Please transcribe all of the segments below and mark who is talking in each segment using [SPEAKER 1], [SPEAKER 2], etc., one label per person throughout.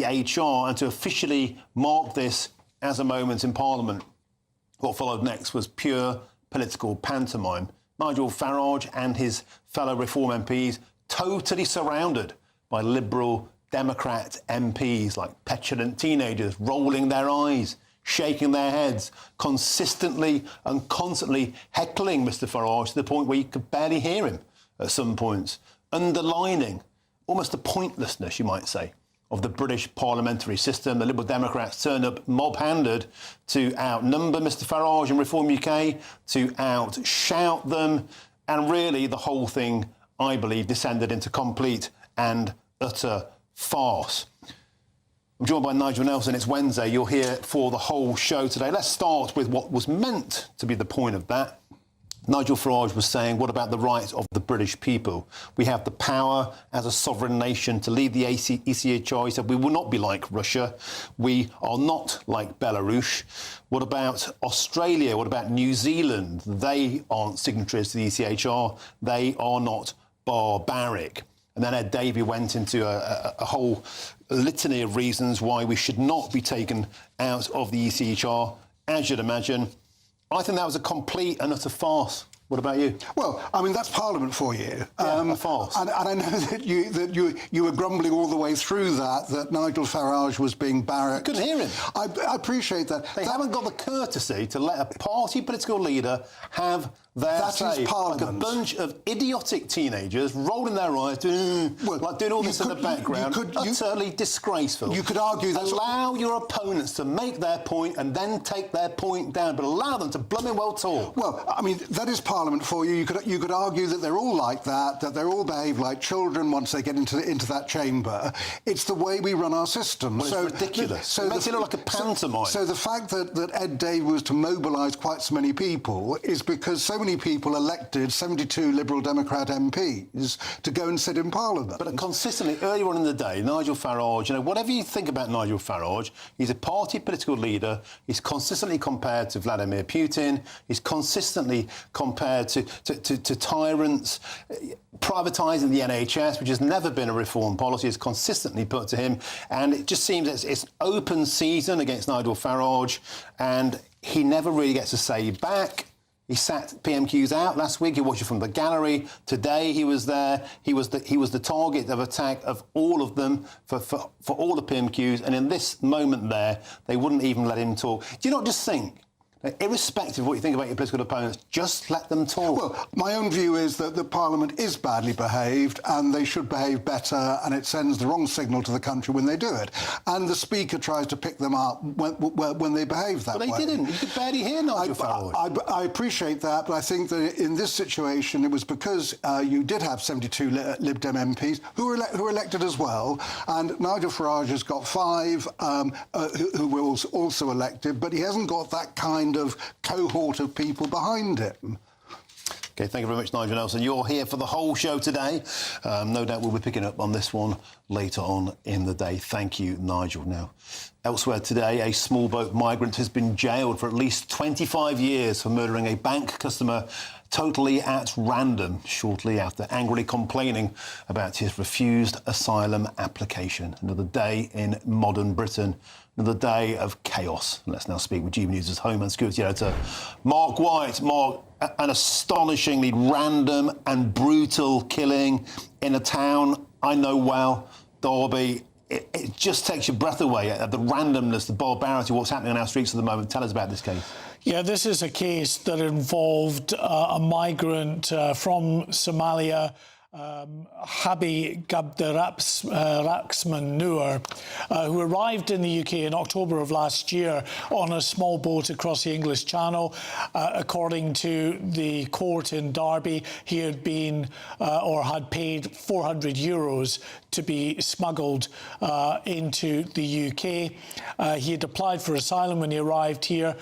[SPEAKER 1] ECHR and to officially mark this as a moment in Parliament. What followed next was pure political pantomime. Nigel Farage and his fellow Reform MPs totally surrounded by Liberal Democrat MPs like petulant teenagers, rolling their eyes, shaking their heads, consistently and constantly heckling Mr Farage to the point where you could barely hear him at some points, underlining almost the pointlessness, you might say, of the British parliamentary system. The Liberal Democrats turned up mob-handed to outnumber Mr Farage and Reform UK, to outshout them, and really the whole thing, I believe, descended into complete and utter farce. I'm joined by Nigel Nelson. It's Wednesday. You're here for the whole show today. Let's start with what was meant to be the point of that. Nigel Farage was saying, what about the rights of the British people? We have the power as a sovereign nation to lead the ECHR. He said, we will not be like Russia. We are not like Belarus. What about Australia? What about New Zealand? They aren't signatories to the ECHR. They are not barbaric. And then Ed Davey went into a whole litany of reasons why we should not be taken out of the ECHR, as you'd imagine. I think that was a complete and utter farce. What about you?
[SPEAKER 2] Well, I mean, that's Parliament for you.
[SPEAKER 1] A farce.
[SPEAKER 2] And I know that you were grumbling all the way through that Nigel Farage was being barracked.
[SPEAKER 1] Couldn't hear him.
[SPEAKER 2] I appreciate that.
[SPEAKER 1] They haven't got the courtesy to let a party political leader have their say.
[SPEAKER 2] That is Parliament.
[SPEAKER 1] Like a bunch of idiotic teenagers rolling their eyes, doing all this in the background. Utterly disgraceful.
[SPEAKER 2] You could argue that...
[SPEAKER 1] Allow your opponents to make their point and then take their point down, but allow them to blooming well talk.
[SPEAKER 2] Well, I mean, that is Parliament for you. You could argue that they're all like that they're all behave like children once they get into that chamber. It's the way we run our system.
[SPEAKER 1] Well, it's ridiculous. It makes it look like a pantomime.
[SPEAKER 2] So the fact that Ed Davey was to mobilise quite so many people is because so many people elected 72 Liberal Democrat MPs to go and sit in Parliament.
[SPEAKER 1] But consistently, earlier on in the day, Nigel Farage, whatever you think about Nigel Farage, he's a party political leader. He's consistently compared to Vladimir Putin. He's consistently compared to tyrants. Privatising the NHS, which has never been a reform policy, is consistently put to him. And it just seems it's open season against Nigel Farage, and he never really gets a say back. He sat PMQs out last week. He watched it from the gallery. Today he was there. He was the target of attack of all of them for all the PMQs. And in this moment there, they wouldn't even let him talk. Do you not just think, irrespective of what you think about your political opponents, just let them talk?
[SPEAKER 2] Well, my own view is that the Parliament is badly behaved and they should behave better, and it sends the wrong signal to the country when they do it. And the Speaker tries to pick them up when they behave that way.
[SPEAKER 1] But they didn't. You could barely hear Nigel Farage.
[SPEAKER 2] I appreciate that, but I think that in this situation it was because you did have 72 Lib Dem MPs who were elected as well, and Nigel Farage has got 5 who were also elected, but he hasn't got that kind of cohort of people behind him.
[SPEAKER 1] OK, thank you very much, Nigel Nelson. You're here for the whole show today. No doubt we'll be picking up on this one later on in the day. Thank you, Nigel. Now, elsewhere today, a small boat migrant has been jailed for at least 25 years for murdering a bank customer totally at random shortly after angrily complaining about his refused asylum application. Another day in modern Britain. Another day of chaos. Let's now speak with GBNews' Home and Security Editor, Mark White. Mark, an astonishingly random and brutal killing in a town I know well, Derby. It just takes your breath away at the randomness, the barbarity, what's happening on our streets at the moment. Tell us about this case.
[SPEAKER 3] Yeah, this is a case that involved a migrant from Somalia, Habi Gabderaxman Noor, who arrived in the UK in October of last year on a small boat across the English Channel. According to the court in Derby, he had been or had paid €400 to be smuggled into the UK. He had applied for asylum when he arrived here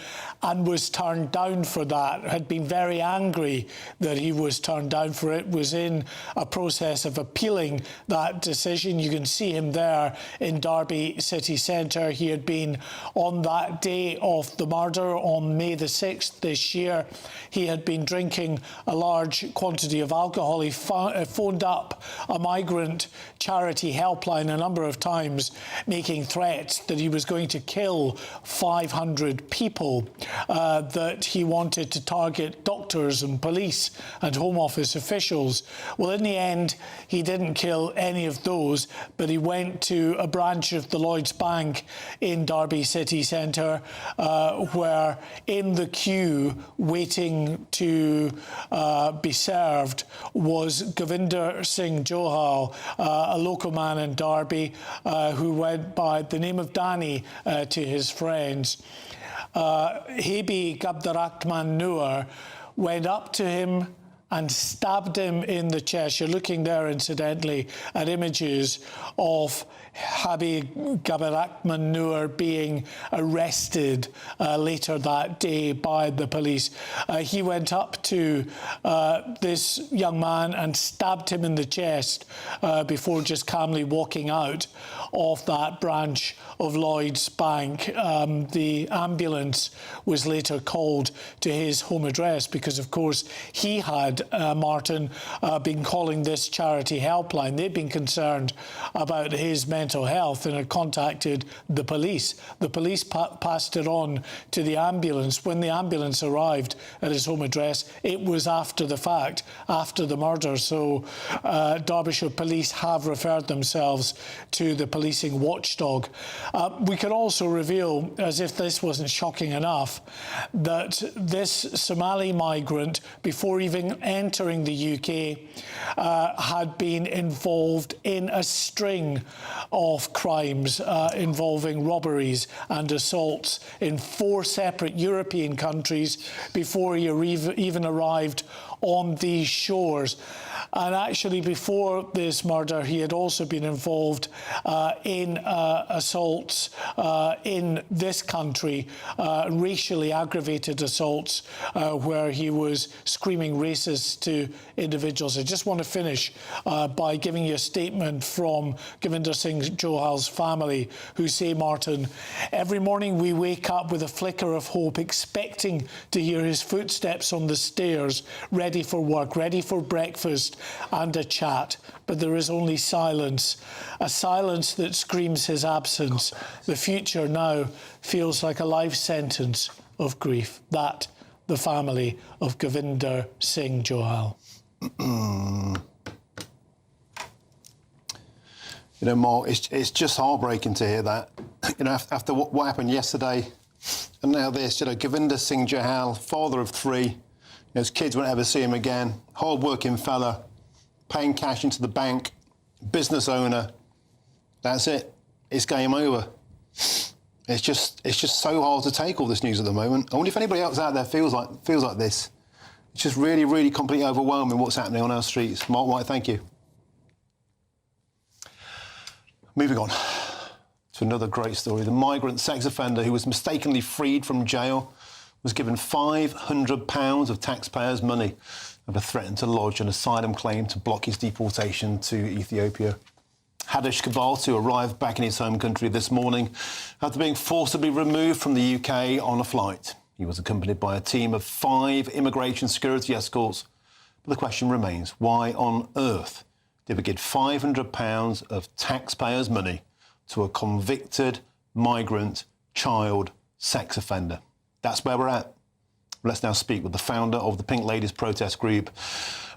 [SPEAKER 3] and was turned down for that, had been very angry that he was turned down for it, was in a process of appealing that decision. You can see him there in Derby city centre. He had been on that day of the murder on May the 6th this year. He had been drinking a large quantity of alcohol. He phoned up a migrant charity charity helpline a number of times, making threats that he was going to kill 500 people, that he wanted to target doctors and police and Home Office officials. Well, in the end, he didn't kill any of those, but he went to a branch of the Lloyds Bank in Derby city centre, where in the queue waiting to be served was Govinder Singh Johal, a local man in Derby who went by the name of Danny to his friends. Hebi Gabdarrahman Noor went up to him and stabbed him in the chest. You're looking there, incidentally, at images of Habib Gabdarrahman Noor being arrested later that day by the police. He went up to this young man and stabbed him in the chest before just calmly walking out of that branch of Lloyds Bank. The ambulance was later called to his home address because, of course, he had, Martin, been calling this charity helpline. They'd been concerned about his mental health and had contacted the police. The police passed it on to the ambulance. When the ambulance arrived at his home address, it was after the fact, after the murder. So Derbyshire police have referred themselves to the policing watchdog. We can also reveal, as if this wasn't shocking enough, that this Somali migrant, before even entering the UK, had been involved in a string of crimes involving robberies and assaults in 4 separate European countries before he even arrived on these shores. And actually, before this murder, he had also been involved in assaults in this country, racially aggravated assaults, where he was screaming racist to individuals. I just want to finish by giving you a statement from Govinder Singh Johal's family, who say, Martin, every morning we wake up with a flicker of hope, expecting to hear his footsteps on the stairs, ready for work, ready for breakfast and a chat, but there is only silence, a silence that screams his absence. The future now feels like a life sentence of grief. That, the family of Govinder Singh Johal.
[SPEAKER 1] You know, Mark, it's just heartbreaking to hear that. You know, after what happened yesterday, and now this. You know, Govinder Singh Johal, father of 3. You know, his kids won't ever see him again. Hard-working fella, paying cash into the bank, business owner. That's it. It's game over. It's just so hard to take all this news at the moment. I wonder if anybody else out there feels like this. It's just really, really completely overwhelming what's happening on our streets. Mark White, thank you. Moving on to another great story. The migrant sex offender who was mistakenly freed from jail was given £500 of taxpayers' money over threatened to lodge an asylum claim to block his deportation to Ethiopia. Hadish Kabaltu arrived back in his home country this morning after being forcibly removed from the UK on a flight. He was accompanied by a team of 5 immigration security escorts. But the question remains, why on earth did we give £500 of taxpayers' money to a convicted migrant child sex offender? That's where we're at. Let's now speak with the founder of the Pink Ladies protest group,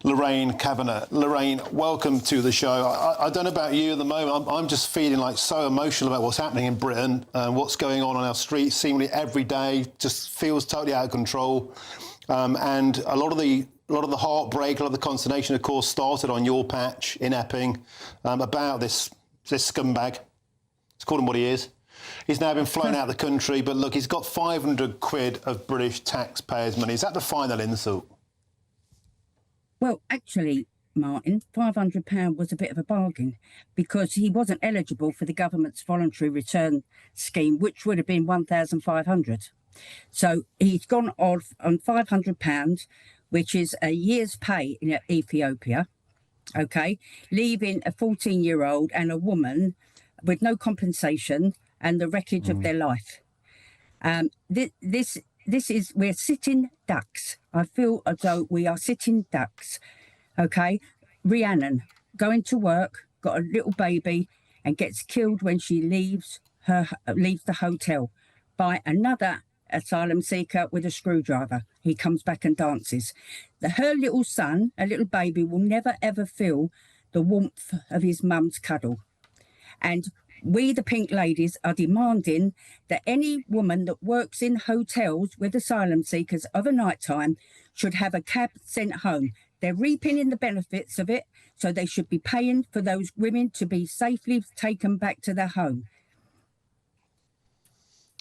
[SPEAKER 1] Lorraine Kavanagh. Lorraine, welcome to the show. I don't know about you at the moment. I'm just feeling like so emotional about what's happening in Britain and what's going on our streets seemingly every day. Just feels totally out of control. And a lot of the heartbreak, a lot of the consternation, of course, started on your patch in Epping about this scumbag. Let's call him what he is. He's now been flown out of the country, but look, he's got 500 quid of British taxpayers' money. Is that the final insult?
[SPEAKER 4] Well, actually, Martin, £500 was a bit of a bargain because he wasn't eligible for the government's voluntary return scheme, which would have been £1,500. So he's gone off on £500, which is a year's pay in Ethiopia, OK, leaving a 14-year-old and a woman with no compensation and the wreckage of their life. This is, we're sitting ducks. I feel as though we are sitting ducks, OK? Rhiannon, going to work, got a little baby and gets killed when she leaves the hotel by another asylum seeker with a screwdriver. He comes back and dances. Her little son, a little baby, will never ever feel the warmth of his mum's cuddle. And we, the Pink Ladies, are demanding that any woman that works in hotels with asylum seekers of a night time should have a cab sent home. They're reaping in the benefits of it, so they should be paying for those women to be safely taken back to their home.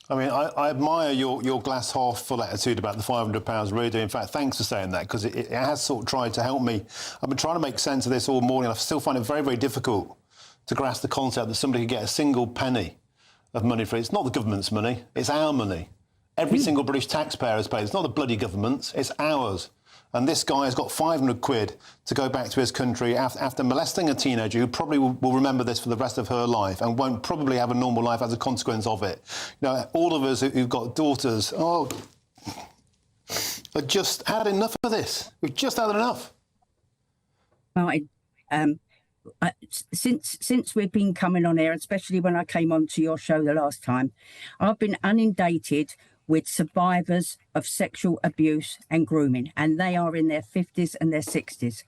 [SPEAKER 1] I mean, I admire your glass half full attitude about the £500 really do. In fact, thanks for saying that, because it has sort of tried to help me. I've been trying to make sense of this all morning. I still find it very, very difficult to grasp the concept that somebody could get a single penny of money for it. It's not the government's money, it's our money. Every single British taxpayer has paid. It's not the bloody government's, it's ours. And this guy has got 500 quid to go back to his country after molesting a teenager who probably will remember this for the rest of her life and won't probably have a normal life as a consequence of it. You know, all of us who've got daughters, have just had enough of this. We've just had enough.
[SPEAKER 4] Martin, since we've been coming on air, especially when I came on to your show the last time, I've been inundated with survivors of sexual abuse and grooming, and they are in their 50s and their 60s.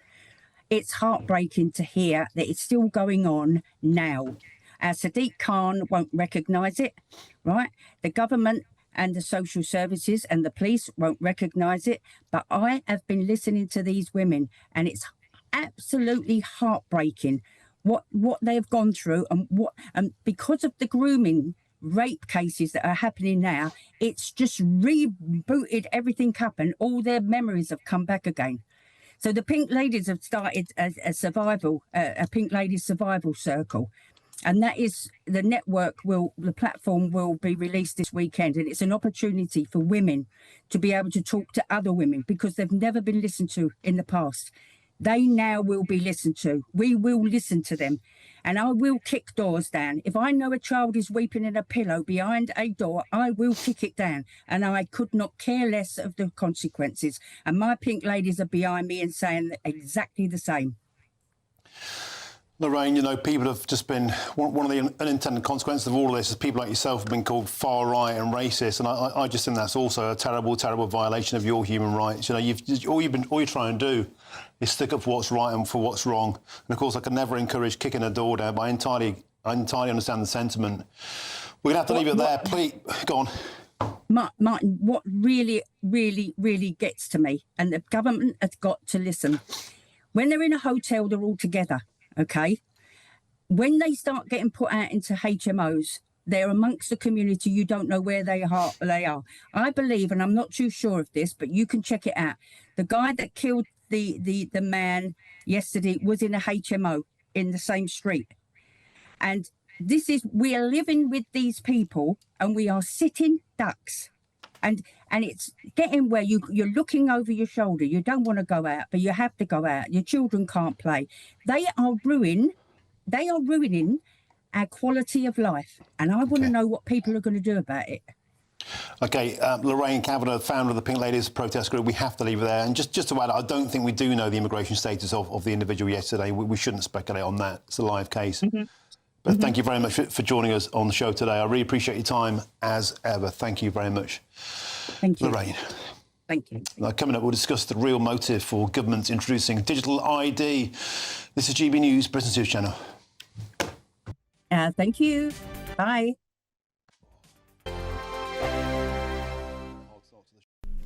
[SPEAKER 4] It's heartbreaking to hear that it's still going on now. Sadiq Khan won't recognise it, right? The government and the social services and the police won't recognise it, but I have been listening to these women, and it's absolutely heartbreaking what they've gone through, and because of the grooming rape cases that are happening now, it's just rebooted everything up, and all their memories have come back again. So the Pink Ladies have started a Pink Ladies Survival Circle, and that is the platform will be released this weekend, and it's an opportunity for women to be able to talk to other women because they've never been listened to in the past. They now will be listened to. We will listen to them. And I will kick doors down. If I know a child is weeping in a pillow behind a door, I will kick it down. And I could not care less of the consequences. And my Pink Ladies are behind me and saying exactly the same.
[SPEAKER 1] Lorraine, you know, people have just been... One of the unintended consequences of all of this is people like yourself have been called far right and racist, and I just think that's also a terrible, terrible violation of your human rights. You know, all you're trying to do is stick up for what's right and for what's wrong. And, of course, I could never encourage kicking a door down, but I entirely understand the sentiment. We're going to have to leave it there. Please, go on.
[SPEAKER 4] Martin, what really, really, really gets to me, and the government has got to listen, when they're in a hotel, they're all together. Okay, when they start getting put out into HMOs, they're amongst the community. You don't know where they are. I believe, and I'm not too sure of this, but you can check it out. The guy that killed the man yesterday was in a HMO in the same street. And we are living with these people, and we are sitting ducks. And it's getting where you're looking over your shoulder. You don't want to go out, but you have to go out. Your children can't play. They are ruining our quality of life. And I want to know what people are going to do about it.
[SPEAKER 1] OK, Lorraine Kavanagh, founder of the Pink Ladies protest group, we have to leave it there. And just to add, I don't think we do know the immigration status of the individual yesterday. We shouldn't speculate on that. It's a live case. Mm-hmm. But thank you very much for joining us on the show today. I really appreciate your time, as ever. Thank you very much.
[SPEAKER 4] Thank you.
[SPEAKER 1] Lorraine.
[SPEAKER 4] Thank you.
[SPEAKER 1] Now, coming up, we'll discuss the real motive for governments introducing digital ID. This is GB News, Britain's News Channel.
[SPEAKER 4] Thank you. Bye.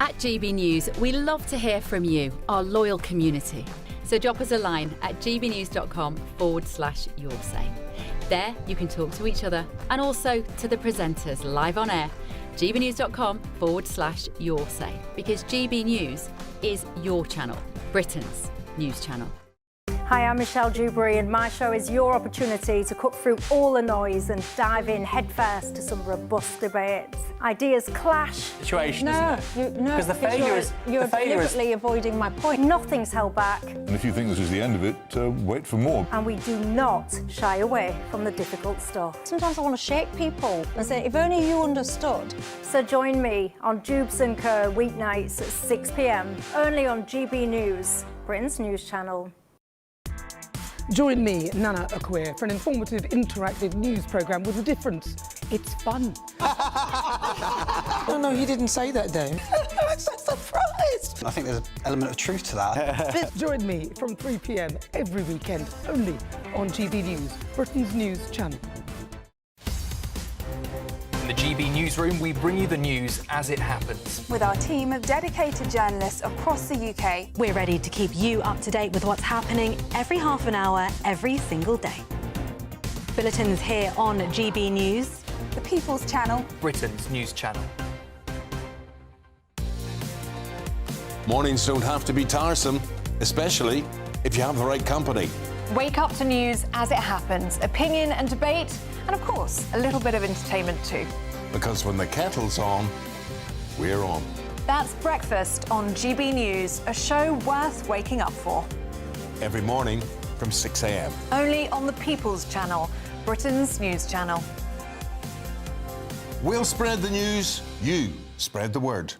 [SPEAKER 5] At GB News, we love to hear from you, our loyal community. So drop us a line at gbnews.com/yoursay. There you can talk to each other and also to the presenters live on air. gbnews.com/yoursay, because GB News is your channel, Britain's news channel.
[SPEAKER 6] Hi, I'm Michelle Dewberry, and my show is your opportunity to cut through all the noise and dive in headfirst to some robust debates. Ideas clash.
[SPEAKER 7] Situation,
[SPEAKER 6] No,
[SPEAKER 7] because the failure is
[SPEAKER 6] you're deliberately avoiding my point. Nothing's held back.
[SPEAKER 8] And if you think this is the end of it, wait for more.
[SPEAKER 6] And we do not shy away from the difficult stuff. Sometimes I want to shake people and say, if only you understood. So join me on Dubes & Co. weeknights at 6 p.m, only on GB News, Britain's news channel.
[SPEAKER 7] Join me, Nana Akwe, for an informative, interactive news programme with a difference. It's fun.
[SPEAKER 9] No, he didn't say that, Dave.
[SPEAKER 7] I'm so surprised.
[SPEAKER 9] I think there's an element of truth to that.
[SPEAKER 7] Join me from 3 p.m. every weekend, only on GB News, Britain's news channel.
[SPEAKER 10] In the GB Newsroom, we bring you the news as it happens.
[SPEAKER 11] With our team of dedicated journalists across the UK,
[SPEAKER 12] we're ready to keep you up to date with what's happening every half an hour, every single day. Bulletins here on GB News,
[SPEAKER 11] the People's Channel,
[SPEAKER 10] Britain's news channel.
[SPEAKER 13] Mornings don't have to be tiresome, especially if you have the right company.
[SPEAKER 11] Wake up to news as it happens, opinion and debate, and of course, a little bit of entertainment too.
[SPEAKER 13] Because when the kettle's on, we're on.
[SPEAKER 11] That's Breakfast on GB News, a show worth waking up for.
[SPEAKER 13] Every morning from 6 a.m.
[SPEAKER 11] Only on the People's Channel, Britain's news channel.
[SPEAKER 13] We'll spread the news, you spread the word.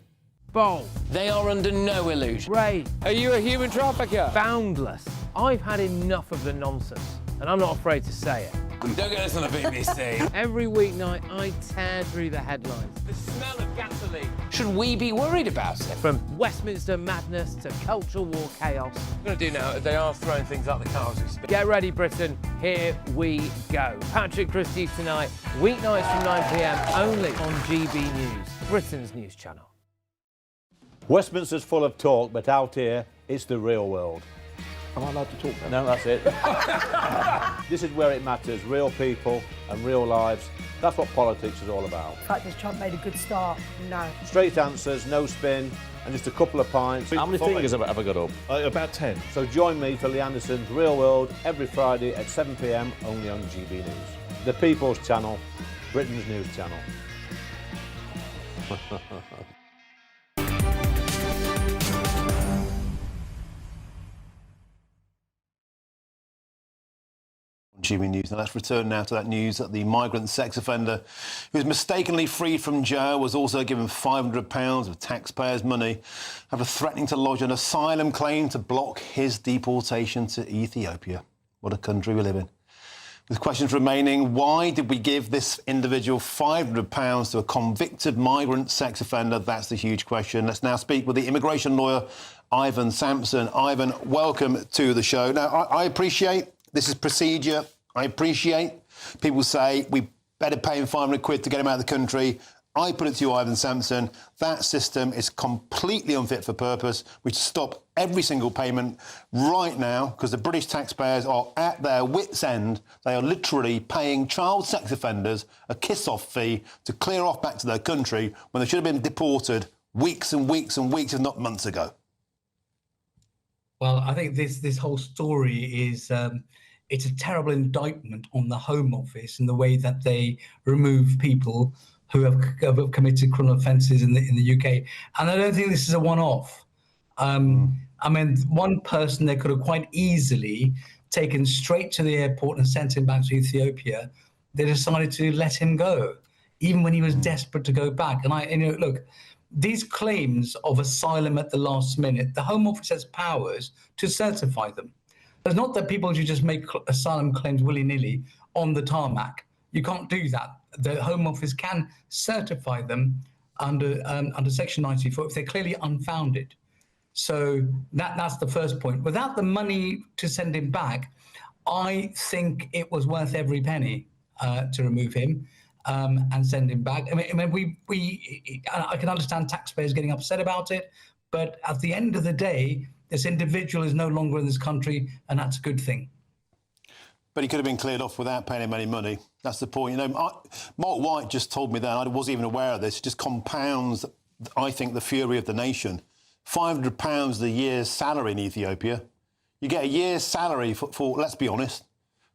[SPEAKER 14] Bold. They are under no illusion.
[SPEAKER 15] Ray.
[SPEAKER 14] Are you a human trafficker?
[SPEAKER 15] Boundless. I've had enough of the nonsense, and I'm not afraid to say it.
[SPEAKER 14] Don't get this on the BBC.
[SPEAKER 15] Every weeknight, I tear through the headlines.
[SPEAKER 14] The smell of gasoline. Should we be worried about it?
[SPEAKER 15] From Westminster madness to cultural war chaos.
[SPEAKER 14] What I'm going to do now is they are throwing things out the car as we speak.
[SPEAKER 15] Get ready, Britain. Here we go. Patrick Christie's tonight, weeknights from 9 p.m, only on GB News, Britain's news channel.
[SPEAKER 16] Westminster's full of talk, but out here, it's the real world.
[SPEAKER 17] Am I allowed to talk then?
[SPEAKER 16] No, that's it. This is where it matters, real people and real lives. That's what politics is all about.
[SPEAKER 18] The fact is Trump made a good start, no.
[SPEAKER 16] Straight answers, no spin, and just a couple of pints.
[SPEAKER 17] How many fingers have I got up?
[SPEAKER 16] About 10. So join me for Lee Anderson's Real World every Friday at 7 p.m, only on GB News. The People's Channel, Britain's news channel.
[SPEAKER 1] GB News. Now let's return now to that news that the migrant sex offender who was mistakenly freed from jail was also given £500 of taxpayers' money after threatening to lodge an asylum claim to block his deportation to Ethiopia. What a country we live in. With questions remaining, why did we give this individual £500 to a convicted migrant sex offender? That's the huge question. Let's now speak with the immigration lawyer, Ivan Sampson. Ivan, welcome to the show. Now, I appreciate this is procedure. I appreciate people say we better pay him £500 to get him out of the country. I put it to you, Ivan Sampson, that system is completely unfit for purpose. We should stop every single payment right now because the British taxpayers are at their wits' end. They are literally paying child sex offenders a kiss-off fee to clear off back to their country when they should have been deported weeks and weeks and weeks, if not months ago.
[SPEAKER 19] Well, I think this whole story is it's a terrible indictment on the Home Office and the way that they remove people who have committed criminal offences in the UK. And I don't think this is a one-off. I mean, one person they could have quite easily taken straight to the airport and sent him back to Ethiopia. They decided to let him go, even when he was desperate to go back. And look, these claims of asylum at the last minute, the Home Office has powers to certify them. It's not that people should just make asylum claims willy-nilly on the tarmac. You can't do that. The Home Office can certify them under Section 94 if they're clearly unfounded. So that's the first point. Without the money to send him back, I think it was worth every penny to remove him and send him back. I mean, I can understand taxpayers getting upset about it, but at the end of the day, this individual is no longer in this country, and that's a good thing.
[SPEAKER 1] But he could have been cleared off without paying him any money. That's the point. You know, Mark White just told me that. I wasn't even aware of this. It just compounds, I think, the fury of the nation. £500 a year's salary in Ethiopia. You get a year's salary for, let's be honest,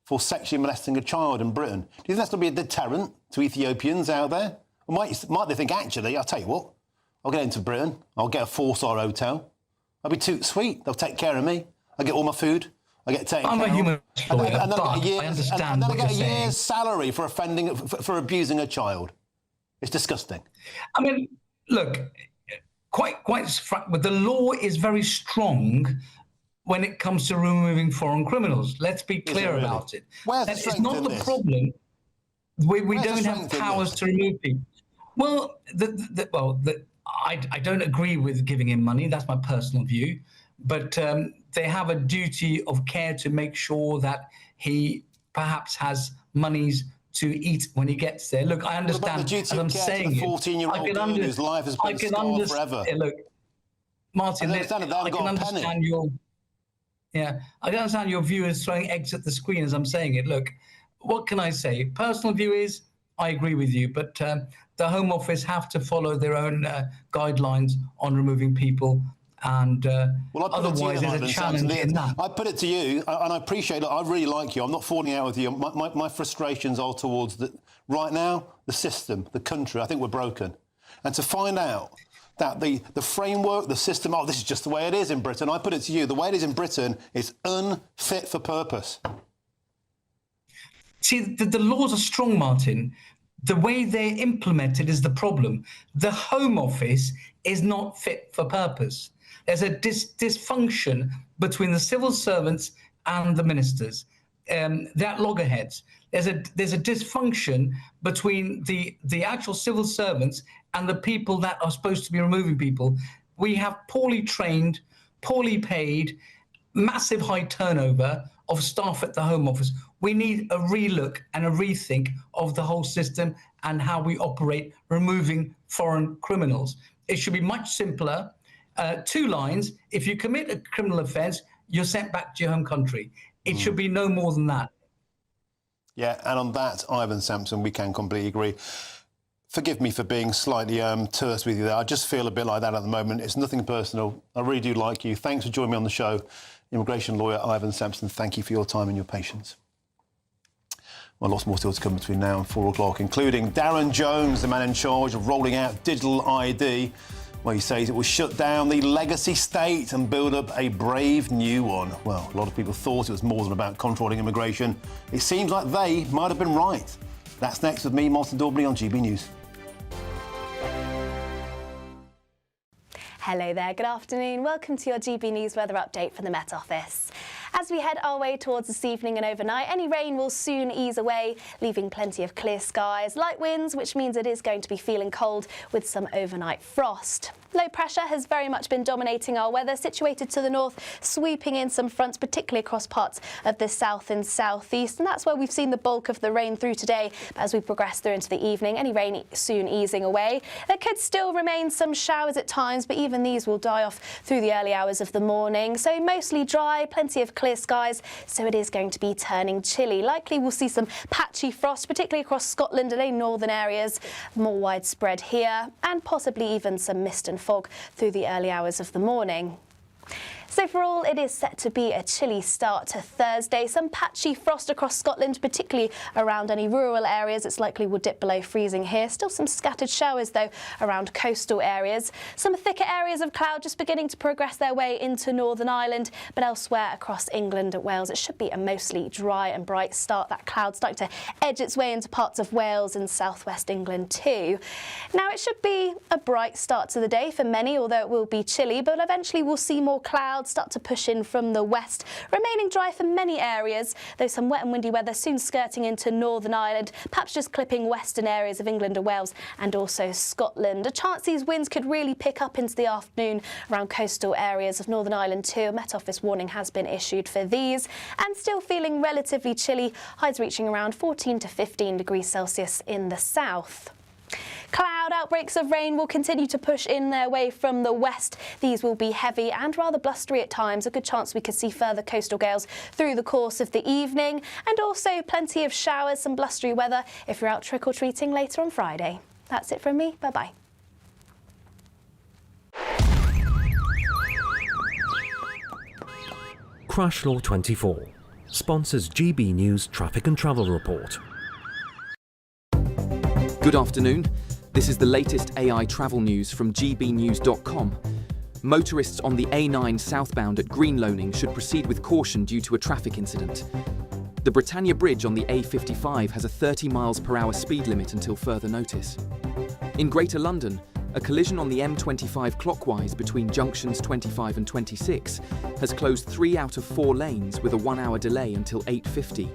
[SPEAKER 1] for sexually molesting a child in Britain. Do you think that's going to be a deterrent to Ethiopians out there? Or might they think, actually, I'll tell you what, I'll get into Britain, I'll get a 4-star hotel. I'll be too sweet. They'll take care of me. I get all my food. I get taken care of.
[SPEAKER 19] I'm a human lawyer,
[SPEAKER 1] and then
[SPEAKER 19] I understand
[SPEAKER 1] and then I get a
[SPEAKER 19] saying.
[SPEAKER 1] year's salary for offending, for abusing a child. It's disgusting.
[SPEAKER 19] I mean, look, quite. The law is very strong when it comes to removing foreign criminals. Let's be clear about it. It's not the problem. We don't have powers to remove people. Well, I don't agree with giving him money. That's my personal view. But they have a duty of care to make sure that he perhaps has monies to eat when he gets there. Look, I understand, as I'm saying it,
[SPEAKER 1] 14-year-old girl whose life has been scarred forever.
[SPEAKER 19] Look, Martin, I can understand your view is throwing eggs at the screen as I'm saying it. Look, what can I say? Personal view is I agree with you, but the Home Office have to follow their own guidelines on removing people. And otherwise, there's a challenge in that.
[SPEAKER 1] I put it to you, and I appreciate it. I really like you. I'm not falling out with you. My frustrations are towards right now, the system, the country. I think we're broken. And to find out that the framework, the system, this is just the way it is in Britain. I put it to you, the way it is in Britain is unfit for purpose.
[SPEAKER 19] See, the laws are strong, Martin. The way they're implemented is the problem. The Home Office is not fit for purpose. There's a dysfunction between the civil servants and the ministers. They're at loggerheads. There's a dysfunction between the actual civil servants and the people that are supposed to be removing people. We have poorly trained, poorly paid, massive high turnover of staff at the Home Office. We need a relook and a rethink of the whole system and how we operate removing foreign criminals. It should be much simpler. 2 lines. If you commit a criminal offence, you're sent back to your home country. It should be no more than that.
[SPEAKER 1] Yeah, and on that, Ivan Sampson, we can completely agree. Forgive me for being slightly terse with you there. I just feel a bit like that at the moment. It's nothing personal. I really do like you. Thanks for joining me on the show. Immigration lawyer Ivan Sampson, thank you for your time and your patience. Well, lots more still to come between now and 4 o'clock, including Darren Jones, the man in charge of rolling out digital ID. Well, he says it will shut down the legacy state and build up a brave new one. Well, a lot of people thought it was more than about controlling immigration. It seems like they might have been right. That's next with me, Martin Daubney, on GB News.
[SPEAKER 20] Hello there, good afternoon. Welcome to your GB News weather update from the Met Office. As we head our way towards this evening and overnight, any rain will soon ease away, leaving plenty of clear skies, light winds, which means it is going to be feeling cold with some overnight frost. Low pressure has very much been dominating our weather, situated to the north, sweeping in some fronts, particularly across parts of the south and southeast, and that's where we've seen the bulk of the rain through today. But as we progress through into the evening, any rain soon easing away. There could still remain some showers at times, but even these will die off through the early hours of the morning. So mostly dry, plenty of clear skies, so it is going to be turning chilly. Likely we'll see some patchy frost, particularly across Scotland and in northern areas, more widespread here, and possibly even some mist and fog through the early hours of the morning. So for all, it is set to be a chilly start to Thursday. Some patchy frost across Scotland, particularly around any rural areas. It's likely will dip below freezing here. Still some scattered showers, though, around coastal areas. Some thicker areas of cloud just beginning to progress their way into Northern Ireland, but elsewhere across England and Wales, it should be a mostly dry and bright start. That cloud starting to edge its way into parts of Wales and southwest England too. Now, it should be a bright start to the day for many, although it will be chilly, but eventually we'll see more clouds start to push in from the west, remaining dry for many areas, though some wet and windy weather soon skirting into Northern Ireland, perhaps just clipping western areas of England and Wales and also Scotland. A chance these winds could really pick up into the afternoon around coastal areas of Northern Ireland too. A Met Office warning has been issued for these, and still feeling relatively chilly, highs reaching around 14 to 15 degrees Celsius in the south. Cloud outbreaks of rain will continue to push in their way from the west. These will be heavy and rather blustery at times. A good chance we could see further coastal gales through the course of the evening, and also plenty of showers, some blustery weather if you're out trick-or-treating later on Friday. That's it from me. Bye-bye.
[SPEAKER 21] Crash Law 24 sponsors GB News Traffic and Travel Report.
[SPEAKER 22] Good afternoon. This is the latest AI travel news from gbnews.com. Motorists on the A9 southbound at Greenloaning should proceed with caution due to a traffic incident. The Britannia Bridge on the A55 has a 30 miles per hour speed limit until further notice. In Greater London, A collision on the M25 clockwise between junctions 25 and 26 has closed 3 out of 4 lanes with a 1-hour delay until 8:50.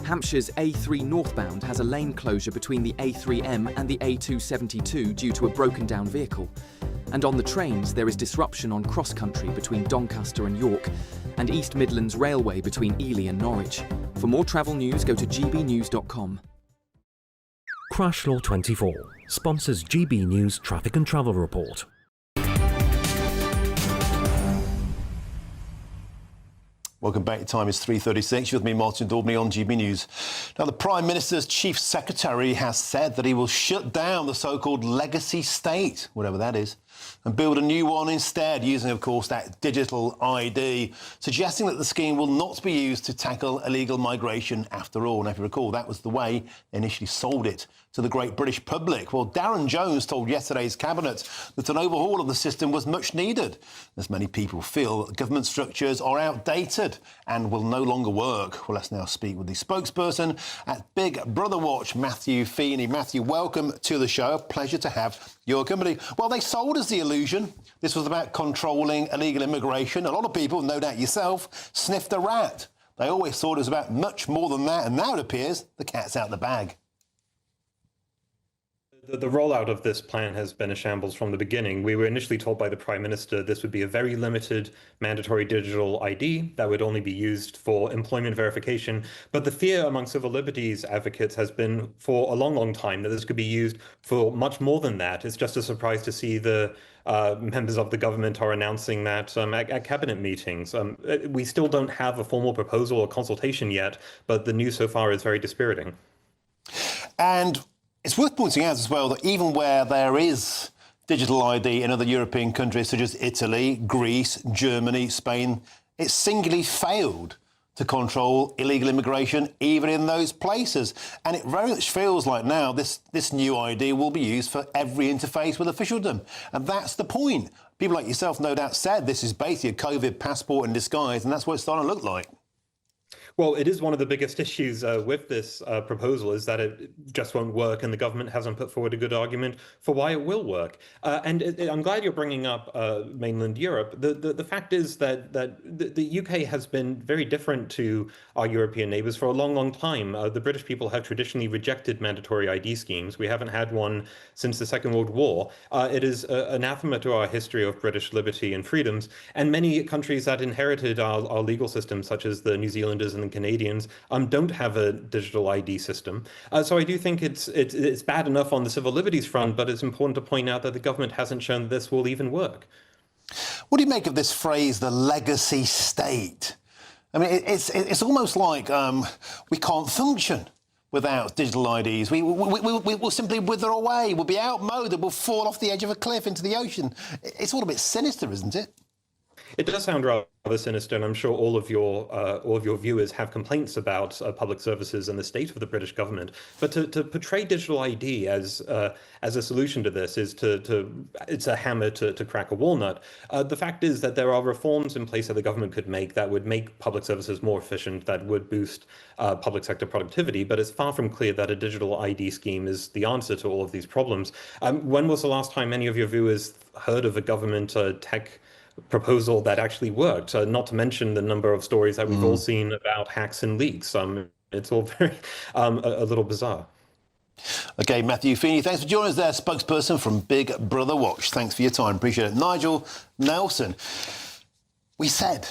[SPEAKER 22] Hampshire's A3 northbound has a lane closure between the A3M and the A272 due to a broken-down vehicle. And on the trains, there is disruption on cross-country between Doncaster and York, and East Midlands Railway between Ely and Norwich. For more travel news, go to gbnews.com.
[SPEAKER 21] Crash Law 24 sponsors GB News Traffic and Travel Report.
[SPEAKER 1] Welcome back. Time is 3:36. You're with me, Martin Daubney, on GB News. Now, the Prime Minister's Chief Secretary has said that he will shut down the so-called legacy state, whatever that is, and build a new one instead, using, of course, that digital ID, suggesting that the scheme will not be used to tackle illegal migration after all. Now, if you recall, that was the way they initially sold it to the great British public. Well, Darren Jones told yesterday's Cabinet that an overhaul of the system was much needed, as many people feel that government structures are outdated and will no longer work. Well, let's now speak with the spokesperson at Big Brother Watch, Matthew Feeney. Matthew, welcome to the show. A pleasure to have your company. Well, they sold us the illusion this was about controlling illegal immigration. A lot of people, no doubt yourself, sniffed a rat. They always thought it was about much more than that, and now it appears the cat's out the bag.
[SPEAKER 2] The rollout of this plan has been a shambles from the beginning. We were initially told by the Prime Minister this would be a very limited mandatory digital ID that would only be used for employment verification. But the fear among civil liberties advocates has been for a long, long time that this could be used for much more than that. It's just a surprise to see the members of the government are announcing that at cabinet meetings. We still don't have a formal proposal or consultation yet, but the news so far is very dispiriting.
[SPEAKER 1] And it's worth pointing out as well that even where there is digital ID in other European countries such as Italy, Greece, Germany, Spain, it's singularly failed to control illegal immigration even in those places. And it very much feels like now this new ID will be used for every interface with officialdom. And that's the point. People like yourself no doubt said this is basically a COVID passport in disguise, and that's what it's starting to look like.
[SPEAKER 2] Well, it is one of the biggest issues with this proposal is that it just won't work, and the government hasn't put forward a good argument for why it will work. I'm glad you're bringing up mainland Europe. The fact is that the UK has been very different to our European neighbours for a long, long time. The British people have traditionally rejected mandatory ID schemes. We haven't had one since the Second World War. It is anathema to our history of British liberty and freedoms, and many countries that inherited our legal system, such as the New Zealanders and Canadians, don't have a digital ID system. So I do think it's bad enough on the civil liberties front, but it's important to point out that the government hasn't shown that this will even work.
[SPEAKER 1] What do you make of this phrase, the legacy state? I mean, it's almost like we can't function without digital IDs. We'll simply wither away. We'll be outmoded. We'll fall off the edge of a cliff into the ocean. It's all a bit sinister, isn't it?
[SPEAKER 2] It does sound rather sinister, and I'm sure all of your viewers have complaints about public services and the state of the British government. But to portray digital ID as a solution to this is it's a hammer to crack a walnut. The fact is that there are reforms in place that the government could make that would make public services more efficient, that would boost public sector productivity. But it's far from clear that a digital ID scheme is the answer to all of these problems. When was the last time any of your viewers heard of a government tech proposal that actually worked, not to mention the number of stories that we've all seen about hacks and leaks? It's all very a little bizarre.
[SPEAKER 1] OK, Matthew Feeney, thanks for joining us there, spokesperson from Big Brother Watch. Thanks for your time, appreciate it. Nigel Nelson, we said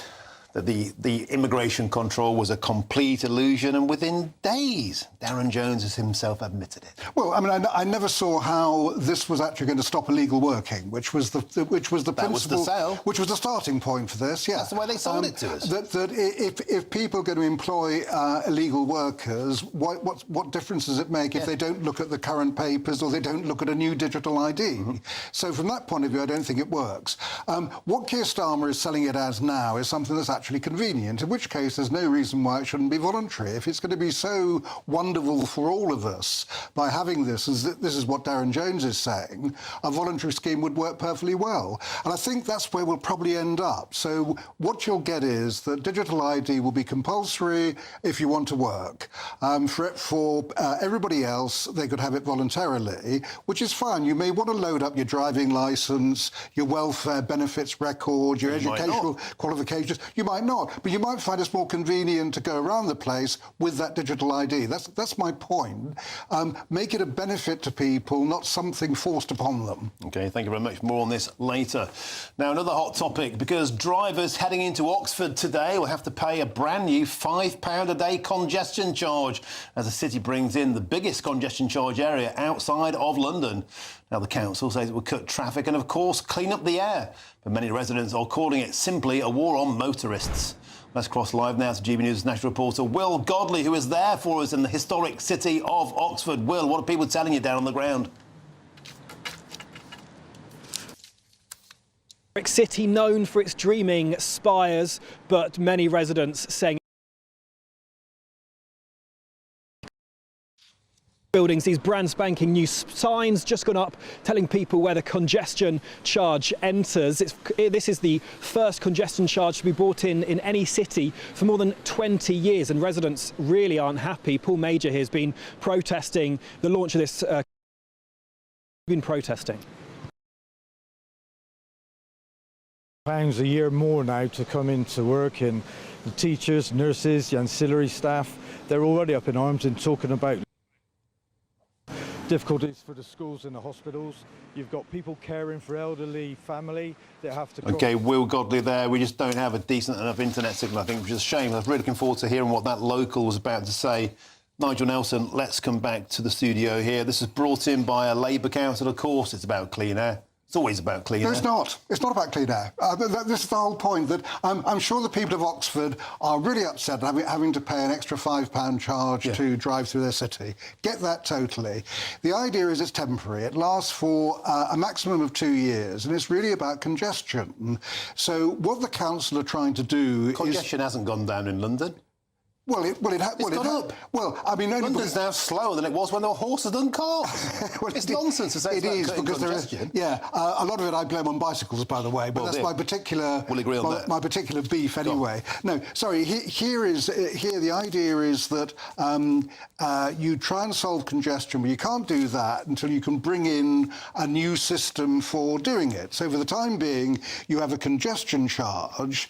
[SPEAKER 1] that the immigration control was a complete illusion, and within days, Darren Jones has himself admitted it.
[SPEAKER 3] Well, I mean, I never saw how this was actually going to stop illegal working, which was the principle,
[SPEAKER 1] was the sale,
[SPEAKER 3] which was the starting point for this. Yeah,
[SPEAKER 1] that's the way they sold it to us.
[SPEAKER 3] That if people are going to employ illegal workers, what difference does it make if they don't look at the current papers or they don't look at a new digital ID? So from that point of view, I don't think it works. What Keir Starmer is selling it as now is something that's actually actually convenient, in which case there's no reason why it shouldn't be voluntary. If it's going to be so wonderful for all of us by having this, as this is what Darren Jones is saying, a voluntary scheme would work perfectly well. And I think that's where we'll probably end up. So what you'll get is that digital ID will be compulsory if you want to work. For everybody else, they could have it voluntarily, which is fine. You may want to load up your driving licence, your welfare benefits record, your educational qualifications. You might not, but you might find it's more convenient to go around the place with that digital ID. That's my point. Make it a benefit to people, not something forced upon them.
[SPEAKER 1] OK, thank you very much. More on this later. Now, another hot topic, because drivers heading into Oxford today will have to pay a brand new £5 a day congestion charge as the city brings in the biggest congestion charge area outside of London. Now, the council says it will cut traffic and, of course, clean up the air. But many residents are calling it simply a war on motorists. Let's cross live now to GB News national reporter Will Godley, who is there for us in the historic city of Oxford. Will, what are people telling you down on the ground?
[SPEAKER 4] City known for its dreaming spires, but many residents saying buildings, these brand spanking new signs just gone up telling people where the congestion charge enters. This is the first congestion charge to be brought in any city for more than 20 years, and residents really aren't happy. Paul Major here has been protesting the launch of this. Been protesting.
[SPEAKER 5] £5 a year more now to come into work, and the teachers, nurses, the ancillary staff, they're already up in arms and talking about difficulties for the schools and the hospitals. You've got people caring for elderly family that have to...
[SPEAKER 1] OK, Will Godley there. We just don't have a decent enough internet signal, I think, which is a shame. I was really looking forward to hearing what that local was about to say. Nigel Nelson, let's come back to the studio here. This is brought in by a Labour council. Of course, it's about clean air. It's always about clean air.
[SPEAKER 3] No, it's not. It's not about clean air. This is the whole point, that I'm sure the people of Oxford are really upset having to pay an extra £5 charge to drive through their city. Get that totally. The idea is it's temporary. It lasts for a maximum of 2 years, and it's really about congestion. So what the council are trying to do is...
[SPEAKER 1] Congestion hasn't gone down in London.
[SPEAKER 3] Well, I mean,
[SPEAKER 1] London's now slower than it was when there were horses and cars. It's nonsense to say it's about cutting congestion.
[SPEAKER 3] A lot of it I blame on bicycles, by the way, but that's my particular my particular beef anyway. No, sorry. Here the idea is that you try and solve congestion, but you can't do that until you can bring in a new system for doing it. So for the time being, you have a congestion charge.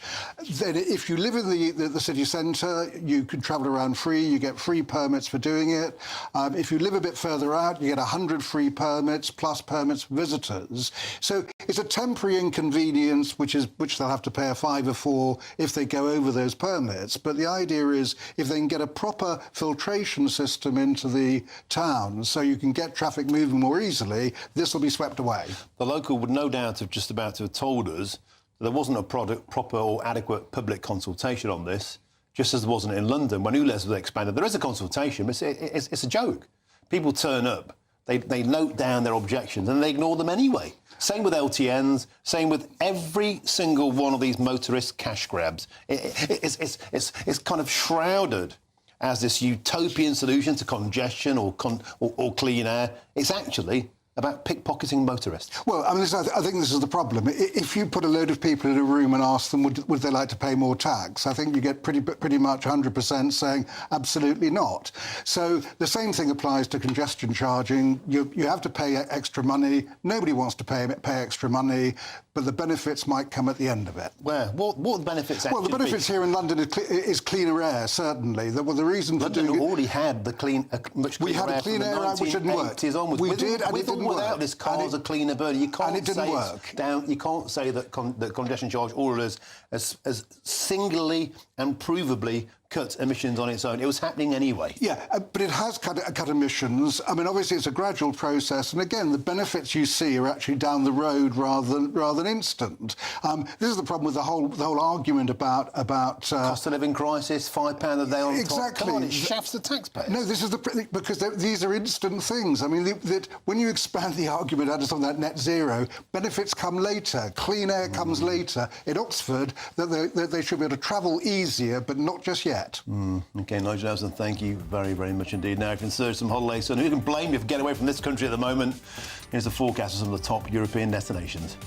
[SPEAKER 3] Then, if you live in the city centre, you can travel around free, you get free permits for doing it. If you live a bit further out, you get 100 free permits plus permits for visitors. So it's a temporary inconvenience which they'll have to pay a £5 for if they go over those permits. But the idea is if they can get a proper filtration system into the town so you can get traffic moving more easily, this will be swept away.
[SPEAKER 1] The local would no doubt have just about to have told us that there wasn't a proper or adequate public consultation on this, just as there wasn't in London when ULEZ was expanded. There is a consultation, but it's a joke. People turn up, they note down their objections, and they ignore them anyway. Same with LTNs, same with every single one of these motorist cash grabs. It's kind of shrouded as this utopian solution to congestion or clean air. It's actually about pickpocketing motorists.
[SPEAKER 3] Well, I mean, I think this is the problem. If you put a load of people in a room and ask them would they like to pay more tax, I think you get pretty much 100% saying absolutely not. So the same thing applies to congestion charging. You have to pay extra money. Nobody wants to pay extra money, but the benefits might come at the end of it.
[SPEAKER 1] Where? What the benefits actually?
[SPEAKER 3] Well, the benefits here in London is cleaner air, certainly. The reason for doing
[SPEAKER 1] London already had much cleaner air.
[SPEAKER 3] We had a clean air act which didn't work.
[SPEAKER 1] We did, and it didn't work. Without this car's a cleaner burner. You can't
[SPEAKER 3] it didn't work.
[SPEAKER 1] You can't say that congestion charge orders as singularly and provably cut emissions on its own. It was happening anyway.
[SPEAKER 3] Yeah, but it has cut emissions. I mean, obviously, it's a gradual process. And again, the benefits you see are actually down the road rather than instant. This is the problem with the whole argument about
[SPEAKER 1] cost of living crisis, £5 a day on
[SPEAKER 3] exactly.
[SPEAKER 1] top. Come on, it shafts the taxpayers.
[SPEAKER 3] No, this is because these are instant things. I mean, when you expand the argument out of something like net zero, benefits come later. Clean air comes later. In Oxford, that they should be able to travel easier, but not just yet.
[SPEAKER 1] OK, Nigel Nelson, thank you very, very much indeed. Now, if you can search some holidays, so who can blame you for getting away from this country at the moment? Here's the forecast of some of the top European destinations.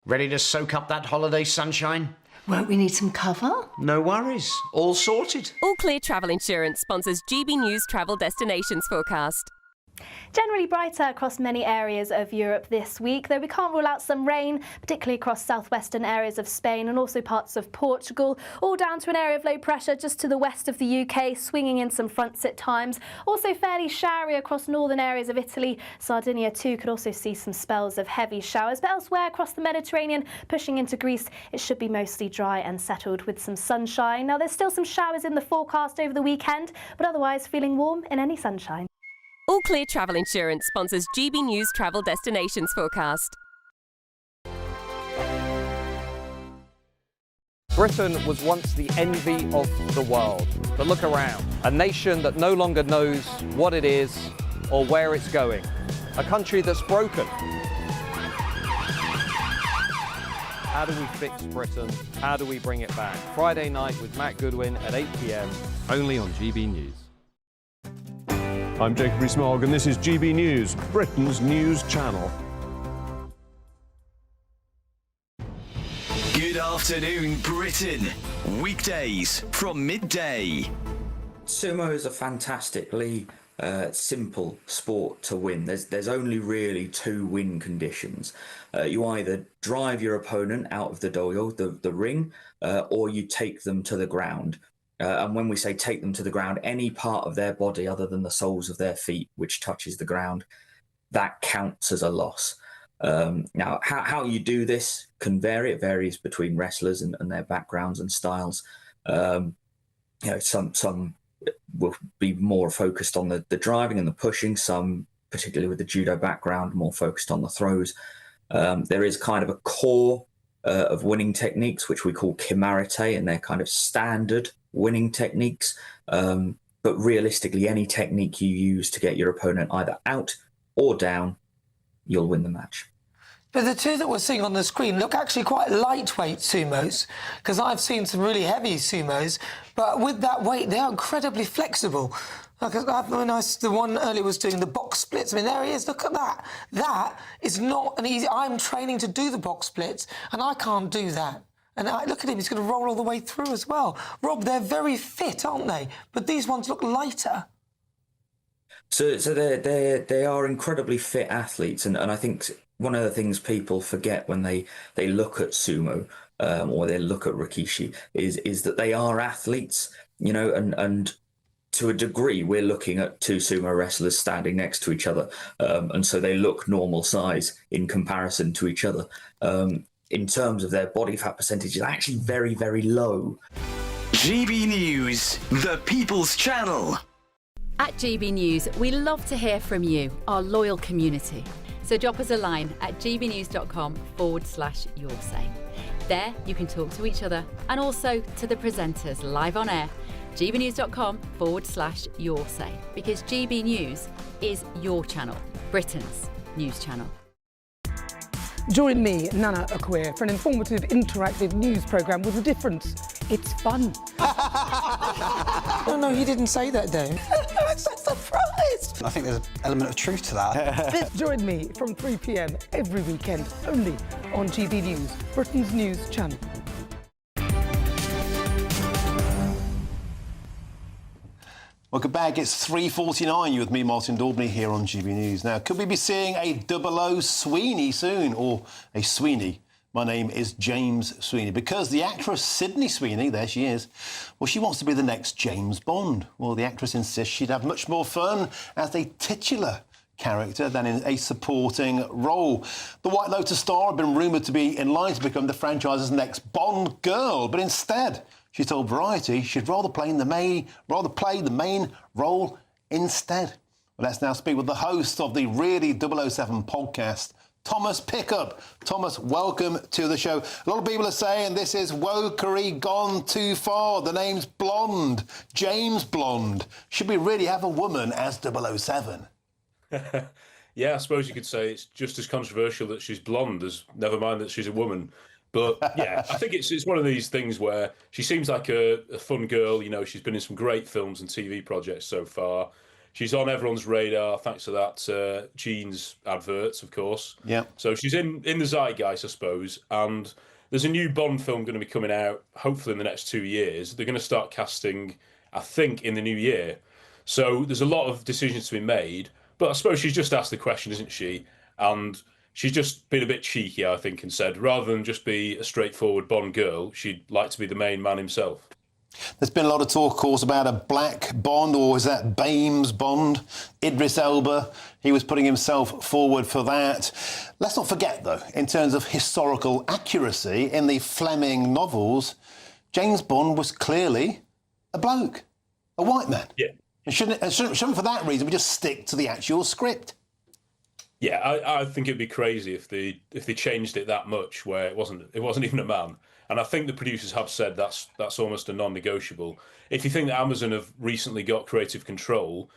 [SPEAKER 14] Ready to soak up that holiday sunshine?
[SPEAKER 18] Won't we need some cover?
[SPEAKER 14] No worries. All sorted.
[SPEAKER 6] All Clear Travel Insurance sponsors GB News Travel Destinations Forecast.
[SPEAKER 20] Generally brighter across many areas of Europe this week, though we can't rule out some rain, particularly across southwestern areas of Spain and also parts of Portugal, all down to an area of low pressure just to the west of the UK, swinging in some fronts at times. Also fairly showery across northern areas of Italy. Sardinia too could also see some spells of heavy showers, but elsewhere across the Mediterranean, pushing into Greece, it should be mostly dry and settled with some sunshine. Now, there's still some showers in the forecast over the weekend, but otherwise feeling warm in any sunshine.
[SPEAKER 6] All Clear Travel Insurance sponsors GB News Travel Destinations Forecast.
[SPEAKER 8] Britain was once the envy of the world. But look around. A nation that no longer knows what it is or where it's going. A country that's broken. How do we fix Britain? How do we bring it back? Friday night with Matt Goodwin at 8 p.m.
[SPEAKER 21] Only on GB News.
[SPEAKER 23] I'm Jacob Rees-Mogg and this is GB News, Britain's news channel.
[SPEAKER 24] Good afternoon, Britain. Weekdays from midday.
[SPEAKER 25] Sumo is a fantastically simple sport to win. There's only really two win conditions. You either drive your opponent out of the doyo, the ring, or you take them to the ground. And when we say take them to the ground, any part of their body other than the soles of their feet which touches the ground, that counts as a loss. Now, how you do this can vary. It varies between wrestlers and their backgrounds and styles. Some will be more focused on the driving and the pushing. Some, particularly with the judo background, more focused on the throws. There is kind of a core of winning techniques, which we call kimarite, and they're kind of standard winning techniques. But realistically, any technique you use to get your opponent either out or down, you'll win the match.
[SPEAKER 26] But the two that we're seeing on the screen look actually quite lightweight sumos, because I've seen some really heavy sumos, but with that weight, they are incredibly flexible. Like, the one earlier was doing the box splits. I mean, there he is. Look at that. That is not an easy... I'm training to do the box splits, and I can't do that. And look at him. He's going to roll all the way through as well. Rob, they're very fit, aren't they? But these ones look lighter.
[SPEAKER 25] So they are incredibly fit athletes, and I think one of the things people forget when they look at sumo or they look at rikishi is that they are athletes, you know, and to a degree we're looking at two sumo wrestlers standing next to each other, and so they look normal size in comparison to each other. In terms of their body fat percentage, is actually very, very low.
[SPEAKER 24] GB News, the People's Channel.
[SPEAKER 27] At GB News, we love to hear from you, our loyal community. So drop us a line at gbnews.com/yoursay. There you can talk to each other and also to the presenters live on air. gbnews.com/yoursay, because GB News is your channel, Britain's news channel.
[SPEAKER 7] Join me, Nana Akwe, for an informative, interactive news programme with a difference. It's fun.
[SPEAKER 26] No, he didn't say that, Dave. I'm so surprised.
[SPEAKER 9] I think there's an element of truth to that.
[SPEAKER 7] Join me from 3 p.m. every weekend, only on GB News, Britain's news channel.
[SPEAKER 1] Welcome back. It's 3:49. You with me, Martin Daubney, here on GB News. Now, could we be seeing a 00 Sweeney soon, or a Sweeney? My name is James Sweeney, because the actress Sydney Sweeney, there she is, well, she wants to be the next James Bond. Well, the actress insists she'd have much more fun as a titular character than in a supporting role. The White Lotus star had been rumoured to be in line to become the franchise's next Bond girl, but instead she told Variety she'd rather play the main role instead. Well, let's now speak with the host of the Really 007 podcast, Thomas Pickup. Thomas, welcome to the show. A lot of people are saying this is wokery gone too far. The name's Blonde, James Blonde. Should we really have a woman as 007?
[SPEAKER 10] Yeah, I suppose you could say it's just as controversial that she's blonde as never mind that she's a woman. But yeah, I think it's one of these things where she seems like a fun girl. You know, she's been in some great films and TV projects so far. She's on everyone's radar thanks to that jeans adverts, of course.
[SPEAKER 1] Yeah.
[SPEAKER 10] So she's in the zeitgeist, I suppose. And there's a new Bond film going to be coming out, hopefully in the next 2 years. They're going to start casting, I think, in the new year. So there's a lot of decisions to be made. But I suppose she's just asked the question, isn't she? And she's just been a bit cheeky, I think, and said, rather than just be a straightforward Bond girl, she'd like to be the main man himself.
[SPEAKER 1] There's been a lot of talk, of course, about a black Bond, or is that Bames Bond? Idris Elba, he was putting himself forward for that. Let's not forget, though, in terms of historical accuracy, in the Fleming novels, James Bond was clearly a bloke, a white man.
[SPEAKER 10] Yeah.
[SPEAKER 1] And shouldn't for that reason we just stick to the actual script?
[SPEAKER 10] Yeah, I think it'd be crazy if they changed it that much, where it wasn't even a man. And I think the producers have said that's almost a non-negotiable. If you think that Amazon have recently got creative control,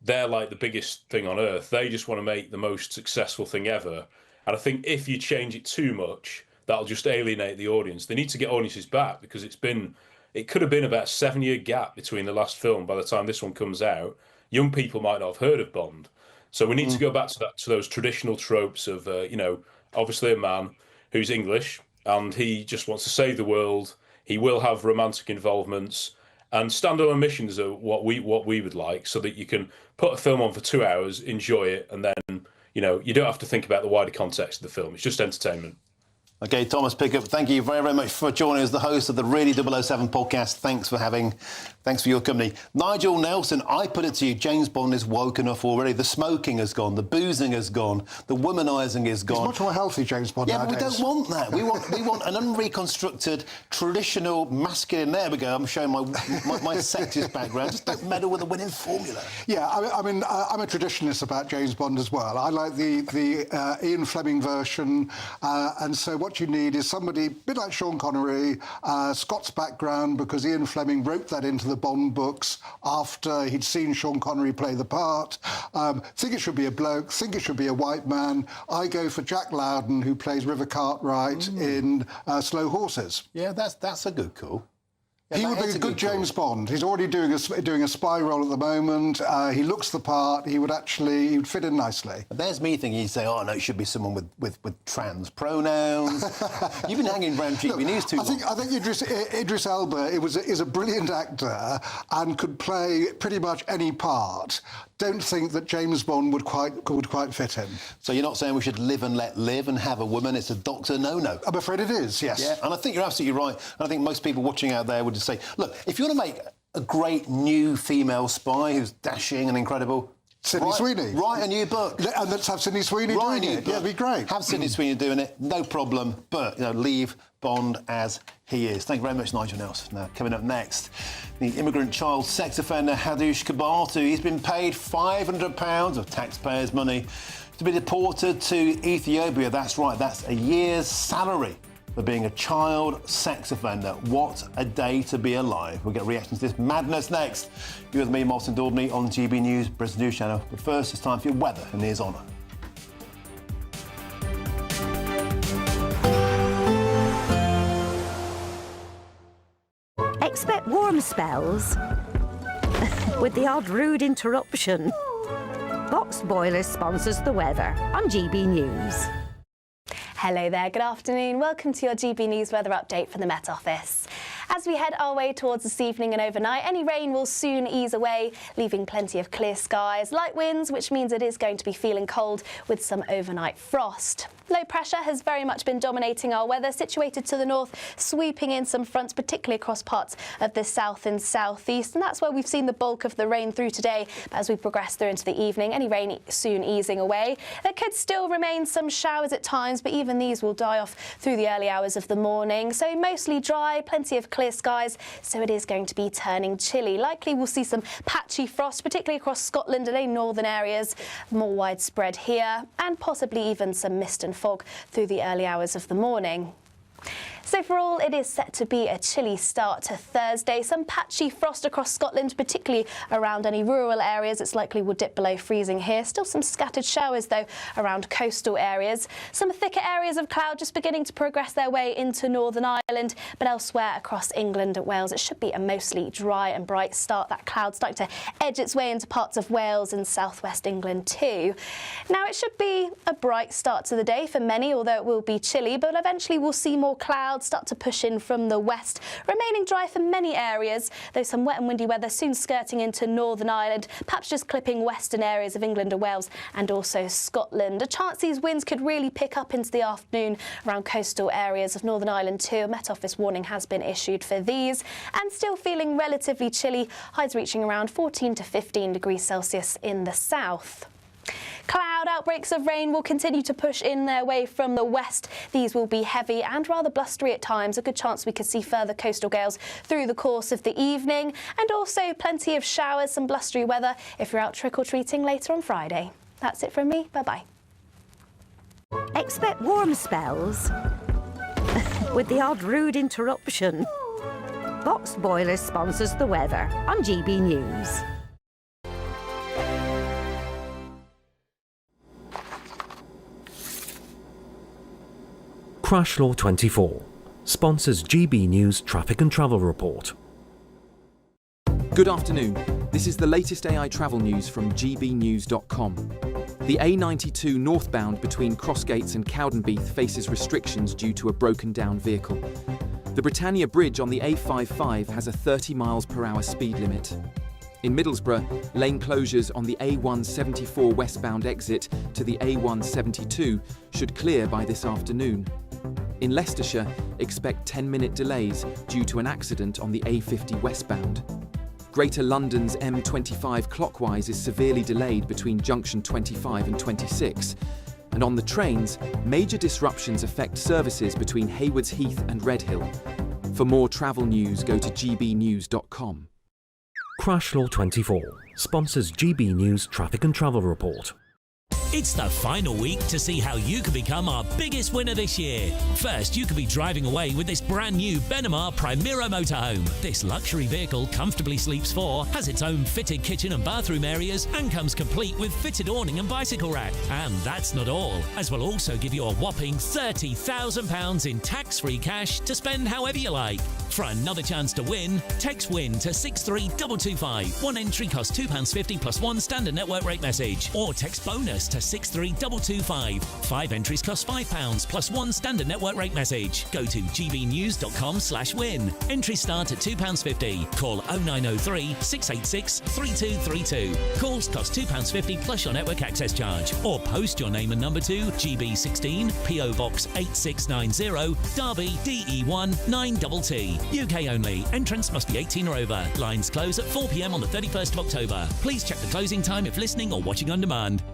[SPEAKER 10] they're like the biggest thing on earth. They just want to make the most successful thing ever. And I think if you change it too much, that'll just alienate the audience. They need to get audiences back, because it could have been about a 7-year gap between the last film. By the time this one comes out, young people might not have heard of Bond. So we need to go back to those traditional tropes of, obviously a man who's English and he just wants to save the world. He will have romantic involvements, and standalone missions are what we would like, so that you can put a film on for 2 hours, enjoy it, and then, you don't have to think about the wider context of the film. It's just entertainment.
[SPEAKER 1] OK, Thomas Pickup, thank you very, very much for joining us, the host of the Really 007 podcast. Thanks for your company. Nigel Nelson, I put it to you, James Bond is woke enough already. The smoking has gone, the boozing has gone, the womanising is gone.
[SPEAKER 3] He's much more healthy, James Bond,
[SPEAKER 1] yeah,
[SPEAKER 3] nowadays.
[SPEAKER 1] But we don't want that. We want an unreconstructed, traditional, masculine... There we go, I'm showing my sexist background. Just don't meddle with the winning formula.
[SPEAKER 3] Yeah, I mean, I'm a traditionalist about James Bond as well. I like the Ian Fleming version, and so what you need is somebody a bit like Sean Connery, Scott's background, because Ian Fleming wrote that into the Bond books after he'd seen Sean Connery play the part. Think it should be a bloke, think it should be a white man. I go for Jack Lowden, who plays River Cartwright in Slow Horses.
[SPEAKER 1] Yeah, that's a good call. Yeah,
[SPEAKER 3] he would be a good James Bond. He's already doing a spy role at the moment. He looks the part. He would fit in nicely.
[SPEAKER 1] There's me thinking you'd say, oh no, it should be someone with trans pronouns. You've been hanging around GBNews too long.
[SPEAKER 3] I think Idris Elba is a brilliant actor and could play pretty much any part. Don't think that James Bond would quite fit him.
[SPEAKER 1] So you're not saying we should live and let live and have a woman? It's a doctor no-no.
[SPEAKER 3] I'm afraid it is, yes.
[SPEAKER 1] Yeah, and I think you're absolutely right. And I think most people watching out there would just say, look, if you want to make a great new female spy who's dashing and incredible...
[SPEAKER 3] Sydney Sweeney.
[SPEAKER 1] Write a new book.
[SPEAKER 3] And let's have Sydney Sweeney doing it. Yeah, it'd be great.
[SPEAKER 1] Have Sydney Sweeney doing it, no problem. But, leave Bond as he is. Thank you very much, Nigel Nelson. Now, coming up next, the immigrant child sex offender Hadush Kabatu. He's been paid £500 of taxpayers' money to be deported to Ethiopia. That's right, that's a year's salary for being a child sex offender. What a day to be alive. We'll get reactions to this madness next. You're with me, Martin Daubney, on GB News, Britain's News Channel. But first, it's time for your weather and Near's Honour.
[SPEAKER 11] Expect warm spells with the odd rude interruption. Box Boilers sponsors the weather on GB News.
[SPEAKER 20] Hello there, good afternoon. Welcome to your GB News weather update from the Met Office. As we head our way towards this evening and overnight, any rain will soon ease away, leaving plenty of clear skies, light winds, which means it is going to be feeling cold with some overnight frost. Low pressure has very much been dominating our weather, situated to the north, sweeping in some fronts, particularly across parts of the south and southeast, and that's where we've seen the bulk of the rain through today. But as we progress through into the evening, any rain soon easing away. There could still remain some showers at times, but even these will die off through the early hours of the morning. So mostly dry, plenty of clear skies, so it is going to be turning chilly. Likely we'll see some patchy frost, particularly across Scotland and any northern areas, more widespread here, and possibly even some mist and fog through the early hours of the morning. So for all, it is set to be a chilly start to Thursday. Some patchy frost across Scotland, particularly around any rural areas. It's likely will dip below freezing here. Still some scattered showers, though, around coastal areas. Some thicker areas of cloud just beginning to progress their way into Northern Ireland, but elsewhere across England and Wales, it should be a mostly dry and bright start. That cloud starting to edge its way into parts of Wales and southwest England too. Now, it should be a bright start to the day for many, although it will be chilly, but eventually we'll see more clouds start to push in from the west, remaining dry for many areas, though some wet and windy weather soon skirting into Northern Ireland, perhaps just clipping western areas of England and Wales and also Scotland. A chance these winds could really pick up into the afternoon around coastal areas of Northern Ireland too. A Met Office warning has been issued for these, and still feeling relatively chilly, highs reaching around 14 to 15 degrees Celsius in the south. Cloud outbreaks of rain will continue to push in their way from the west. These will be heavy and rather blustery at times. A good chance we could see further coastal gales through the course of the evening, and also plenty of showers, some blustery weather if you're out trick-or-treating later on Friday. That's it from me. Bye-bye.
[SPEAKER 11] Expect warm spells with the odd rude interruption. Box Boiler sponsors the weather on GB News.
[SPEAKER 21] Crash Law 24 sponsors GB News Traffic and Travel Report.
[SPEAKER 12] Good afternoon. This is the latest AI travel news from gbnews.com. The A92 northbound between Crossgates and Cowdenbeath faces restrictions due to a broken down vehicle. The Britannia Bridge on the A55 has a 30 miles per hour speed limit. In Middlesbrough, lane closures on the A174 westbound exit to the A172 should clear by this afternoon. In Leicestershire, expect 10-minute delays due to an accident on the A50 westbound. Greater London's M25 clockwise is severely delayed between junction 25 and 26. And on the trains, major disruptions affect services between Haywards Heath and Redhill. For more travel news, go to gbnews.com.
[SPEAKER 21] Crash Law 24 sponsors GB News Traffic and Travel Report.
[SPEAKER 13] It's the final week to see how you can become our biggest winner this year. First, you could be driving away with this brand new Benamar Primera motorhome. This luxury vehicle comfortably sleeps four, has its own fitted kitchen and bathroom areas, and comes complete with fitted awning and bicycle rack. And that's not all, as we'll also give you a whopping £30,000 in tax-free cash to spend however you like. For another chance to win, text WIN to 63225. One entry costs £2.50 plus one standard network rate message, or text BONUS to 63225. 5 entries cost £5 plus one standard network rate message. Go to gbnews.com/win. Entries start at £2.50. Call 0903 686 3232. Calls cost £2.50 plus your network access charge. Or post your name and number to GB16 PO Box 8690 Derby DE1 9TT. UK only. Entrance must be 18 or over. Lines close at 4 p.m. on the 31st of October. Please check the closing time if listening or watching on demand.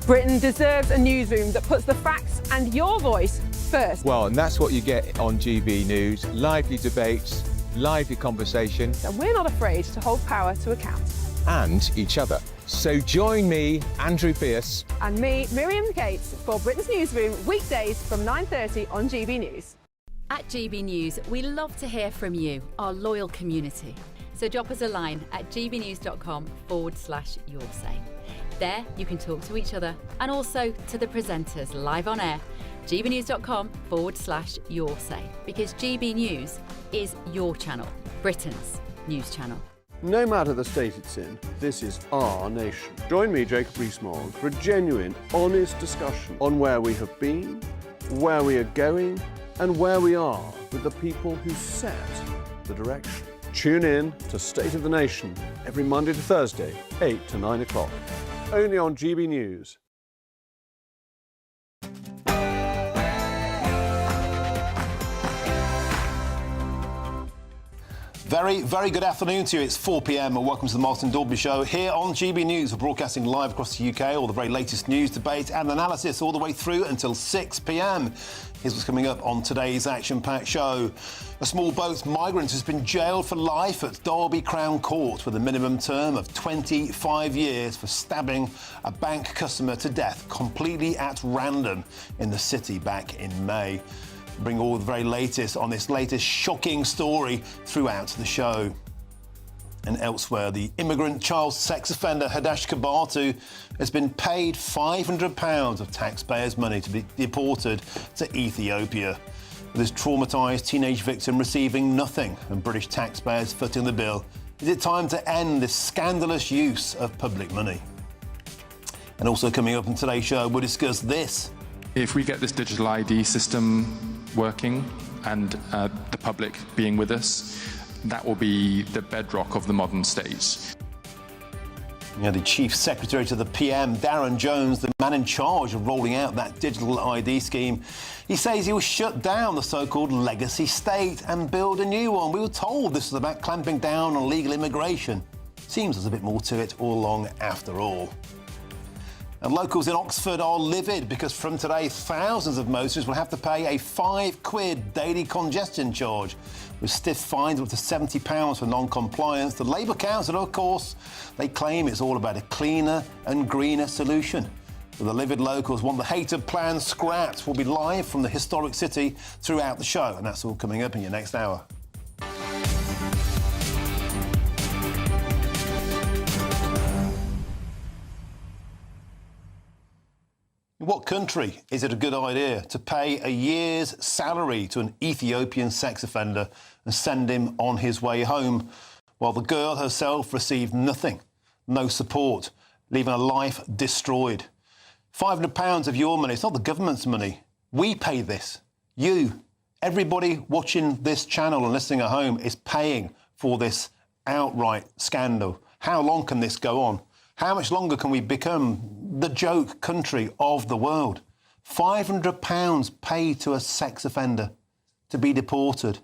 [SPEAKER 15] Britain deserves a newsroom that puts the facts and your voice first.
[SPEAKER 16] Well, and that's what you get on GB News. Lively debates, lively conversation.
[SPEAKER 15] And we're not afraid to hold power to account.
[SPEAKER 16] And each other. So join me, Andrew Pierce.
[SPEAKER 15] And me, Miriam Gates, for Britain's Newsroom, weekdays from 9:30 on GB News.
[SPEAKER 27] At GB News, we love to hear from you, our loyal community. So drop us a line at gbnews.com/yoursay. There, you can talk to each other and also to the presenters live on air. gbnews.com/yoursay, because GB News is your channel, Britain's news channel.
[SPEAKER 23] No matter the state it's in, this is our nation. Join me, Jacob Rees-Mogg, for a genuine, honest discussion on where we have been, where we are going, and where we are with the people who set the direction. Tune in to State of the Nation every Monday to Thursday, 8 to 9 o'clock. Only on GB News.
[SPEAKER 1] Very, very good afternoon to you. It's 4 p.m. and welcome to the Martin Daubney Show here on GB News. We're broadcasting live across the UK, all the very latest news, debate and analysis all the way through until 6 p.m. Here's what's coming up on today's action-packed show. A small boat migrant has been jailed for life at Derby Crown Court with a minimum term of 25 years for stabbing a bank customer to death completely at random in the city back in May. Bring all the very latest on this latest shocking story throughout the show. And elsewhere, the immigrant child sex offender Hadash Kabatu has been paid £500 of taxpayers' money to be deported to Ethiopia. With this traumatised teenage victim receiving nothing and British taxpayers footing the bill, is it time to end this scandalous use of public money? And also coming up in today's show, we'll discuss this.
[SPEAKER 2] If we get this digital ID system working and the public being with us, that will be the bedrock of the modern state.
[SPEAKER 1] Yeah, the Chief Secretary to the PM, Darren Jones, the man in charge of rolling out that digital ID scheme, he says he will shut down the so-called legacy state and build a new one. We were told this was about clamping down on illegal immigration. Seems there's a bit more to it all along after all. And locals in Oxford are livid because from today, thousands of motorists will have to pay a £5 daily congestion charge, with stiff fines up to £70 for non-compliance. The Labour Council, of course, they claim it's all about a cleaner and greener solution. But the livid locals want the hated plan scrapped. We'll be live from the historic city throughout the show, and that's all coming up in your next hour. In what country is it a good idea to pay a year's salary to an Ethiopian sex offender and send him on his way home, while the girl herself received nothing, no support, leaving her life destroyed? £500 of your money, it's not the government's money. We pay this. You, everybody watching this channel and listening at home is paying for this outright scandal. How long can this go on? How much longer can we become the joke country of the world? £500 paid to a sex offender to be deported.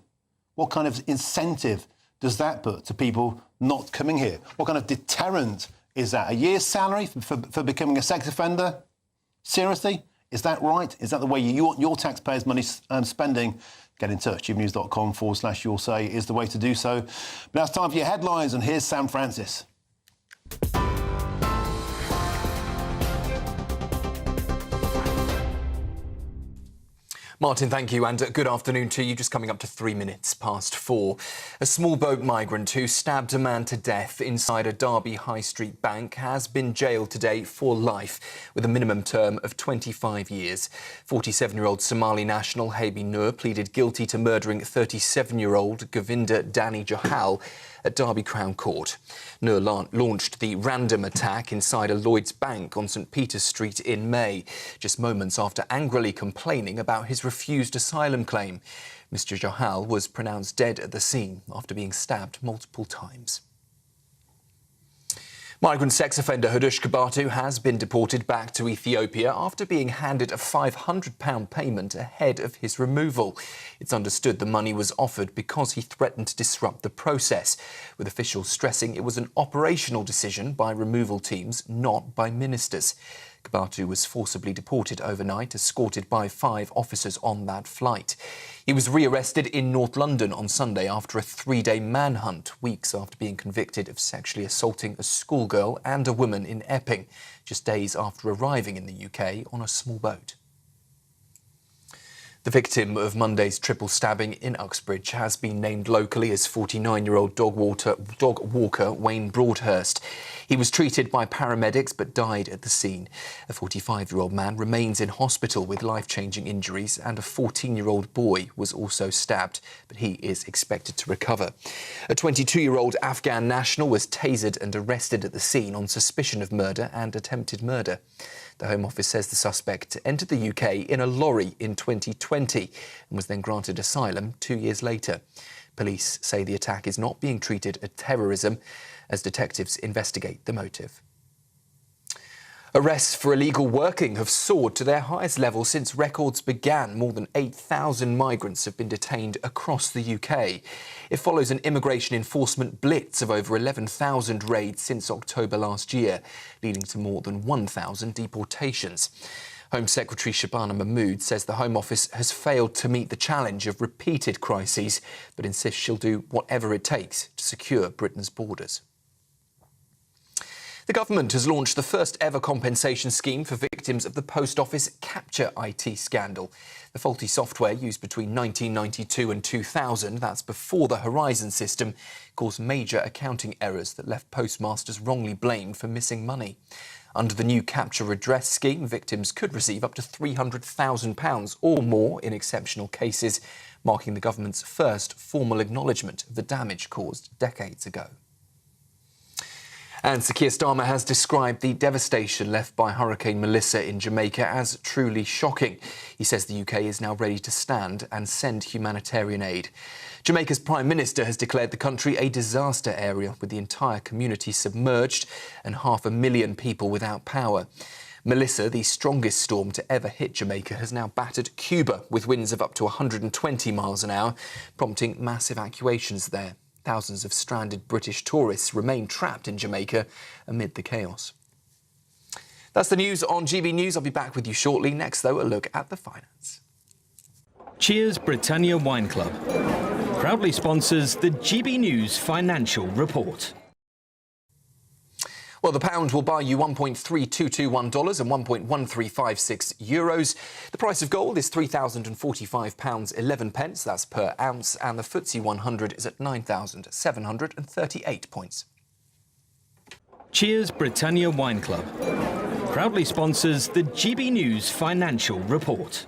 [SPEAKER 1] What kind of incentive does that put to people not coming here? What kind of deterrent is that? A year's salary for becoming a sex offender? Seriously? Is that right? Is that the way you want your taxpayers' money spending? Get in touch. GBNews.com/you'll say is the way to do so. But now it's time for your headlines, and here's Sam Francis.
[SPEAKER 12] Martin, thank you, and good afternoon to you. Just coming up to 3 minutes past 4. A small boat migrant who stabbed a man to death inside a Derby High Street bank has been jailed today for life, with a minimum term of 25 years. 47-year-old Somali national Habi Nur pleaded guilty to murdering 37-year-old Govinda Dani Johal at Derby Crown Court. Nur launched the random attack inside a Lloyds bank on St Peter's Street in May, just moments after angrily complaining about his refused asylum claim. Mr Johal was pronounced dead at the scene after being stabbed multiple times. Migrant sex offender Hadash Kabatu has been deported back to Ethiopia after being handed a £500 payment ahead of his removal. It's understood the money was offered because he threatened to disrupt the process, with officials stressing it was an operational decision by removal teams, not by ministers. Kabatu was forcibly deported overnight, escorted by 5 officers on that flight. He was rearrested in North London on Sunday after a 3-day manhunt, weeks after being convicted of sexually assaulting a schoolgirl and a woman in Epping, just days after arriving in the UK on a small boat. The victim of Monday's triple stabbing in Uxbridge has been named locally as 49-year-old dog walker Wayne Broadhurst. He was treated by paramedics but died at the scene. A 45-year-old man remains in hospital with life-changing injuries, and a 14-year-old boy was also stabbed, but he is expected to recover. A 22-year-old Afghan national was tasered and arrested at the scene on suspicion of murder and attempted murder. The Home Office says the suspect entered the UK in a lorry in 2020 and was then granted asylum 2 years later. Police say the attack is not being treated as terrorism as detectives investigate the motive. Arrests for illegal working have soared to their highest level since records began. More than 8,000 migrants have been detained across the UK. It follows an immigration enforcement blitz of over 11,000 raids since October last year, leading to more than 1,000 deportations. Home Secretary Shabana Mahmood says the Home Office has failed to meet the challenge of repeated crises, but insists she'll do whatever it takes to secure Britain's borders. The government has launched the first ever compensation scheme for victims of the Post Office capture IT scandal. The faulty software used between 1992 and 2000, that's before the Horizon system, caused major accounting errors that left postmasters wrongly blamed for missing money. Under the new capture redress scheme, victims could receive up to £300,000 or more in exceptional cases, marking the government's first formal acknowledgement of the damage caused decades ago. And Sir Keir Starmer has described the devastation left by Hurricane Melissa in Jamaica as truly shocking. He says the UK is now ready to stand and send humanitarian aid. Jamaica's Prime Minister has declared the country a disaster area, with the entire community submerged and 500,000 people without power. Melissa, the strongest storm to ever hit Jamaica, has now battered Cuba with winds of up to 120 miles an hour, prompting mass evacuations there. Thousands of stranded British tourists remain trapped in Jamaica amid the chaos. That's the news on GB News. I'll be back with you shortly. Next, though, a look at the finance.
[SPEAKER 4] Cheers Britannia Wine Club proudly sponsors the GB News Financial Report.
[SPEAKER 12] Well, the pound will buy you $1.3221 and €1.1356. The price of gold is £3,045.11, that's per ounce, and the FTSE 100 is at 9,738 points.
[SPEAKER 4] Cheers Britannia Wine Club proudly sponsors the GB News Financial Report.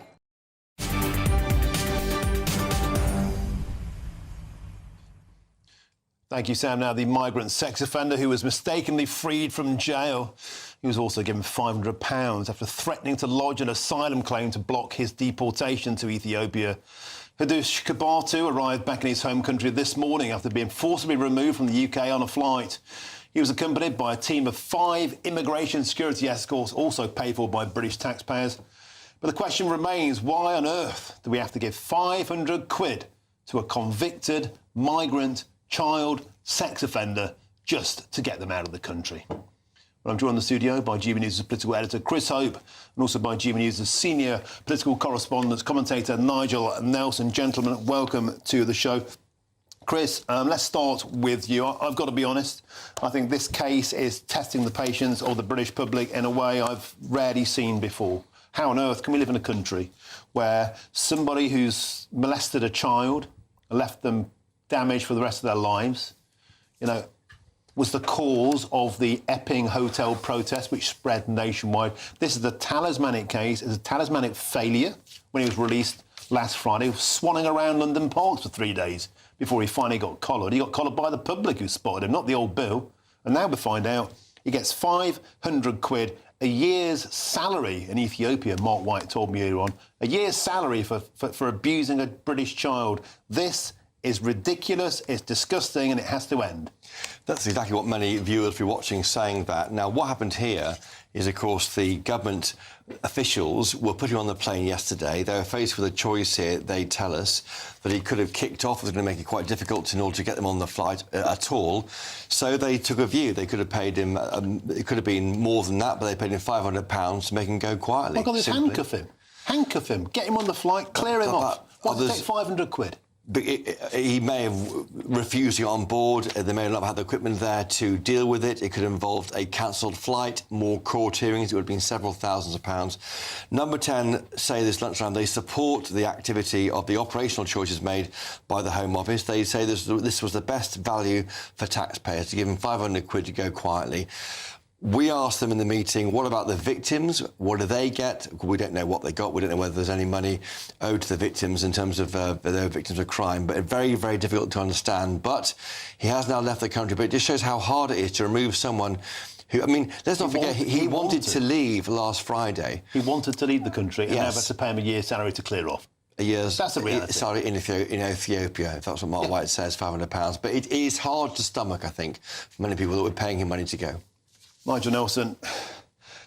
[SPEAKER 1] Thank you, Sam. Now, the migrant sex offender who was mistakenly freed from jail, he was also given £500 after threatening to lodge an asylum claim to block his deportation to Ethiopia. Hadush Kabatu arrived back in his home country this morning after being forcibly removed from the UK on a flight. He was accompanied by a team of 5 immigration security escorts, also paid for by British taxpayers. But the question remains, why on earth do we have to give £500 to a convicted migrant child sex offender just to get them out of the country? Well, I'm joined in the studio by GB News' political editor Chris Hope, and also by GB News' senior political correspondent, commentator Nigel Nelson. Gentlemen, welcome to the show. Chris, let's start with you. I've got to be honest, I think this case is testing the patience of the British public in a way I've rarely seen before. How on earth can we live in a country where somebody who's molested a child, left them damage for the rest of their lives, was the cause of the Epping hotel protest, which spread nationwide? This is a talismanic case. It's a talismanic failure when he was released last Friday. He was swanning around London parks for 3 days before he finally got collared. He got collared by the public who spotted him, not the old Bill. And now we find out he gets £500, a year's salary in Ethiopia, Mark White told me earlier on, a year's salary for abusing a British child. This is ridiculous, it's disgusting, and it has to end.
[SPEAKER 5] That's exactly what many viewers will be watching saying that. Now, what happened here is, of course, the government officials were putting on the plane yesterday. They were faced with a choice here. They tell us that he could have kicked off. It was going to make it quite difficult in order to get them on the flight at all. So they took a view. They could have paid him, it could have been more than that, but they paid him £500 to make him go quietly.
[SPEAKER 1] Oh, God, handcuff him, get him on the flight, clear him off. Why did it take £500?
[SPEAKER 5] But he may have refused to get on board. They may not have had the equipment there to deal with it. It could have involved a cancelled flight, more court hearings. It would have been several thousands of pounds. Number 10 say this lunchtime they support the activity of the operational choices made by the Home Office. They say this was the best value for taxpayers, to give them £500 to go quietly. We asked them in the meeting, what about the victims? What do they get? We don't know what they got. We don't know whether there's any money owed to the victims in terms of their victims of crime. But very, very difficult to understand. But he has now left the country. But it just shows how hard it is to remove someone who, I mean, let's not forget, he wanted to leave last Friday.
[SPEAKER 1] He wanted to leave the country, and now have to pay him a year's salary to clear off.
[SPEAKER 5] A year's
[SPEAKER 1] that's the reality.
[SPEAKER 5] Sorry, in Ethiopia, if that's what Mark White says, £500. But it is hard to stomach, I think, for many people that were paying him money to go.
[SPEAKER 1] Nigel Nelson,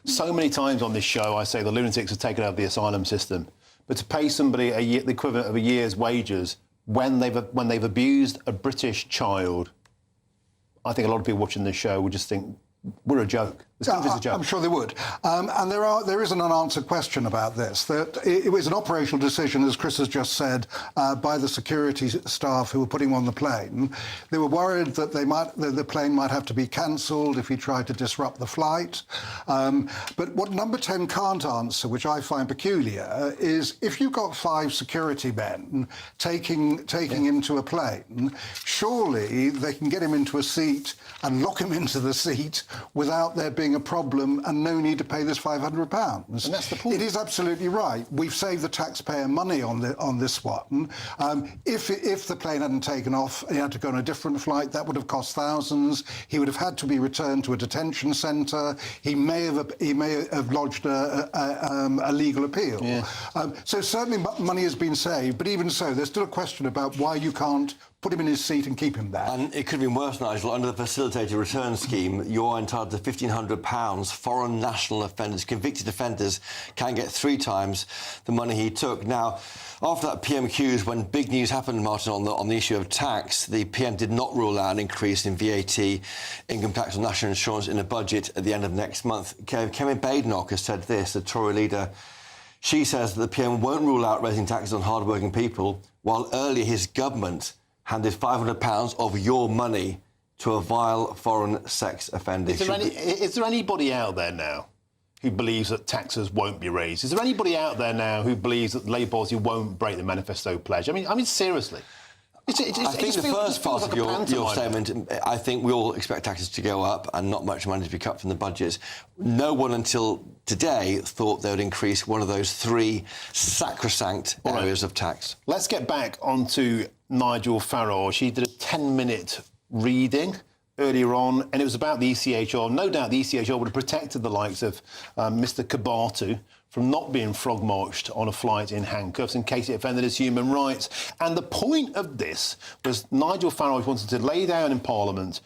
[SPEAKER 1] So many times on this show, I say the lunatics have taken over the asylum system. But to pay somebody the equivalent of a year's wages when they've abused a British child, I think a lot of people watching this show would just think, we're a joke.
[SPEAKER 3] I'm sure they would. And there is an unanswered question about this. That it was an operational decision, as Chris has just said, by the security staff who were putting him on the plane. They were worried that the plane might have to be cancelled if he tried to disrupt the flight. But what Number 10 can't answer, which I find peculiar, is if you've got 5 security men taking him to a plane, surely they can get him into a seat and lock him into the seat without there being a problem and no need to pay this £500.
[SPEAKER 1] And that's the point.
[SPEAKER 3] It is absolutely right. We've saved the taxpayer money on this one. If the plane hadn't taken off, he had to go on a different flight, that would have cost thousands. He would have had to be returned to a detention centre. He may have lodged a legal appeal. Yeah. So certainly money has been saved, but even so, there's still a question about why you can't put him in his seat and keep him there.
[SPEAKER 5] And it could have been worse, Nigel. Under the facilitated return scheme, you're entitled to £1,500. Foreign national offenders, convicted offenders, can get 3 times the money he took. Now, after that PMQs, when big news happened, Martin, on the issue of tax, the PM did not rule out an increase in VAT, income tax or national insurance in the budget at the end of next month. Kemi Badenoch has said this, the Tory leader. She says that the PM won't rule out raising taxes on hard-working people, while earlier his government handed £500 of your money to a vile foreign sex offender.
[SPEAKER 1] Is there anybody out there now who believes that taxes won't be raised? Is there anybody out there now who believes that the Labour Party won't break the manifesto pledge? I mean, seriously.
[SPEAKER 5] I think the first part of your statement, I think we all expect taxes to go up and not much money to be cut from the budgets. No one until today thought they would increase one of those 3 sacrosanct areas of tax.
[SPEAKER 1] Let's get back onto Nigel Farage. He did a 10-minute reading earlier on, and it was about the ECHR. No doubt the ECHR would have protected the likes of Mr Kabatu from not being frog-marched on a flight in handcuffs in case it offended his human rights. And the point of this was Nigel Farage wanted to lay down in Parliament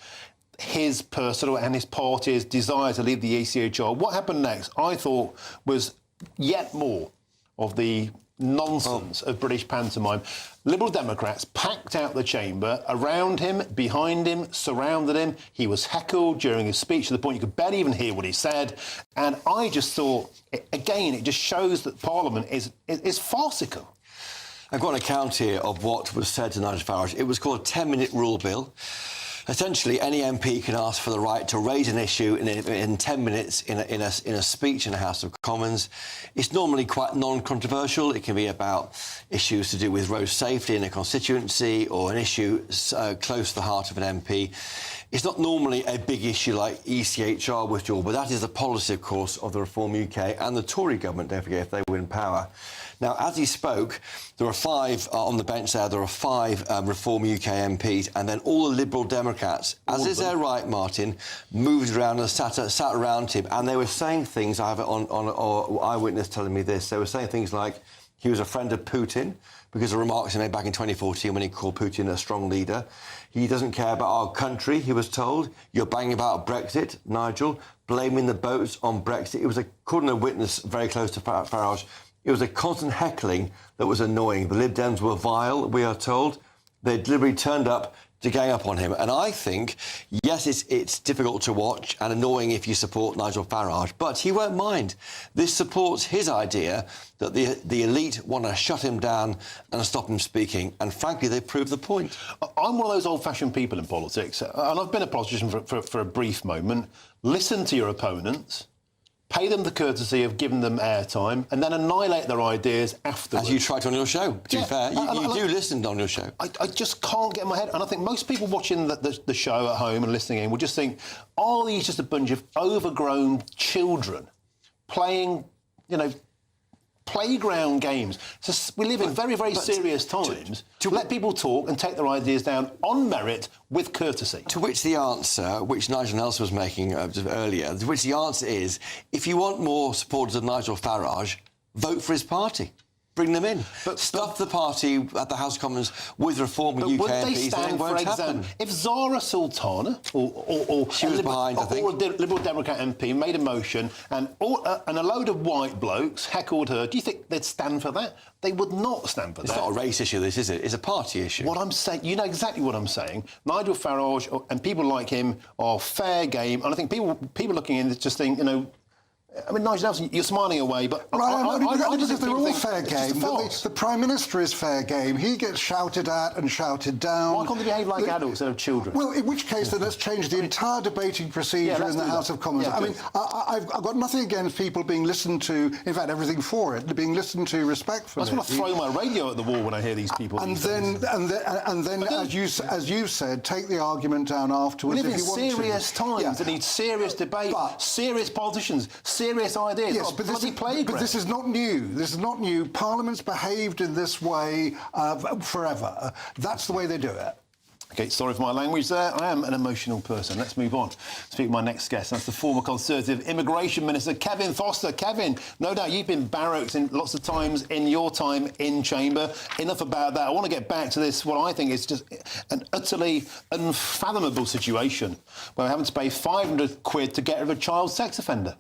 [SPEAKER 1] his personal and his party's desire to leave the ECHR. What happened next, I thought, was yet more of the nonsense of British pantomime. Liberal Democrats packed out the chamber, around him, behind him, surrounded him. He was heckled during his speech to the point you could barely even hear what he said. And I just thought, again, it just shows that Parliament is farcical.
[SPEAKER 5] I've got an account here of what was said to Nigel Farage. It was called a 10-minute rule bill. Essentially, any MP can ask for the right to raise an issue in 10 minutes in a speech in the House of Commons. It's normally quite non-controversial. It can be about issues to do with road safety in a constituency or an issue close to the heart of an MP. It's not normally a big issue like ECHR withdrawal, but that is the policy, of course, of the Reform UK and the Tory government, don't forget, if they win power. Now, as he spoke, there are 5 on the bench there. There are 5 Reform UK MPs, and then all the Liberal Democrats, as is their right, Martin, moved around and sat around him, and they were saying things. I have it on Eyewitness telling me this. They were saying things like he was a friend of Putin because of remarks he made back in 2014 when he called Putin a strong leader. He doesn't care about our country, he was told. You're banging about Brexit, Nigel, blaming the boats on Brexit. It was, according to a witness very close to Farage, it was a constant heckling that was annoying. The Lib Dems were vile, we are told. They deliberately turned up to gang up on him. And I think, yes, it's difficult to watch and annoying if you support Nigel Farage, but he won't mind. This supports his idea that the elite want to shut him down and stop him speaking. And frankly, they prove the point.
[SPEAKER 1] I'm one of those old-fashioned people in politics, and I've been a politician for a brief moment. Listen to your opponents, pay them the courtesy of giving them airtime, and then annihilate their ideas afterwards.
[SPEAKER 5] As you tried to on your show, to be fair. You do listen on your show.
[SPEAKER 1] I just can't get in my head. And I think most people watching the show at home and listening in will just think, are these just a bunch of overgrown children playing, playground games? So we live in very, very serious times to let people talk and take their ideas down on merit with courtesy.
[SPEAKER 5] To which the answer, which Nigel Nelson was making earlier, to which the answer is, if you want more supporters of Nigel Farage, vote for his party. bring them in. But stuff the party at the House of Commons with reform and UK
[SPEAKER 1] would they
[SPEAKER 5] MPs,
[SPEAKER 1] stand, for example, if Zara Sultana or
[SPEAKER 5] she was behind, I think,
[SPEAKER 1] or a Liberal Democrat MP made a motion and a load of white blokes heckled her, do you think they'd stand for that? They would not stand for that.
[SPEAKER 5] It's not a race issue, this, is it? It's a party issue.
[SPEAKER 1] What I'm saying, you know exactly what I'm saying. Nigel Farage and people like him are fair game, and I think people looking in just think, you know, I mean, Nigel Nelson, you're smiling away, but
[SPEAKER 3] I just
[SPEAKER 1] think
[SPEAKER 3] they're all
[SPEAKER 1] think
[SPEAKER 3] fair game. The Prime Minister is fair game. He gets shouted at and shouted down.
[SPEAKER 1] Why can't they behave like adults instead of children?
[SPEAKER 3] Well, in which case, then let's change the entire debating procedure in the House of Commons. I mean, I've got nothing against people being listened to, in fact, everything for it, being listened to respectfully.
[SPEAKER 1] I just want to throw my radio at the wall when I hear these people.
[SPEAKER 3] And then, as you said, take the argument down afterwards.
[SPEAKER 1] We live in serious times. They need serious debate, serious politicians, serious ideas.
[SPEAKER 3] Yes, but this is not new. This is not new. Parliament's behaved in this way forever. That's the way they do it.
[SPEAKER 1] OK, sorry for my language there. I am an emotional person. Let's move on. Speak to my next guest. That's the former Conservative Immigration Minister, Kevin Foster. Kevin, no doubt you've been barracked lots of times in your time in Chamber. Enough about that. I want to get back to this, what I think is just an utterly unfathomable situation where we're having to pay £500 to get rid of a child sex offender.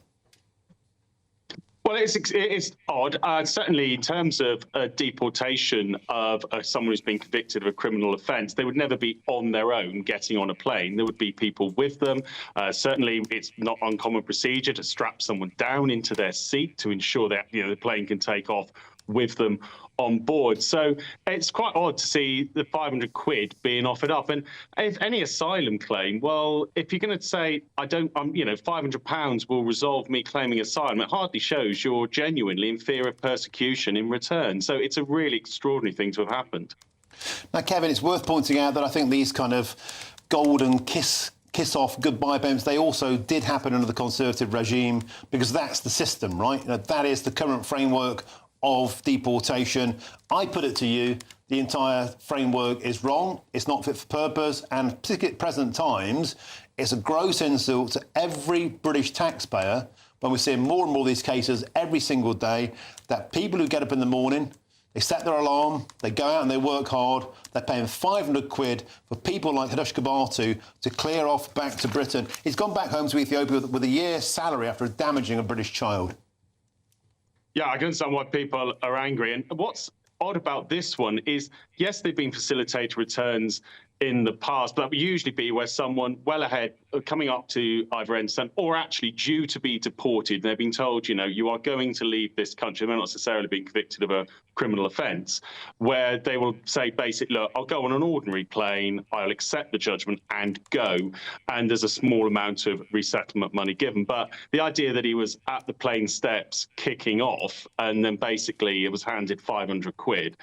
[SPEAKER 6] Well, it's odd. Certainly, in terms of deportation of someone who's been convicted of a criminal offence, they would never be on their own getting on a plane. There would be people with them. Certainly, it's not uncommon procedure to strap someone down into their seat to ensure that the plane can take off with them on board. So it's quite odd to see the £500 being offered up. And if any asylum claim, well, if you're going to say, £500 will resolve me claiming asylum, it hardly shows you're genuinely in fear of persecution in return. So it's a really extraordinary thing to have happened.
[SPEAKER 1] Now, Kevin, it's worth pointing out that I think these kind of golden kiss-off goodbye payments, they also did happen under the Conservative regime because that's the system, right? That is the current framework of deportation. I put it to you, the entire framework is wrong, it's not fit for purpose, and particularly at present times, it's a gross insult to every British taxpayer when we're seeing more and more of these cases every single day, that people who get up in the morning, they set their alarm, they go out and they work hard, they're paying £500 for people like Hadush Kabatu to clear off back to Britain. He's gone back home to Ethiopia with a year's salary after damaging a British child.
[SPEAKER 6] Yeah, I can understand why people are angry. And what's odd about this one is, yes, they've been facilitated returns in the past, but that would usually be where someone well ahead, coming up to either end sentence or actually due to be deported. They're being told, you are going to leave this country. They're not necessarily being convicted of a criminal offence, where they will say, basically, look, I'll go on an ordinary plane, I'll accept the judgment and go. And there's a small amount of resettlement money given. But the idea that he was at the plane steps kicking off and then basically it was handed £500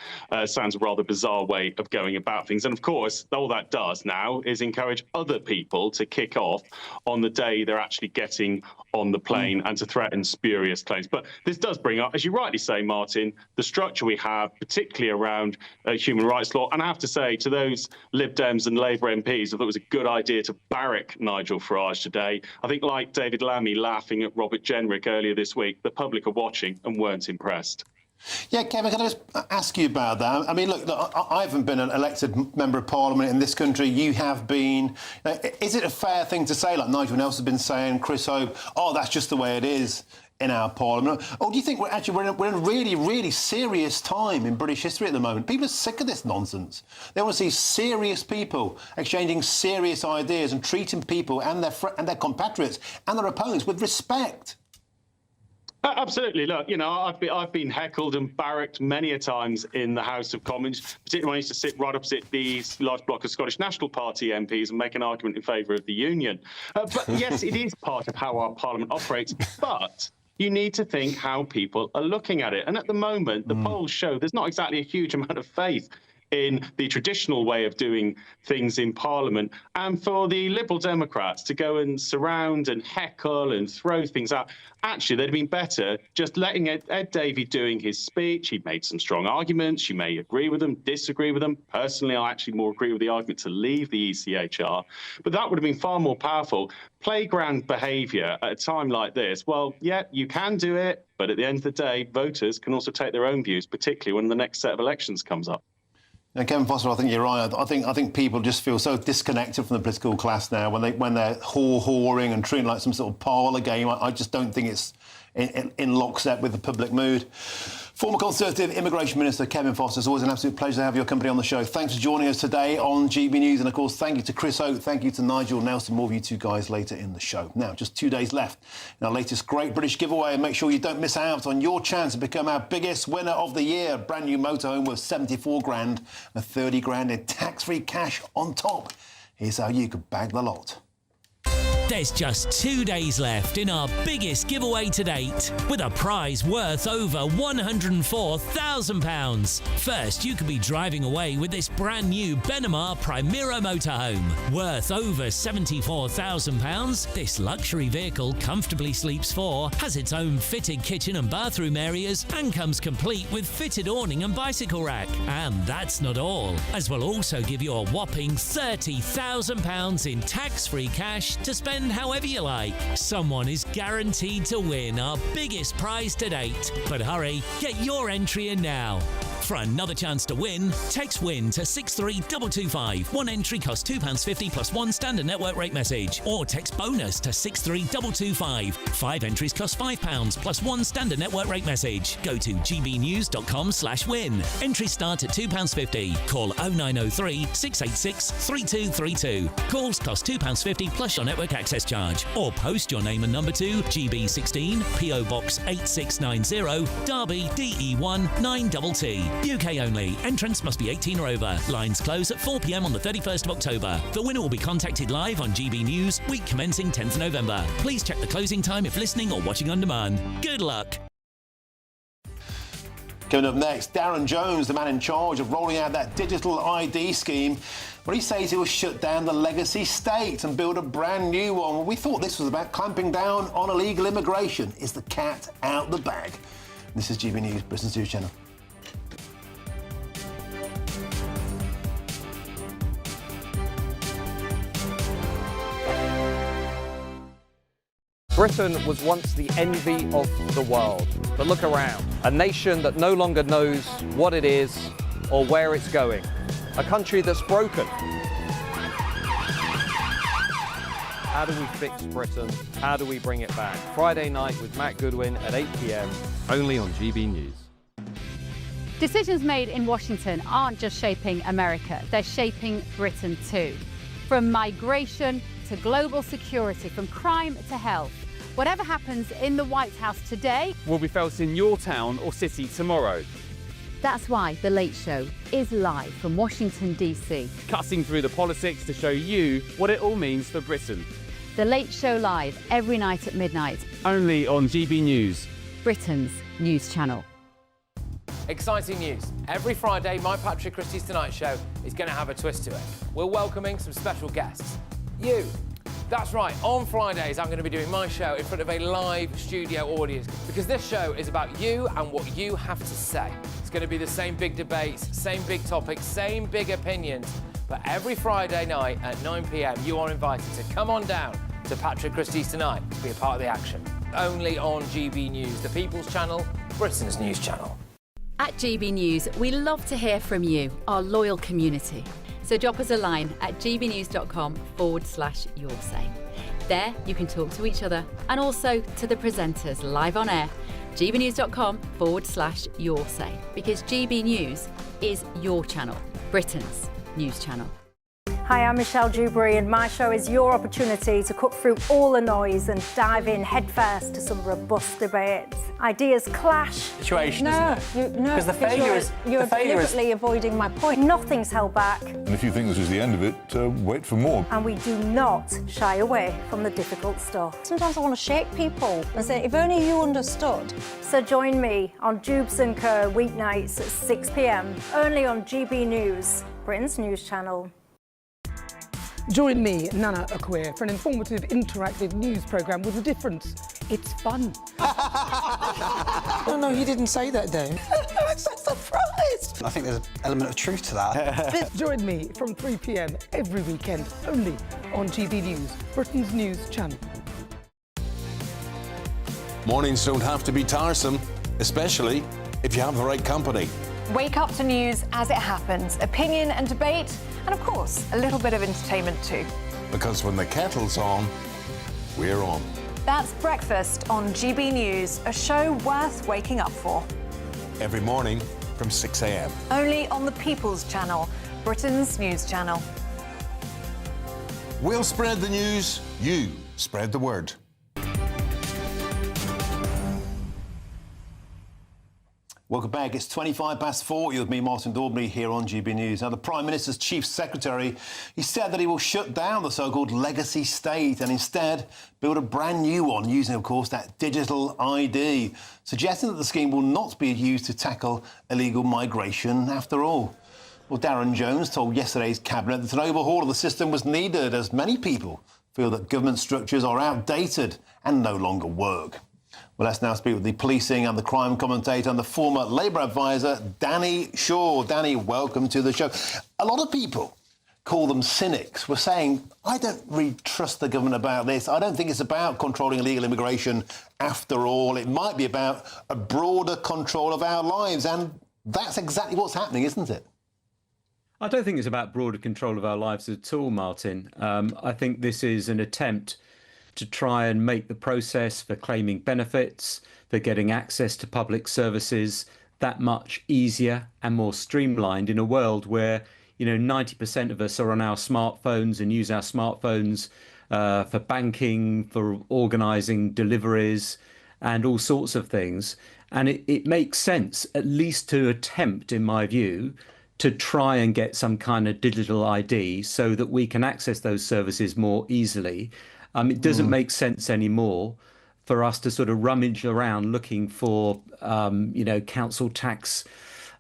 [SPEAKER 6] sounds a rather bizarre way of going about things. And of course, all that does now is encourage other people to kick off on the day they're actually getting on the plane and to threaten spurious claims. But this does bring up, as you rightly say, Martin, the structure we have, particularly around human rights law. And I have to say, to those Lib Dems and Labour MPs, I thought it was a good idea to barrack Nigel Farage today. I think, like David Lammy laughing at Robert Jenrick earlier this week, the public are watching and weren't impressed.
[SPEAKER 1] Yeah, Kevin, can I just ask you about that? I mean, look, I haven't been an elected member of Parliament in this country. You have been. Is it a fair thing to say, like Nigel Nelson has been saying, Chris Hope, that's just the way it is in our Parliament? Or do you think we're in a really, really serious time in British history at the moment? People are sick of this nonsense. They want to see serious people exchanging serious ideas and treating people and their compatriots and their opponents with respect.
[SPEAKER 6] Absolutely. Look, I've been heckled and barracked many a times in the House of Commons, particularly when I used to sit right opposite these large block of Scottish National Party MPs and make an argument in favour of the union. But yes, it is part of how our Parliament operates. But you need to think how people are looking at it. And at the moment, the polls show there's not exactly a huge amount of faith in the traditional way of doing things in Parliament, and for the Liberal Democrats to go and surround and heckle and throw things out. Actually, they'd have been better just letting Ed Davey doing his speech. He'd made some strong arguments. You may agree with them, disagree with them. Personally, I actually more agree with the argument to leave the ECHR, but that would have been far more powerful. Playground behaviour at a time like this, well, yeah, you can do it, but at the end of the day, voters can also take their own views, particularly when the next set of elections comes up.
[SPEAKER 1] Now, Kevin Foster, I think you're right. I think people just feel so disconnected from the political class now when they're whoring and treating like some sort of parlour game. I just don't think it's in lockstep with the public mood. Former Conservative Immigration Minister Kevin Foster, it's always an absolute pleasure to have your company on the show. Thanks for joining us today on GB News. And, of course, thank you to Chris Oates, thank you to Nigel Nelson, more of you two guys later in the show. Now, just 2 days left in our latest Great British giveaway, and make sure you don't miss out on your chance to become our biggest winner of the year. Brand new motorhome worth 74 grand and 30 grand in tax-free cash on top. Here's how you could bag the lot.
[SPEAKER 13] There's just 2 days left in our biggest giveaway to date, with a prize worth over £104,000. First, you could be driving away with this brand new Benamar Primera motorhome. Worth over £74,000, this luxury vehicle comfortably sleeps 4, has its own fitted kitchen and bathroom areas, and comes complete with fitted awning and bicycle rack. And that's not all, as we'll also give you a whopping £30,000 in tax-free cash to spend however you like. Someone is guaranteed to win our biggest prize to date. But hurry, get your entry in now. For another chance to win, text WIN to 63225. One entry costs £2.50 plus one standard network rate message. Or text BONUS to 63225. 5 entries cost £5 plus one standard network rate message. Go to gbnews.com/win. Entries start at £2.50. Call 0903 686 3232. Calls cost £2.50 plus your network access charge. Or post your name and number to GB16 PO Box 8690 Derby DE1 9TT. UK only. Entrants must be 18 or over. Lines close at 4 p.m. on the 31st of October. The winner will be contacted live on GB News, week commencing 10th November. Please check the closing time if listening or watching on demand. Good luck.
[SPEAKER 1] Coming up next, Darren Jones, the man in charge of rolling out that digital ID scheme, where he says he will shut down the legacy state and build a brand new one. Well, we thought this was about clamping down on illegal immigration. Is the cat out the bag? This is GB News, Britain's News Channel.
[SPEAKER 8] Britain was once the envy of the world, but look around. A nation that no longer knows what it is or where it's going. A country that's broken. How do we fix Britain? How do we bring it back? Friday night with Matt Goodwin at 8 p.m, only on GB News.
[SPEAKER 27] Decisions made in Washington aren't just shaping America, they're shaping Britain too. From migration to global security, from crime to health. Whatever happens in the White House today
[SPEAKER 14] will be felt in your town or city tomorrow.
[SPEAKER 27] That's why The Late Show is live from Washington, D.C.
[SPEAKER 14] Cutting through the politics to show you what it all means for Britain.
[SPEAKER 27] The Late Show live every night at midnight.
[SPEAKER 14] Only on GB News,
[SPEAKER 27] Britain's news channel.
[SPEAKER 17] Exciting news. Every Friday, my Patrick Christie's Tonight Show is going to have a twist to it. We're welcoming some special guests. You. That's right, on Fridays I'm going to be doing my show in front of a live studio audience because this show is about you and what you have to say. It's going to be the same big debates, same big topics, same big opinions, but every Friday night at 9 p.m. you are invited to come on down to Patrick Christie's Tonight to be a part of the action. Only on GB News, the People's Channel, Britain's news channel.
[SPEAKER 27] At GB News, we love to hear from you, our loyal community. So drop us a line at gbnews.com/yoursay. There you can talk to each other and also to the presenters live on air. gbnews.com/yoursay, because GB News is your channel, Britain's news channel.
[SPEAKER 9] Hi, I'm Michelle Dewberry, and my show is your opportunity to cut through all the noise and dive in headfirst to some robust debates. Ideas clash.
[SPEAKER 18] Situation,
[SPEAKER 9] No,
[SPEAKER 18] because the failure is
[SPEAKER 9] you're deliberately avoiding my point. Nothing's held back,
[SPEAKER 19] And if you think this is the end of it, wait for more.
[SPEAKER 9] and we do not shy away from the difficult stuff. Sometimes I want to shake people and say, if only you understood. So join me on Dubes & Co. weeknights at 6 p.m. only on GB News, Britain's news channel.
[SPEAKER 7] Join me, Nana Akweer, for an informative, interactive news programme with a difference. It's fun.
[SPEAKER 22] No, you didn't say that, Dave.
[SPEAKER 7] I'm so surprised.
[SPEAKER 22] I think there's an element of truth to that.
[SPEAKER 7] Join me from 3 p.m. every weekend, only on GB News, Britain's news channel.
[SPEAKER 24] Mornings don't have to be tiresome, especially if you have the right company.
[SPEAKER 15] Wake up to news as it happens, opinion and debate, and of course, a little bit of entertainment too.
[SPEAKER 24] Because when the kettle's on, we're on.
[SPEAKER 15] That's Breakfast on GB News, a show worth waking up for.
[SPEAKER 24] Every morning from 6 a.m.
[SPEAKER 15] Only on the People's Channel, Britain's news channel.
[SPEAKER 24] We'll spread the news, you spread the word.
[SPEAKER 1] Welcome back. It's 4:25. You're with me, Martin Daubney, here on GB News. Now, the Prime Minister's Chief Secretary, he said that he will shut down the so-called legacy state and instead build a brand new one, using, of course, that digital ID, suggesting that the scheme will not be used to tackle illegal migration after all. Well, Darren Jones told yesterday's Cabinet that an overhaul of the system was needed, as many people feel that government structures are outdated and no longer work. Well, let's now speak with the policing and the crime commentator and the former Labour advisor, Danny Shaw. Danny, welcome to the show. A lot of people call them cynics. We're saying, I don't really trust the government about this. I don't think it's about controlling illegal immigration after all. It might be about a broader control of our lives. And that's exactly what's happening, isn't it?
[SPEAKER 25] I don't think it's about broader control of our lives at all, Martin. I think this is an attempt to try and make the process for claiming benefits, for getting access to public services that much easier and more streamlined in a world where, 90% of us are on our smartphones and use our smartphones for banking, for organising deliveries and all sorts of things. And it makes sense, at least to attempt, in my view, to try and get some kind of digital ID so that we can access those services more easily. It doesn't make sense anymore for us to sort of rummage around looking for, council tax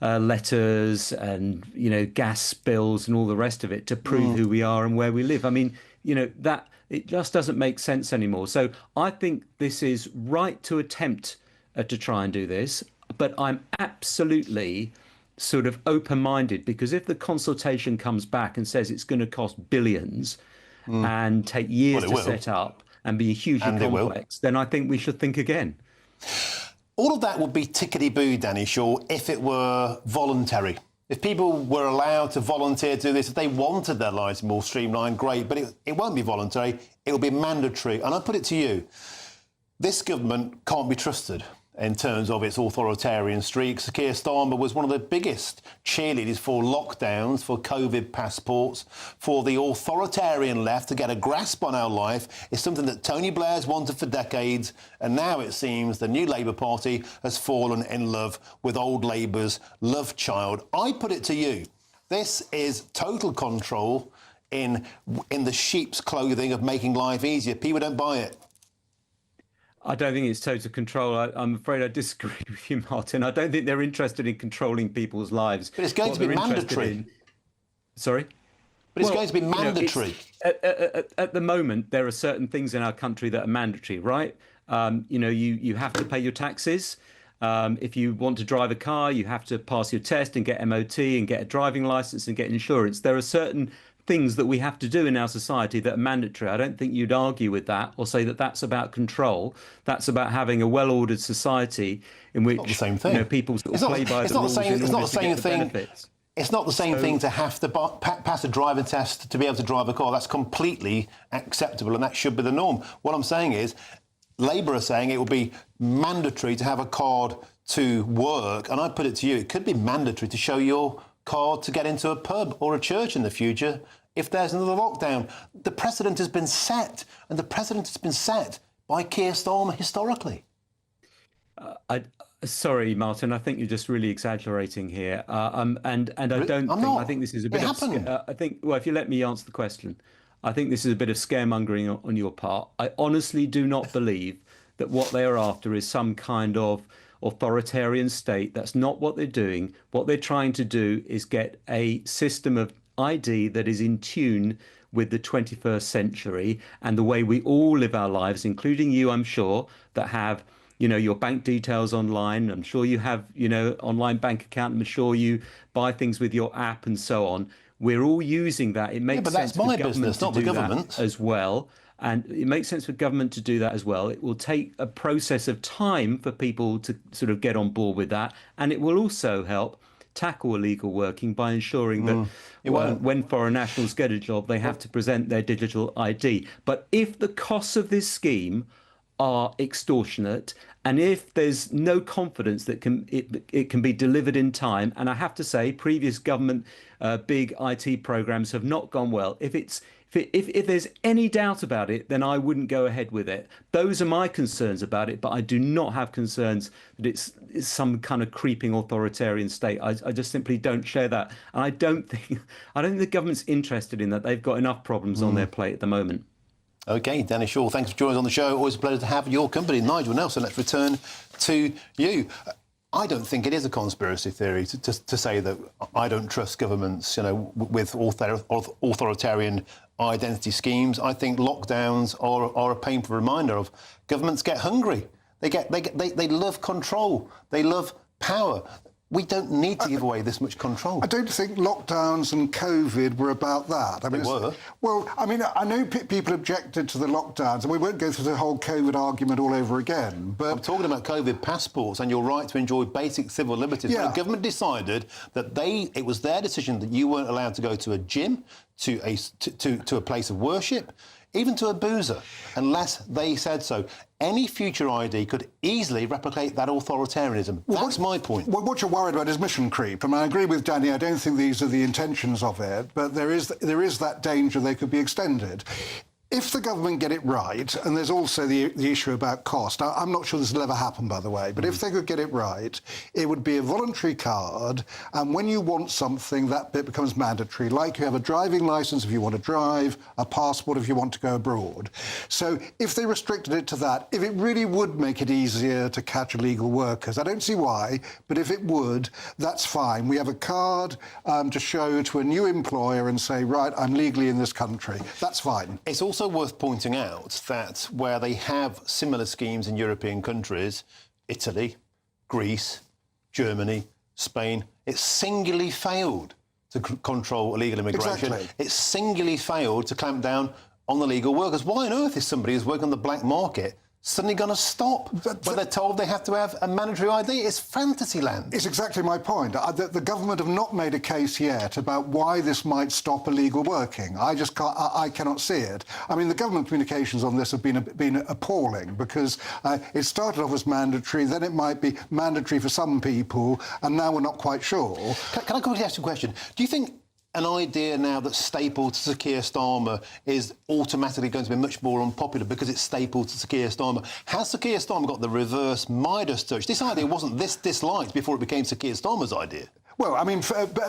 [SPEAKER 25] letters and, gas bills and all the rest of it to prove who we are and where we live. That it just doesn't make sense anymore. So I think this is right to attempt to try and do this, but I'm absolutely sort of open-minded, because if the consultation comes back and says it's going to cost billions and take years to set up and be hugely complex, then I think we should think again.
[SPEAKER 1] All of that would be tickety-boo, Danny Shaw, if it were voluntary. If people were allowed to volunteer to do this, if they wanted their lives more streamlined, great, but it won't be voluntary, it will be mandatory. And I put it to you, this government can't be trusted in terms of its authoritarian streaks. Keir Starmer was one of the biggest cheerleaders for lockdowns, for COVID passports, for the authoritarian left to get a grasp on our life. It's something that Tony Blair's wanted for decades, and now it seems the new Labour Party has fallen in love with old Labour's love child. I put it to you, this is total control in the sheep's clothing of making life easier. People don't buy it.
[SPEAKER 25] I don't think it's total control. I'm afraid I disagree with you, Martin. I don't think they're interested in controlling people's lives.
[SPEAKER 1] But it's going to be mandatory.
[SPEAKER 25] Sorry?
[SPEAKER 1] But it's going to be mandatory.
[SPEAKER 25] At the moment, there are certain things in our country that are mandatory, right? You have to pay your taxes. If you want to drive a car, you have to pass your test and get MOT and get a driving licence and get insurance. There are certain things that we have to do in our society that are mandatory. I don't think you'd argue with that or say that that's about control. That's about having a well-ordered society in which people sort of play by the rules in order to get the benefits.
[SPEAKER 1] It's not the same thing to have to pass a driving test to be able to drive a car. That's completely acceptable and that should be the norm. What I'm saying is Labour are saying it will be mandatory to have a card to work. And I put it to you, it could be mandatory to show your card to get into a pub or a church in the future. if there's another lockdown. The precedent has been set, and the precedent has been set by Keir Starmer historically.
[SPEAKER 25] Sorry, Martin. I think you're just really exaggerating here, and I don't think.
[SPEAKER 1] not.
[SPEAKER 25] I think this is a bit.
[SPEAKER 1] It happened.
[SPEAKER 25] I think. Well, if you let me answer the question, I think this is a bit of scaremongering on your part. I honestly do not believe that what they are after is some kind of authoritarian state. That's not what they're doing. What they're trying to do is get a system of ID that is in tune with the 21st century and the way we all live our lives, including you, I'm sure, that have, your bank details online. I'm sure you have, online bank account. I'm sure you buy things with your app and so on. We're all using that. It makes sense
[SPEAKER 1] that's my
[SPEAKER 25] for
[SPEAKER 1] business, not the government,
[SPEAKER 25] as well. And it makes sense for government to do that as well. It will take a process of time for people to sort of get on board with that. And it will also help tackle illegal working by ensuring that when foreign nationals get a job, they have to present their digital ID. But if the costs of this scheme are extortionate, and if there's no confidence that it can be delivered in time, and I have to say, previous government big IT programs have not gone well. If there's any doubt about it, then I wouldn't go ahead with it. Those are my concerns about it, but I do not have concerns that it's some kind of creeping authoritarian state. I just simply don't share that, and I don't think the government's interested in that. They've got enough problems on their plate at the moment.
[SPEAKER 1] OK, Danny Shaw, thanks for joining us on the show. Always a pleasure to have your company. Nigel Nelson, let's return to you. I don't think it is a conspiracy theory to say that I don't trust governments, with authoritarian identity schemes. I think lockdowns are a painful reminder of governments get hungry. They love control. They love power. We don't need to give away this much control.
[SPEAKER 3] I don't think lockdowns and COVID were about that.
[SPEAKER 1] They were.
[SPEAKER 3] Well, I know people objected to the lockdowns, and we won't go through the whole COVID argument all over again. But
[SPEAKER 1] I'm talking about COVID passports and your right to enjoy basic civil liberties.
[SPEAKER 3] Yeah.
[SPEAKER 1] When the government decided that it was their decision that you weren't allowed to go to a gym, to a place of worship, even to a boozer, unless they said so. Any future ID could easily replicate that authoritarianism. That's my point.
[SPEAKER 3] Well, what you're worried about is mission creep. I agree with Danny. I don't think these are the intentions of it, but there is that danger they could be extended. If the government get it right, and there's also the issue about cost, I'm not sure this will ever happen, by the way, but if they could get it right, it would be a voluntary card, and when you want something, that bit becomes mandatory, like you have a driving licence if you want to drive, a passport if you want to go abroad. So if they restricted it to that, if it really would make it easier to catch illegal workers, I don't see why, but if it would, that's fine. We have a card to show to a new employer and say, right, I'm legally in this country. That's fine.
[SPEAKER 1] It's also worth pointing out that where they have similar schemes in European countries, Italy, Greece, Germany, Spain, it's singularly failed to control illegal immigration.
[SPEAKER 3] Exactly.
[SPEAKER 1] It's singularly failed to clamp down on illegal workers. Why on earth is somebody who's working on the black market suddenly going to stop when they're told they have to have a mandatory ID? It's fantasy land.
[SPEAKER 3] It's exactly my point. The government have not made a case yet about why this might stop illegal working. I cannot see it. The government communications on this have been appalling, because it started off as mandatory, then it might be mandatory for some people, and now we're not quite sure.
[SPEAKER 1] Can I quickly ask you a question? Do you think an idea now that's stapled to Sir Keir Starmer is automatically going to be much more unpopular because it's stapled to Sir Keir Starmer? Has Sir Keir Starmer got the reverse Midas touch? This idea wasn't this disliked before it became Sir Keir Starmer's idea.
[SPEAKER 3] Well,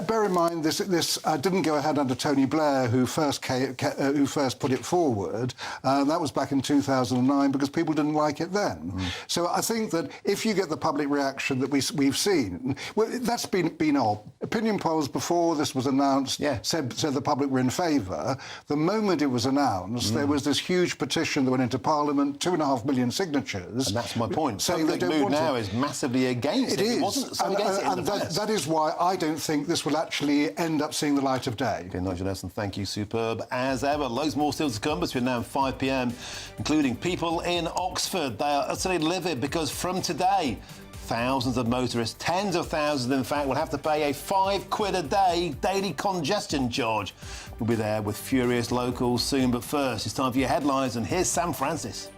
[SPEAKER 3] bear in mind this didn't go ahead under Tony Blair, who first put it forward. That was back in 2009 because people didn't like it then. So I think that if you get the public reaction that we've seen, well, that's been odd. Opinion polls before this was announced said the public were in favour. The moment it was announced, there was this huge petition that went into Parliament, 2.5 million signatures.
[SPEAKER 1] And that's my point.
[SPEAKER 3] Saying they don't
[SPEAKER 1] mood
[SPEAKER 3] want
[SPEAKER 1] now
[SPEAKER 3] it.
[SPEAKER 1] Is massively against it.
[SPEAKER 3] It
[SPEAKER 1] wasn't so against it in the past.
[SPEAKER 3] That is why I don't think this will actually end up seeing the light of day.
[SPEAKER 1] Okay, Nigel Nelson, thank you. Superb as ever. Loads more still to come between now and 5 p.m, including people in Oxford. They are utterly livid because from today, thousands of motorists, tens of thousands in fact, will have to pay a £5 a day daily congestion charge. We'll be there with furious locals soon, but first, it's time for your headlines, and here's Sam Francis.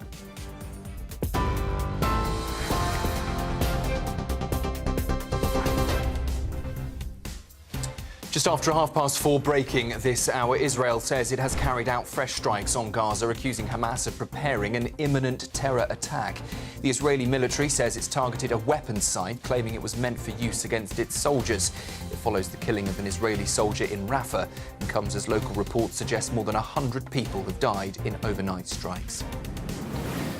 [SPEAKER 12] Just after 4:30 breaking this hour, Israel says it has carried out fresh strikes on Gaza, accusing Hamas of preparing an imminent terror attack. The Israeli military says it's targeted a weapons site, claiming it was meant for use against its soldiers. It follows the killing of an Israeli soldier in Rafah and comes as local reports suggest more than 100 people have died in overnight strikes.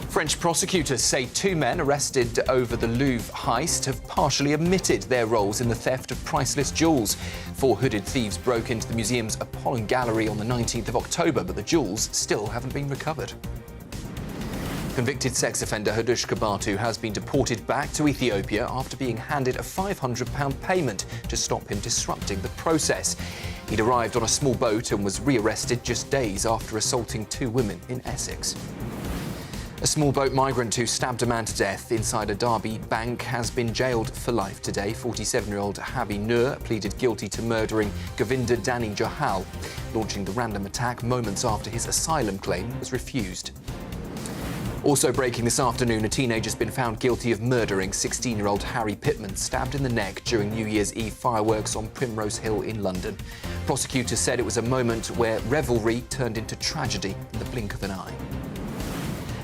[SPEAKER 12] French prosecutors say 2 men arrested over the Louvre heist have partially admitted their roles in the theft of priceless jewels. 4 hooded thieves broke into the museum's Apollon Gallery on the 19th of October, but the jewels still haven't been recovered. Convicted sex offender Hadush Kabatu has been deported back to Ethiopia after being handed a £500 payment to stop him disrupting the process. He'd arrived on a small boat and was re-arrested just days after assaulting 2 women in Essex. A small boat migrant who stabbed a man to death inside a Derby bank has been jailed for life today. 47-year-old Habi Nur pleaded guilty to murdering Govinda Dani Johal, launching the random attack moments after his asylum claim was refused. Also breaking this afternoon, a teenager's been found guilty of murdering 16-year-old Harry Pittman, stabbed in the neck during New Year's Eve fireworks on Primrose Hill in London. Prosecutors said it was a moment where revelry turned into tragedy in the blink of an eye.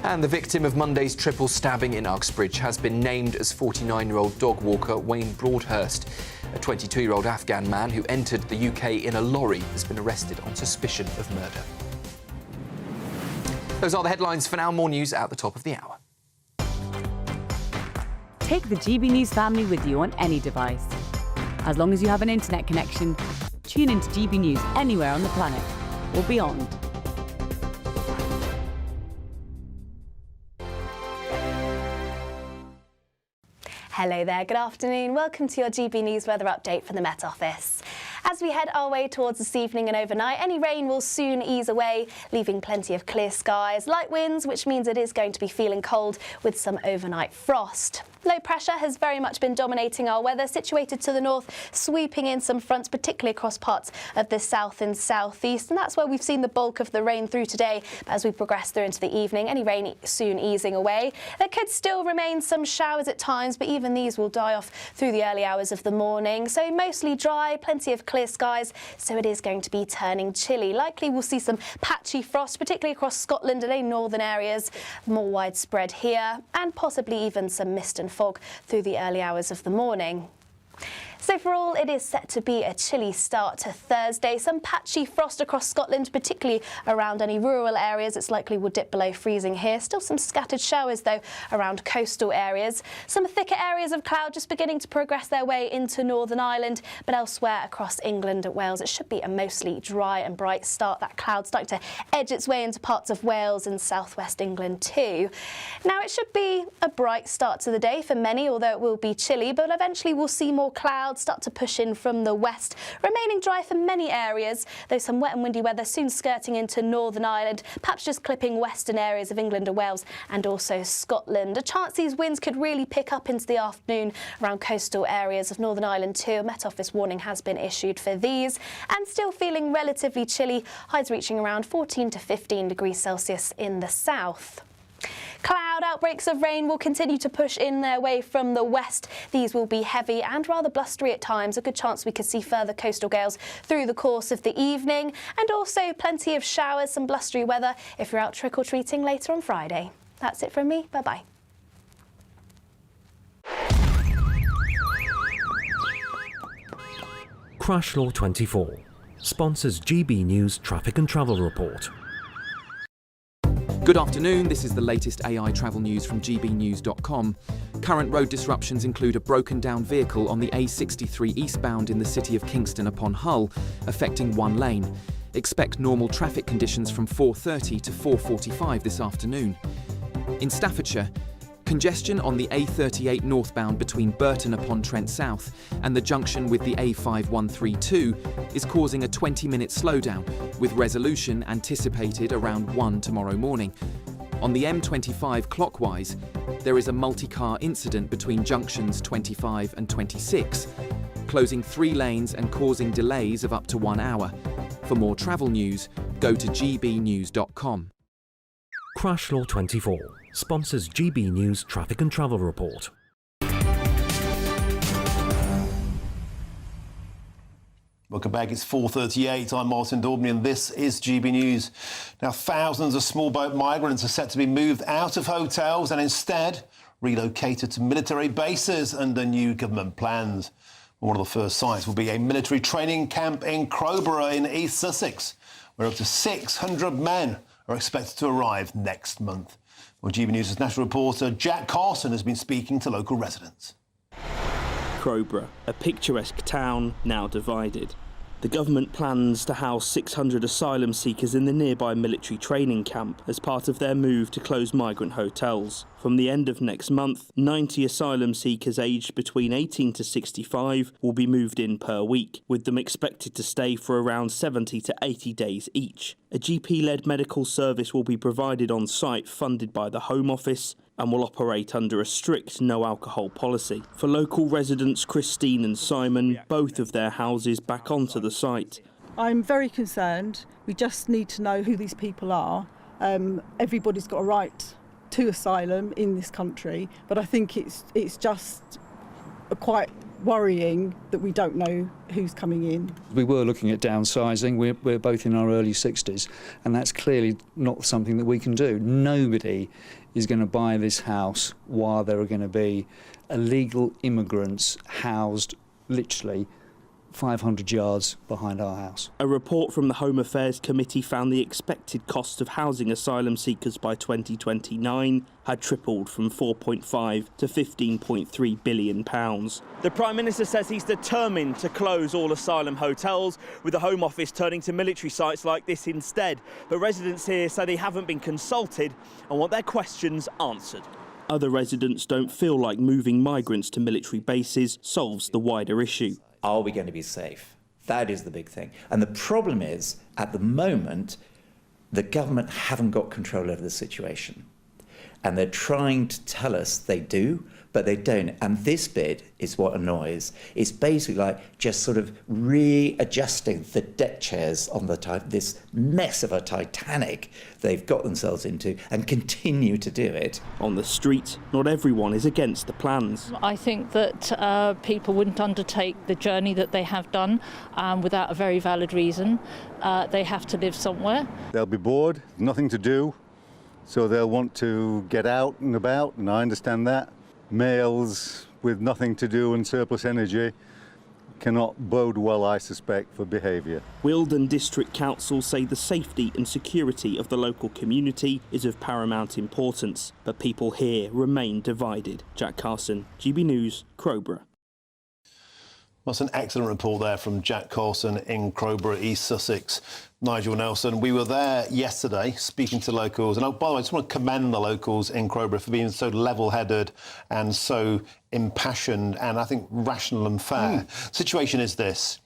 [SPEAKER 12] And the victim of Monday's triple stabbing in Uxbridge has been named as 49-year-old dog walker Wayne Broadhurst. A 22-year-old Afghan man who entered the UK in a lorry has been arrested on suspicion of murder. Those are the headlines for now. More news at the top of the hour.
[SPEAKER 10] Take the GB News family with you on any device. As long as you have an internet connection, tune into GB News anywhere on the planet or beyond.
[SPEAKER 11] Hello there, good afternoon. Welcome to your GB News weather update from the Met Office. As we head our way towards this evening and overnight, any rain will soon ease away, leaving plenty of clear skies, light winds, which means it is going to be feeling cold with some overnight frost. Low pressure has very much been dominating our weather, situated to the north, sweeping in some fronts, particularly across parts of the south and southeast, and that's where we've seen the bulk of the rain through today. But as we progress through into the evening, any rain soon easing away. There could still remain some showers at times, but even these will die off through the early hours of the morning. So mostly dry, plenty of clear skies, so it is going to be turning chilly. Likely we'll see some patchy frost, particularly across Scotland and in northern areas, more widespread here, and possibly even some mist and fog through the early hours of the morning. So for all, it is set to be a chilly start to Thursday. Some patchy frost across Scotland, particularly around any rural areas. It's likely will dip below freezing here. Still some scattered showers, though, around coastal areas. Some thicker areas of cloud just beginning to progress their way into Northern Ireland, but elsewhere across England and Wales, it should be a mostly dry and bright start. That cloud starting to edge its way into parts of Wales and southwest England too. Now, it should be a bright start to the day for many, although it will be chilly, but eventually we'll see more clouds start to push in from the west, remaining dry for many areas, though some wet and windy weather soon skirting into Northern Ireland, perhaps just clipping western areas of England and Wales and also Scotland. A chance these winds could really pick up into the afternoon around coastal areas of Northern Ireland too. A Met Office warning has been issued for these, and still feeling relatively chilly, highs reaching around 14 to 15 degrees Celsius in the south. Cloud outbreaks of rain will continue to push in their way from the west. These will be heavy and rather blustery at times. A good chance we could see further coastal gales through the course of the evening, and also plenty of showers, some blustery weather if you're out trick-or-treating later on Friday. That's it from me. Bye-bye.
[SPEAKER 16] Crash Law 24 sponsors GB News Traffic and Travel Report.
[SPEAKER 12] Good afternoon, this is the latest AI travel news from GBNews.com. Current road disruptions include a broken down vehicle on the A63 eastbound in the city of Kingston upon Hull, affecting one lane. Expect normal traffic conditions from 4:30 to 4:45 this afternoon. In Staffordshire, congestion on the A38 northbound between Burton upon Trent South and the junction with the A5132 is causing a 20-minute slowdown, with resolution anticipated around 1 tomorrow morning. On the M25 clockwise, there is a multi-car incident between junctions 25 and 26, closing 3 lanes and causing delays of up to 1 hour. For more travel news, go to gbnews.com.
[SPEAKER 16] Crash Law 24 sponsors GB News Traffic and Travel Report.
[SPEAKER 1] Welcome back. It's 4:38. I'm Martin Daubney and this is GB News. Now, thousands of small boat migrants are set to be moved out of hotels and instead relocated to military bases under new government plans. One of the first sites will be a military training camp in Crowborough in East Sussex, where up to 600 men are expected to arrive next month. Well, GB News' national reporter Jack Carson has been speaking to local residents.
[SPEAKER 2] Crowborough, a picturesque town now divided. The government plans to house 600 asylum seekers in the nearby military training camp as part of their move to close migrant hotels. From the end of next month, 90 asylum seekers aged between 18 to 65 will be moved in per week, with them expected to stay for around 70 to 80 days each. A GP-led medical service will be provided on site, funded by the Home Office, and will operate under a strict no-alcohol policy. For local residents Christine and Simon, both of their houses back onto the site.
[SPEAKER 4] I'm very concerned. We just need to know who these people are. Everybody's got a right to asylum in this country, but I think it's just quite worrying that we don't know who's coming in.
[SPEAKER 18] We were looking at downsizing. We're both in our early 60s, and that's clearly not something that we can do. Nobody is going to buy this house while there are going to be illegal immigrants housed literally 500 yards behind our house.
[SPEAKER 2] A report from the Home Affairs Committee found the expected cost of housing asylum seekers by 2029 had tripled from £4.5 to £15.3 billion. The Prime Minister says he's determined to close all asylum hotels, with the Home Office turning to military sites like this instead. But residents here say they haven't been consulted and want their questions answered. Other residents don't feel like moving migrants to military bases solves the wider issue.
[SPEAKER 20] Are we going to be safe? That is the big thing. And the problem is, at the moment, the government haven't got control over the situation. And they're trying to tell us they do, but they don't. And this bit is what annoys. It's basically like just sort of readjusting the deck chairs on this mess of a Titanic they've got themselves into and continue to do it.
[SPEAKER 2] On the street, not everyone is against the plans.
[SPEAKER 21] I think that people wouldn't undertake the journey that they have done without a very valid reason. They have to live somewhere.
[SPEAKER 23] They'll be bored, nothing to do, so they'll want to get out and about, and I understand that. Males with nothing to do and surplus energy cannot bode well, I suspect, for behaviour.
[SPEAKER 2] Wealdon District Council say the safety and security of the local community is of paramount importance, but people here remain divided. Jack Carson, GB News, Crowborough.
[SPEAKER 1] That's an excellent report there from Jack Carson in Crowborough, East Sussex. Nigel Nelson, we were there yesterday speaking to locals. And by the way, I just want to commend the locals in Crowborough for being so level-headed and so impassioned and, I think, rational and fair. Situation is this.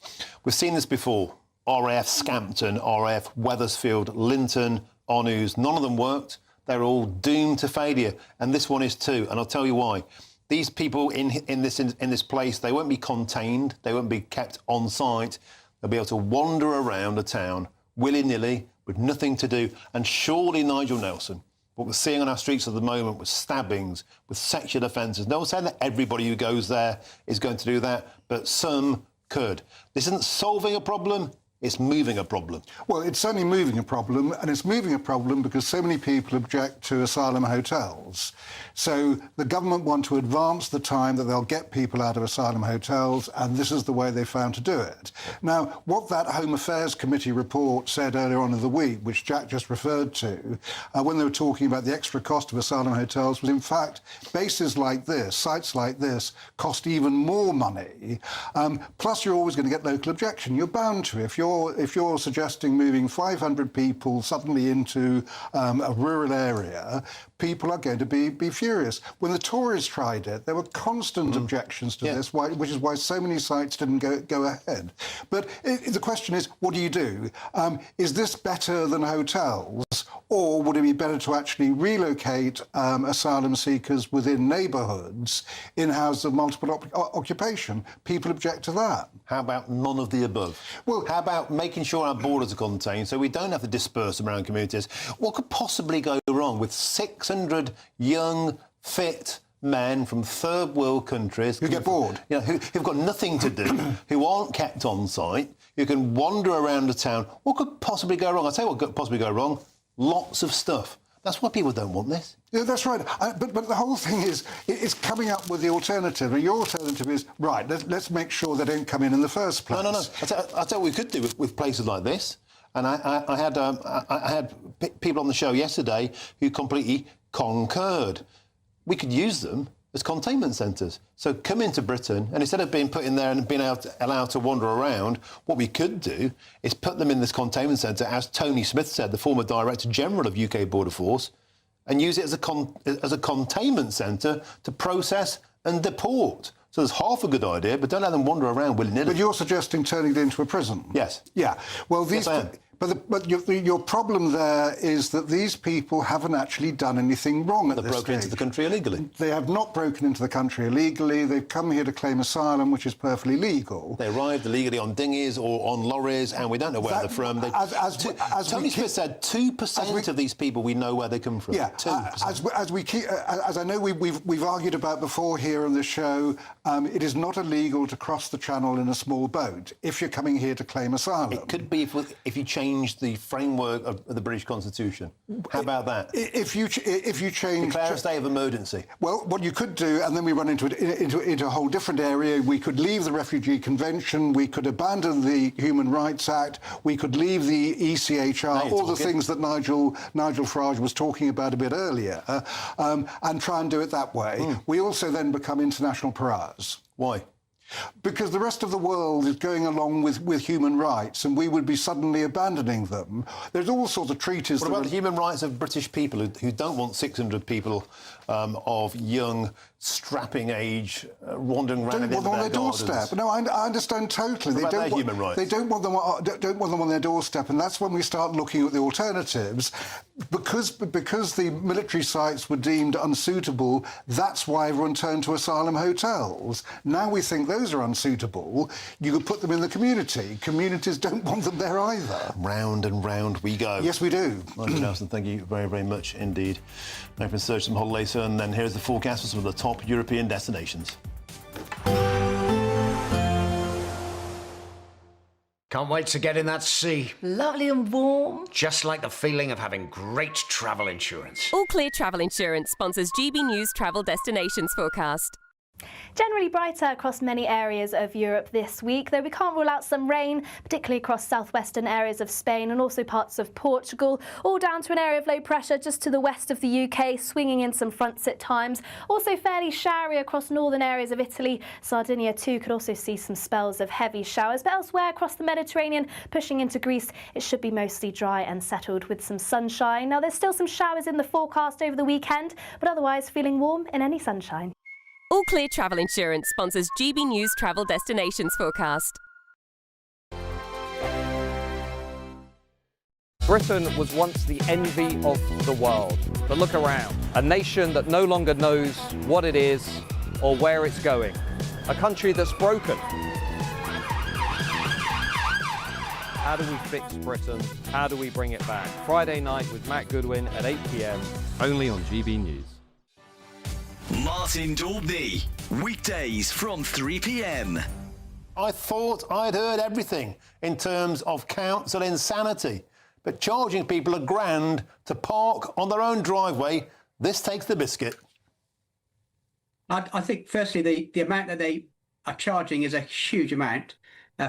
[SPEAKER 1] We've seen this before. RAF Scampton, RAF Wethersfield, Linton, Onus, none of them worked. They're all doomed to failure. And this one is too. And I'll tell you why. These people in this place, they won't be contained. They won't be kept on site. They'll be able to wander around the town willy-nilly with nothing to do. And surely, Nigel Nelson, what we're seeing on our streets at the moment with stabbings, with sexual offences, no one's saying that everybody who goes there is going to do that, but some could. This isn't solving a problem. It's moving a problem.
[SPEAKER 3] Well, it's certainly moving a problem, and it's moving a problem because so many people object to asylum hotels. So the government want to advance the time that they'll get people out of asylum hotels, and this is the way they found to do it. Now, what that Home Affairs Committee report said earlier on in the week, which Jack just referred to, when they were talking about the extra cost of asylum hotels, was in fact bases like this, sites like this, cost even more money. Plus, you're always going to get local objection. You're bound to. If you're suggesting moving 500 people suddenly into a rural area, people are going to be furious. When the Tories tried it, there were constant objections to this, which is why so many sites didn't go ahead. But the question is, what do you do? Is this better than hotels, or would it be better to actually relocate asylum seekers within neighbourhoods in houses of multiple occupation? People object to that.
[SPEAKER 1] How about none of the above? Well, how about making sure our borders are contained so we don't have to disperse them around communities? What could possibly go wrong with 600 young, fit, men from third world countries
[SPEAKER 3] who get bored,
[SPEAKER 1] who've got nothing to do, who aren't kept on site, who can wander around the town. What could possibly go wrong? I'll tell you what could possibly go wrong. Lots of stuff. That's why people don't want this.
[SPEAKER 3] Yeah, that's right. But the whole thing is coming up with the alternative. And your alternative is, right, let's make sure they don't come in the first place.
[SPEAKER 1] No. I'll tell you what we could do with places like this. And I had people on the show yesterday who completely concurred. We could use them as containment centres. So come into Britain, and instead of being put in there and being allowed to wander around, what we could do is put them in this containment centre, as Tony Smith said, the former Director General of UK Border Force, and use it as a containment centre to process and deport. So there's half a good idea, but don't let them wander around willy-nilly.
[SPEAKER 3] But you're suggesting turning it into a prison?
[SPEAKER 1] Yes.
[SPEAKER 3] Yeah. Well,
[SPEAKER 1] Yes, I am.
[SPEAKER 3] But your problem there is that these people haven't actually done anything wrong at this stage.
[SPEAKER 1] They've broken into the country illegally.
[SPEAKER 3] They have not broken into the country illegally. They've come here to claim asylum, which is perfectly legal.
[SPEAKER 1] They arrived illegally on dinghies or on lorries, and we don't know where they're from. Tony Smith said 2% of these people we know where they come from.
[SPEAKER 3] Yeah,
[SPEAKER 1] 2%.
[SPEAKER 3] as I know we've argued about before here on the show, it is not illegal to cross the channel in a small boat if you're coming here to claim asylum.
[SPEAKER 1] It could be if you change the framework of the British Constitution. How about that?
[SPEAKER 3] If you change...
[SPEAKER 1] Declare a state of emergency.
[SPEAKER 3] Well, what you could do, and then we run into a whole different area, we could leave the Refugee Convention, we could abandon the Human Rights Act, we could leave the ECHR, all the things that Nigel Farage was talking about a bit earlier, and try and do it that way. We also then become international pariahs.
[SPEAKER 1] Why?
[SPEAKER 3] Because the rest of the world is going along with human rights, and we would be suddenly abandoning them. There's all sorts of treaties...
[SPEAKER 1] What about the human rights of British people who don't want 600 people of young, strapping age wandering around in their
[SPEAKER 3] doorstep? No, I understand totally.
[SPEAKER 1] What about their human rights?
[SPEAKER 3] They don't want them on their doorstep, and that's when we start looking at the alternatives. Because the military sites were deemed unsuitable, that's why everyone turned to asylum hotels. Now we think those are unsuitable. You could put them in the community. Communities don't want them there either.
[SPEAKER 1] Round and round we go.
[SPEAKER 3] Yes, we do.
[SPEAKER 1] Nigel Nelson, thank you very, very much indeed. Now for search some holidays, and then here's the forecast for some of the top European destinations.
[SPEAKER 5] Can't wait to get in that sea.
[SPEAKER 6] Lovely and warm.
[SPEAKER 5] Just like the feeling of having great travel insurance.
[SPEAKER 8] All Clear Travel Insurance sponsors GB News Travel Destinations Forecast.
[SPEAKER 11] Generally brighter across many areas of Europe this week, though we can't rule out some rain, particularly across southwestern areas of Spain and also parts of Portugal, all down to an area of low pressure just to the west of the UK, swinging in some fronts at times. Also fairly showery across northern areas of Italy. Sardinia too could also see some spells of heavy showers, but elsewhere across the Mediterranean, pushing into Greece, it should be mostly dry and settled with some sunshine. Now there's still some showers in the forecast over the weekend, but otherwise feeling warm in any sunshine.
[SPEAKER 8] All Clear Travel Insurance sponsors GB News Travel Destinations Forecast.
[SPEAKER 13] Britain was once the envy of the world. But look around. A nation that no longer knows what it is or where it's going. A country that's broken. How do we fix Britain? How do we bring it back? Friday night with Matt Goodwin at 8 p.m.
[SPEAKER 16] Only on GB News.
[SPEAKER 14] Martin Daubney, weekdays from 3 p.m.
[SPEAKER 1] I thought I'd heard everything in terms of council insanity, but charging people £1,000 to park on their own driveway, this takes the biscuit.
[SPEAKER 17] I think, firstly, the amount that they are charging is a huge amount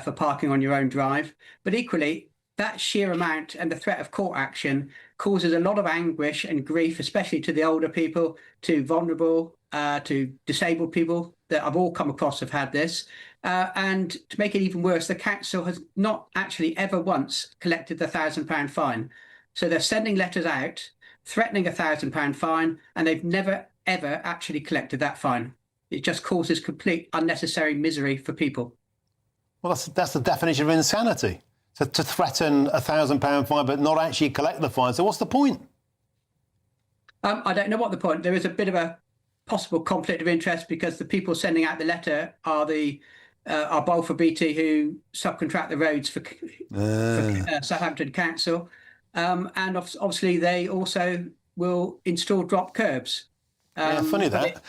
[SPEAKER 17] for parking on your own drive, but equally, that sheer amount and the threat of court action causes a lot of anguish and grief, especially to the older people, to vulnerable, to disabled people that I've all come across have had this. And to make it even worse, the council has not actually ever once collected the £1,000 fine. So they're sending letters out, threatening a £1,000 fine, and they've never, ever actually collected that fine. It just causes complete unnecessary misery for people.
[SPEAKER 1] Well, that's the definition of insanity. To threaten a £1,000 fine but not actually collect the fine. So what's the point?
[SPEAKER 17] I don't know what the point. There is a bit of a possible conflict of interest because the people sending out the letter are Balfour Beatty, who subcontract the roads for Southampton Council, and obviously they also will install drop curbs.
[SPEAKER 1] Funny that.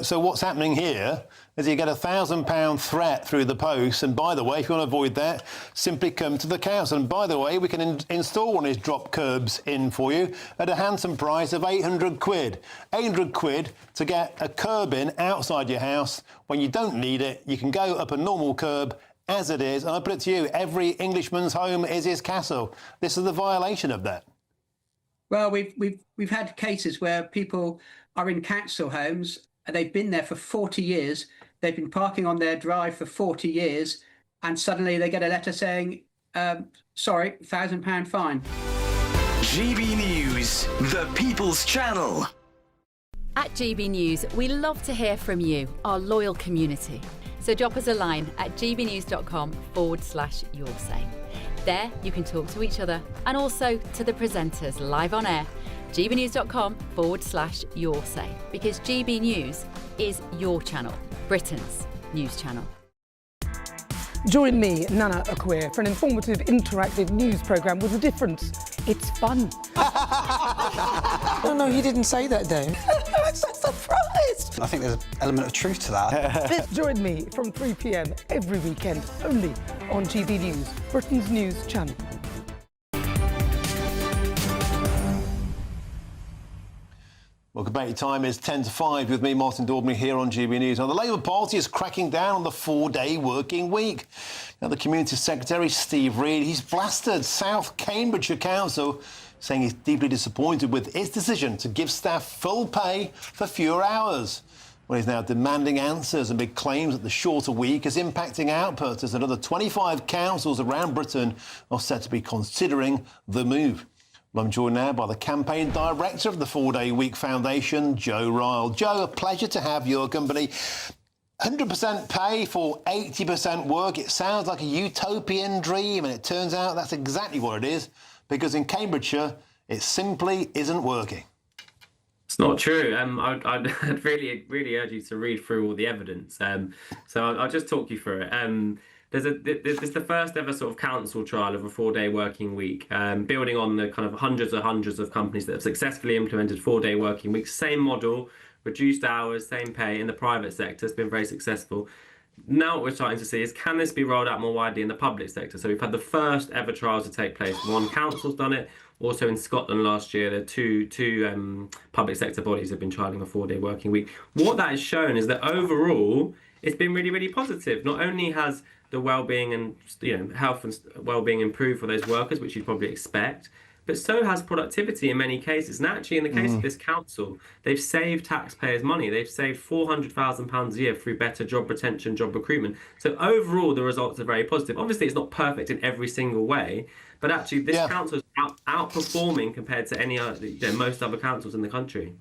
[SPEAKER 1] So what's happening here is you get a £1,000 threat through the post, and by the way, if you want to avoid that, simply come to the council. And by the way, we can install one of these drop curbs in for you at a handsome price of 800 quid. 800 quid to get a curb in outside your house when you don't need it. You can go up a normal curb as it is, and I put it to you, every Englishman's home is his castle. This is the violation of that.
[SPEAKER 17] Well, we've had cases where people are in council homes and they've been there for 40 years. They've been parking on their drive for 40 years, and suddenly they get a letter saying, sorry, £1,000 fine.
[SPEAKER 14] GB News, the People's Channel.
[SPEAKER 10] At GB News, we love to hear from you, our loyal community. So drop us a line at gbnews.com/yoursay. There you can talk to each other and also to the presenters live on air. gbnews.com/yoursay, because GB News is your channel, Britain's news channel.
[SPEAKER 6] Join me, Nana Akwe, for an informative, interactive news programme with a difference. It's fun.
[SPEAKER 7] No, he didn't say that, Dave.
[SPEAKER 6] I'm so surprised.
[SPEAKER 7] I think there's an element of truth to that.
[SPEAKER 6] Join me from 3 p.m. every weekend, only on GB News, Britain's news channel.
[SPEAKER 1] Welcome back. Your time is 10 to 5 with me, Martin Daubney, here on GB News. Now, the Labour Party is cracking down on the 4-day working week. Now, the Community Secretary, Steve Reid, he's blasted South Cambridgeshire Council, saying he's deeply disappointed with its decision to give staff full pay for fewer hours. Well, he's now demanding answers amid claims that the shorter week is impacting output, as another 25 councils around Britain are set to be considering the move. Well, I'm joined now by the campaign director of the 4-Day Week Foundation, Joe Ryle. Joe, a pleasure to have your company. 100% pay for 80% work. It sounds like a utopian dream, and it turns out that's exactly what it is, because in Cambridgeshire, it simply isn't working.
[SPEAKER 9] It's not true. I'd really urge you to read through all the evidence. So I'll just talk you through it. There's the first ever sort of council trial of a 4-day working week, building on the kind of hundreds of companies that have successfully implemented 4-day working weeks. Same model, reduced hours, same pay in the private sector. It's been very successful. Now what we're starting to see is, can this be rolled out more widely in the public sector? So we've had the first ever trials to take place. One council's done it. Also in Scotland last year, the two public sector bodies have been trialling a 4-day working week. What that has shown is that overall, it's been really, really positive. Not only has the well-being and health and well-being improved for those workers, which you'd probably expect, but so has productivity in many cases. And actually, in the case of this council, they've saved taxpayers money. They've saved £400,000 a year through better job retention, job recruitment. So overall, the results are very positive. Obviously, it's not perfect in every single way, but actually, this council is outperforming compared to any other, most other councils in the country.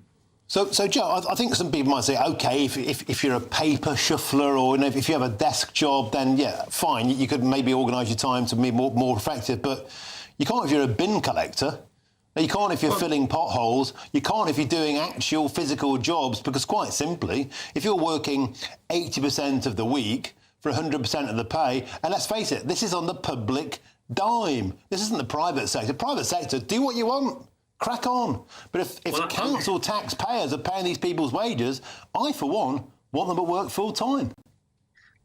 [SPEAKER 1] So Joe, I think some people might say, OK, if you're a paper shuffler or if you have a desk job, then, yeah, fine, you could maybe organise your time to be more effective. But you can't if you're a bin collector. You can't if you're filling potholes. You can't if you're doing actual physical jobs, because quite simply, if you're working 80% of the week for 100% of the pay, and let's face it, this is on the public dime. This isn't the private sector. Private sector, do what you want. Crack on. But if council taxpayers are paying these people's wages, I, for one, want them to work full time.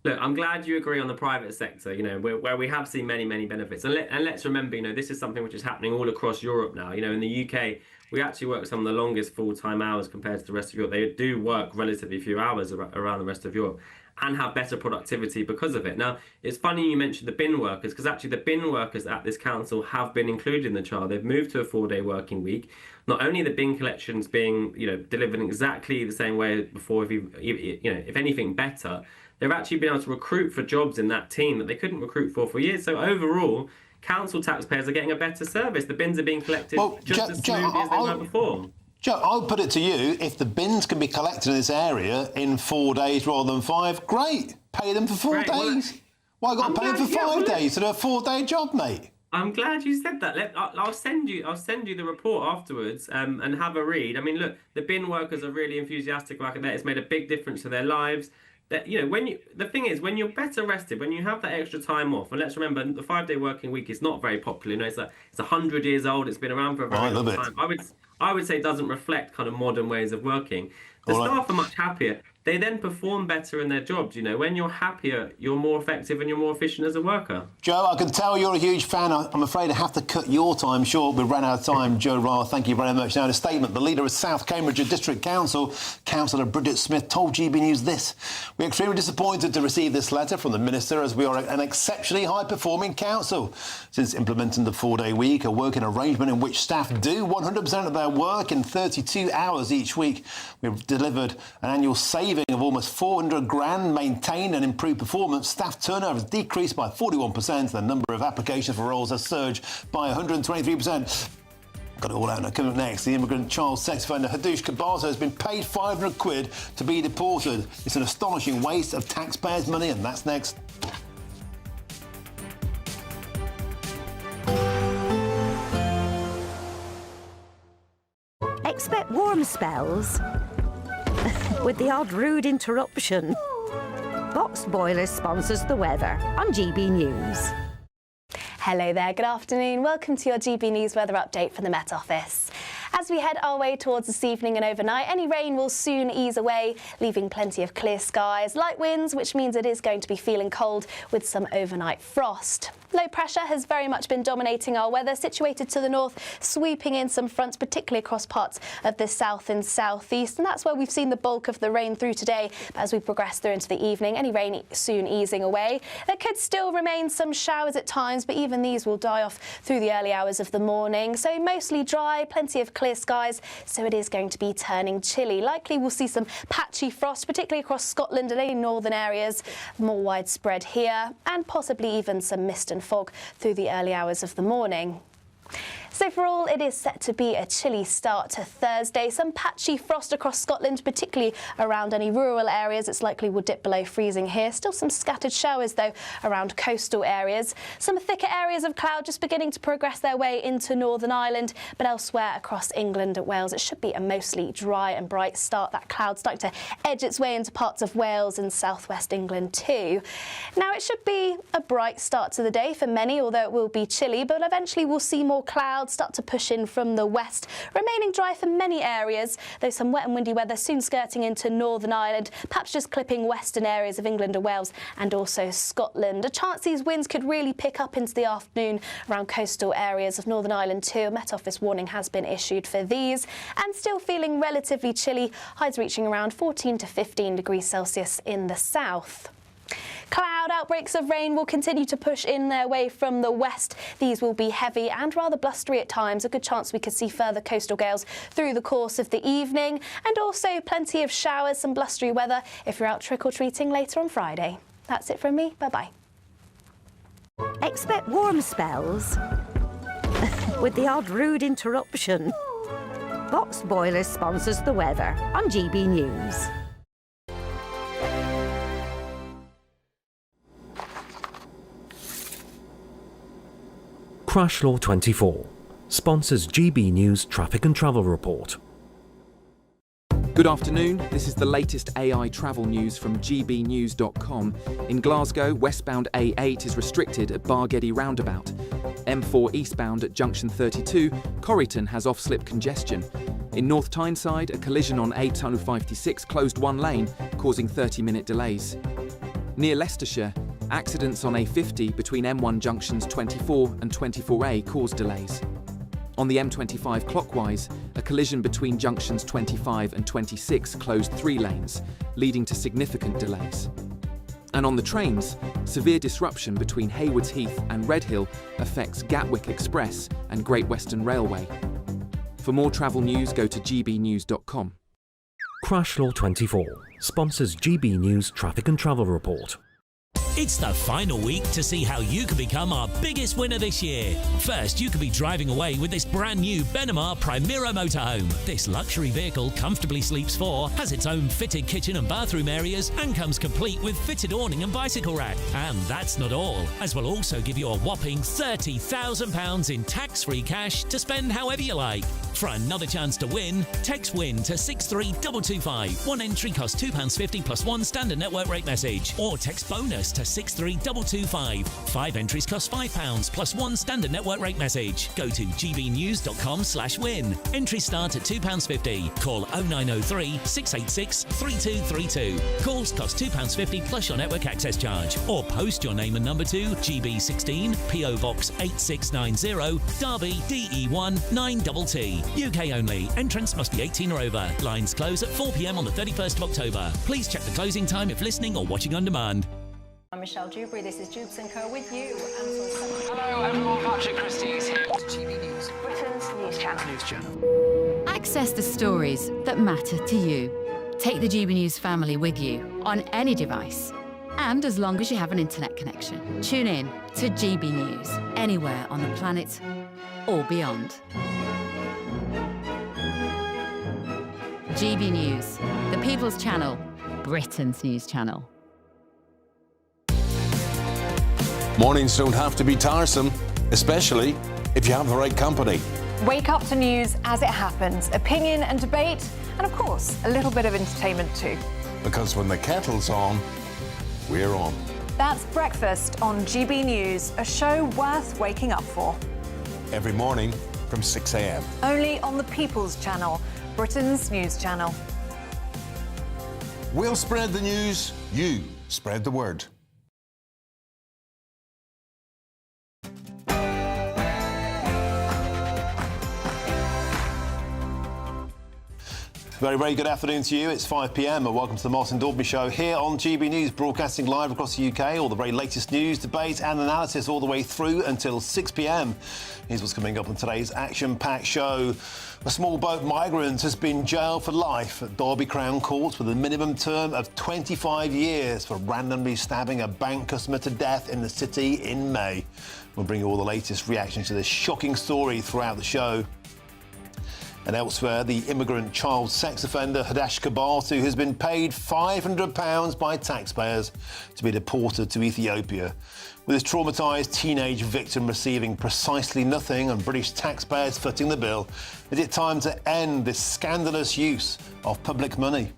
[SPEAKER 9] Look, I'm glad you agree on the private sector, where we have seen many, many benefits. And let's remember, this is something which is happening all across Europe now. In the UK, we actually work some of the longest full-time hours compared to the rest of Europe. They do work relatively few hours around the rest of Europe and have better productivity because of it. Now, it's funny you mentioned the bin workers, because actually the bin workers at this council have been included in the trial. They've moved to a 4-day working week. Not only the bin collections being, delivered in exactly the same way as before, if anything better, they've actually been able to recruit for jobs in that team that they couldn't recruit for years. So overall, council taxpayers are getting a better service. The bins are being collected just as smoothly as they were before.
[SPEAKER 1] Joe, I'll put it to you, if the bins can be collected in this area in 4 days rather than 5, great. Pay them for 4 days. Why got to pay them for 5 days to do a 4-day job, mate?
[SPEAKER 9] I'm glad you said that. I'll send you the report afterwards and have a read. I mean, look, the bin workers are really enthusiastic about it. It's made a big difference to their lives. That the thing is, when you're better rested, when you have that extra time off, and let's remember, the 5-day working week is not very popular. It's 100 years old. It's been around for a very long time. I would say doesn't reflect kind of modern ways of working. The staff are much happier. They then perform better in their jobs. You know, when you're happier, you're more effective and you're more efficient as a worker.
[SPEAKER 1] Joe, I can tell you're a huge fan. I'm afraid I have to cut your time short. We've run out of time. Joe Ryle, thank you very much. Now, in a statement, the leader of South Cambridgeshire District Council, Councillor Bridget Smith, told GB News this: "We're extremely disappointed to receive this letter from the Minister, as we are an exceptionally high-performing council. Since implementing the 4-day week, a working arrangement in which staff do 100% of their work in 32 hours each week, we've delivered an annual saving of almost 400 grand, maintained and improved performance. Staff turnover has decreased by 41%. The number of applications for roles has surged by 123%. Got it all out now. Coming up next, the immigrant child sex offender Hadush Kabaza has been paid 500 quid to be deported. It's an astonishing waste of taxpayers' money, and that's next.
[SPEAKER 15] Expect warm spells with the odd rude interruption. Boxed Boilers sponsors the weather on GB News.
[SPEAKER 11] Hello there, good afternoon. Welcome to your GB News weather update from the Met Office. As we head our way towards this evening and overnight, any rain will soon ease away, leaving plenty of clear skies, light winds, which means it is going to be feeling cold with some overnight frost. Low pressure has very much been dominating our weather, situated to the north, sweeping in some fronts, particularly across parts of the south and southeast, and that's where we've seen the bulk of the rain through today. But as we progress through into the evening, any rain soon easing away. There could still remain some showers at times, but even these will die off through the early hours of the morning. So mostly dry, plenty of clear skies, so it is going to be turning chilly. Likely we'll see some patchy frost, particularly across Scotland and any northern areas, more widespread here, and possibly even some mist and fog through the early hours of the morning. So for all, it is set to be a chilly start to Thursday. Some patchy frost across Scotland, particularly around any rural areas. It's likely will dip below freezing here. Still some scattered showers, though, around coastal areas. Some thicker areas of cloud just beginning to progress their way into Northern Ireland, but elsewhere across England and Wales, it should be a mostly dry and bright start. That cloud starting to edge its way into parts of Wales and southwest England too. Now, it should be a bright start to the day for many, although it will be chilly, but eventually we'll see more clouds start to push in from the west, remaining dry for many areas, though some wet and windy weather soon skirting into Northern Ireland, perhaps just clipping western areas of England and Wales and also Scotland. A chance these winds could really pick up into the afternoon around coastal areas of Northern Ireland too. A Met Office warning has been issued for these, and still feeling relatively chilly, highs reaching around 14 to 15 degrees Celsius in the south. Cloud outbreaks of rain will continue to push in their way from the west. These will be heavy and rather blustery at times. A good chance we could see further coastal gales through the course of the evening, and also plenty of showers, some blustery weather if you're out trick-or-treating later on Friday. That's it from me. Bye-bye.
[SPEAKER 15] Expect warm spells with the odd rude interruption. Boxed Boilers sponsors the weather on GB News.
[SPEAKER 16] Crash Law 24 sponsors GB News Traffic and Travel Report.
[SPEAKER 12] Good afternoon, this is the latest AI travel news from GBNews.com. In Glasgow, westbound A8 is restricted at Bargeddy roundabout. M4 eastbound at junction 32, Corryton has off-slip congestion. In North Tyneside, a collision on A256 closed one lane, causing 30-minute delays. Near Leicestershire, accidents on A50 between M1 junctions 24 and 24A caused delays. On the M25 clockwise, a collision between junctions 25 and 26 closed 3 lanes, leading to significant delays. And on the trains, severe disruption between Haywards Heath and Redhill affects Gatwick Express and Great Western Railway. For more travel news, go to gbnews.com.
[SPEAKER 16] Crash Law 24 sponsors GB News Traffic and Travel Report.
[SPEAKER 19] It's the final week to see how you can become our biggest winner this year. First, you could be driving away with this brand new Benamar Primera motorhome. This luxury vehicle comfortably sleeps 4, has its own fitted kitchen and bathroom areas, and comes complete with fitted awning and bicycle rack. And that's not all, as we'll also give you a whopping £30,000 in tax-free cash to spend however you like. For another chance to win, text WIN to 63225. One entry costs £2.50 plus one standard network rate message, or text BONUS to 63225. 5 entries cost £5 plus 1 standard network rate message. Go to gbnews.com/win. Entries start at £2.50. Call 0903 686 3232. Calls cost £2.50 plus your network access charge. Or post your name and number to GB16 PO Box 8690 Derby DE1 9TT. UK only. Entrance must be 18 or over. Lines close at 4 p.m. on the 31st of October. Please check the closing time if listening or watching on demand.
[SPEAKER 4] I'm Michelle Dewberry. This is Jubes & Co with you.
[SPEAKER 18] Hello everyone, Patrick Christie is here. GB News,
[SPEAKER 4] Britain's news channel.
[SPEAKER 10] Access the stories that matter to you. Take the GB News family with you on any device. And as long as you have an internet connection. Tune in to GB News anywhere on the planet or beyond. GB News, the People's Channel, Britain's news channel.
[SPEAKER 22] Mornings don't have to be tiresome, especially if you have the right company.
[SPEAKER 4] Wake up to news as it happens, opinion and debate, and of course, a little bit of entertainment too.
[SPEAKER 22] Because when the kettle's on, we're on.
[SPEAKER 4] That's Breakfast on GB News, a show worth waking up for.
[SPEAKER 22] Every morning from 6 a.m.
[SPEAKER 4] Only on the People's Channel, Britain's news channel.
[SPEAKER 22] We'll spread the news, you spread the word.
[SPEAKER 1] Very, very good afternoon to you. It's 5 p.m. and welcome to the Martin Daubney Show here on GB News, broadcasting live across the UK. All the very latest news, debate and analysis all the way through until 6 p.m. Here's what's coming up on today's action-packed show. A small boat migrant has been jailed for life at Derby Crown Court with a minimum term of 25 years for randomly stabbing a bank customer to death in the city in May. We'll bring you all the latest reactions to this shocking story throughout the show. And elsewhere, the immigrant child sex offender Hadash Kabatu has been paid £500 by taxpayers to be deported to Ethiopia. With his traumatised teenage victim receiving precisely nothing and British taxpayers footing the bill, is it time to end this scandalous use of public money?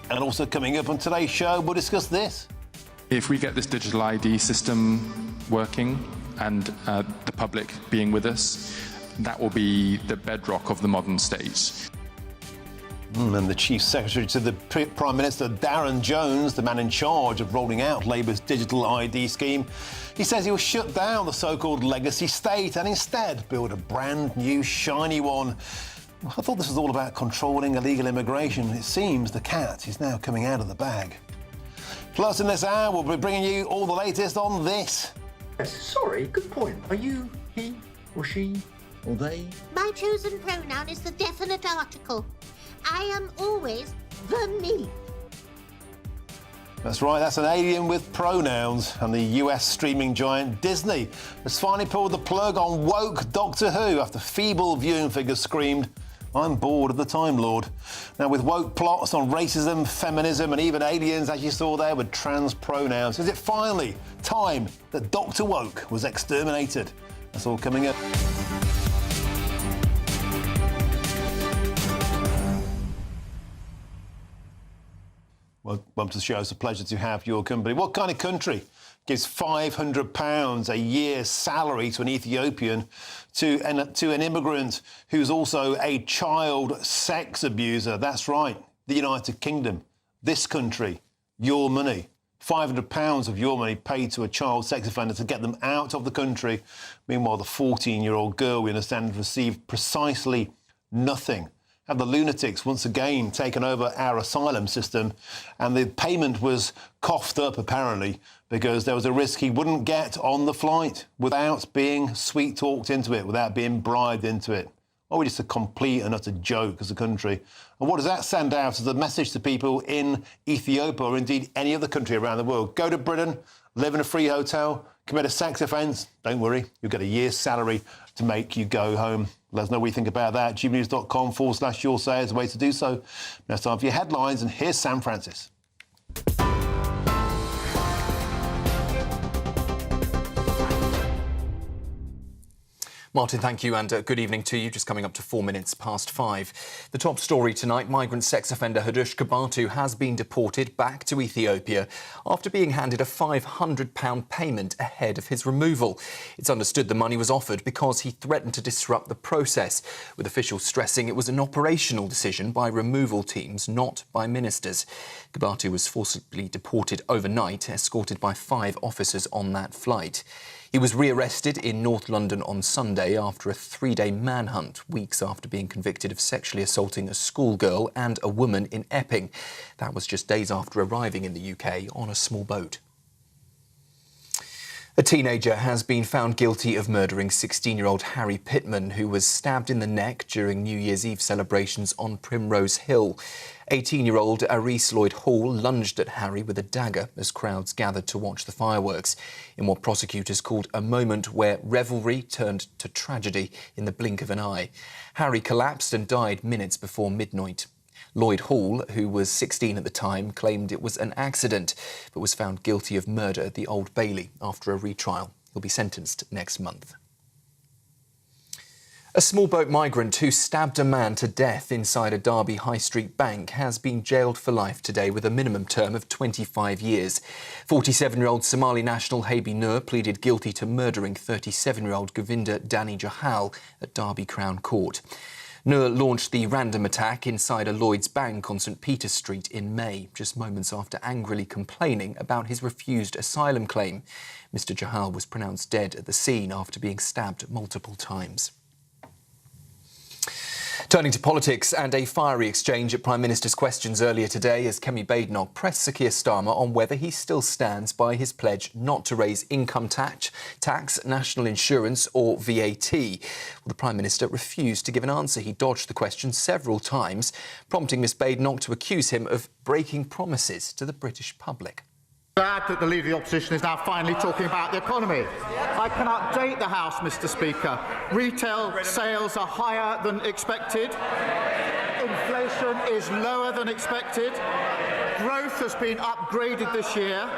[SPEAKER 1] And also coming up on today's show, we'll discuss this.
[SPEAKER 24] If we get this digital ID system working and the public being with us, that will be the bedrock of the modern state.
[SPEAKER 1] And the Chief Secretary to the Prime Minister, Darren Jones, the man in charge of rolling out Labour's digital ID scheme, he says he'll shut down the so-called legacy state and instead build a brand new shiny one. I thought this was all about controlling illegal immigration. It seems the cat is now coming out of the bag. Plus, in this hour, we'll be bringing you all the latest on this.
[SPEAKER 25] Yes, sorry, good point. Are you he or she? Or they?
[SPEAKER 26] My chosen pronoun is the definite article. I am always the me.
[SPEAKER 1] That's right, that's an alien with pronouns. And the US streaming giant Disney has finally pulled the plug on woke Doctor Who after feeble viewing figures screamed, "I'm bored of the Time Lord." Now, with woke plots on racism, feminism and even aliens, as you saw there, with trans pronouns, is it finally time that Dr. Woke was exterminated? That's all coming up. Welcome to the show. It's a pleasure to have your company. What kind of country gives £500 a year's salary to an Ethiopian, to an immigrant who's also a child sex abuser? That's right, the United Kingdom. This country, your money. £500 of your money paid to a child sex offender to get them out of the country. Meanwhile, the 14-year-old girl, we understand, received precisely nothing. Have the lunatics once again taken over our asylum system, and the payment was coughed up apparently because there was a risk he wouldn't get on the flight without being sweet-talked into it, without being bribed into it. Or we're just a complete and utter joke as a country. And what does that send out as a message to people in Ethiopia or indeed any other country around the world? Go to Britain, live in a free hotel, commit a sex offence, don't worry, you'll get a year's salary to make you go home. Let us know what you think about that. gbnews.com/your say is a way to do so. Now it's time for your headlines, and here's Sam Francis.
[SPEAKER 12] Martin, thank you, and good evening to you. Just coming up to 4 minutes past 5. The top story tonight, migrant sex offender Hadush Kabatu has been deported back to Ethiopia after being handed a £500 payment ahead of his removal. It's understood the money was offered because he threatened to disrupt the process, with officials stressing it was an operational decision by removal teams, not by ministers. Kabatu was forcibly deported overnight, escorted by 5 officers on that flight. He was rearrested in North London on Sunday after a 3-day manhunt, weeks after being convicted of sexually assaulting a schoolgirl and a woman in Epping. That was just days after arriving in the UK on a small boat. A teenager has been found guilty of murdering 16-year-old Harry Pittman, who was stabbed in the neck during New Year's Eve celebrations on Primrose Hill. 18-year-old Aris Lloyd Hall lunged at Harry with a dagger as crowds gathered to watch the fireworks, in what prosecutors called a moment where revelry turned to tragedy in the blink of an eye. Harry collapsed and died minutes before midnight. Lloyd Hall, who was 16 at the time, claimed it was an accident, but was found guilty of murder at the Old Bailey after a retrial. He'll be sentenced next month. A small boat migrant who stabbed a man to death inside a Derby High Street bank has been jailed for life today with a minimum term of 25 years. 47-year-old Somali national Habi Nur pleaded guilty to murdering 37-year-old Govinda Dani Johal at Derby Crown Court. Nur launched the random attack inside a Lloyds bank on St Peter's Street in May, just moments after angrily complaining about his refused asylum claim. Mr Johal was pronounced dead at the scene after being stabbed multiple times. Turning to politics, and a fiery exchange at Prime Minister's questions earlier today as Kemi Badenoch pressed Sir Keir Starmer on whether he still stands by his pledge not to raise income tax, national insurance or VAT. Well, the Prime Minister refused to give an answer. He dodged the question several times, prompting Ms Badenoch to accuse him of breaking promises to the British public.
[SPEAKER 25] Glad that the Leader of the Opposition is now finally talking about the economy. I can update the House, Mr Speaker. Retail sales are higher than expected. Inflation is lower than expected. Growth has been upgraded this year.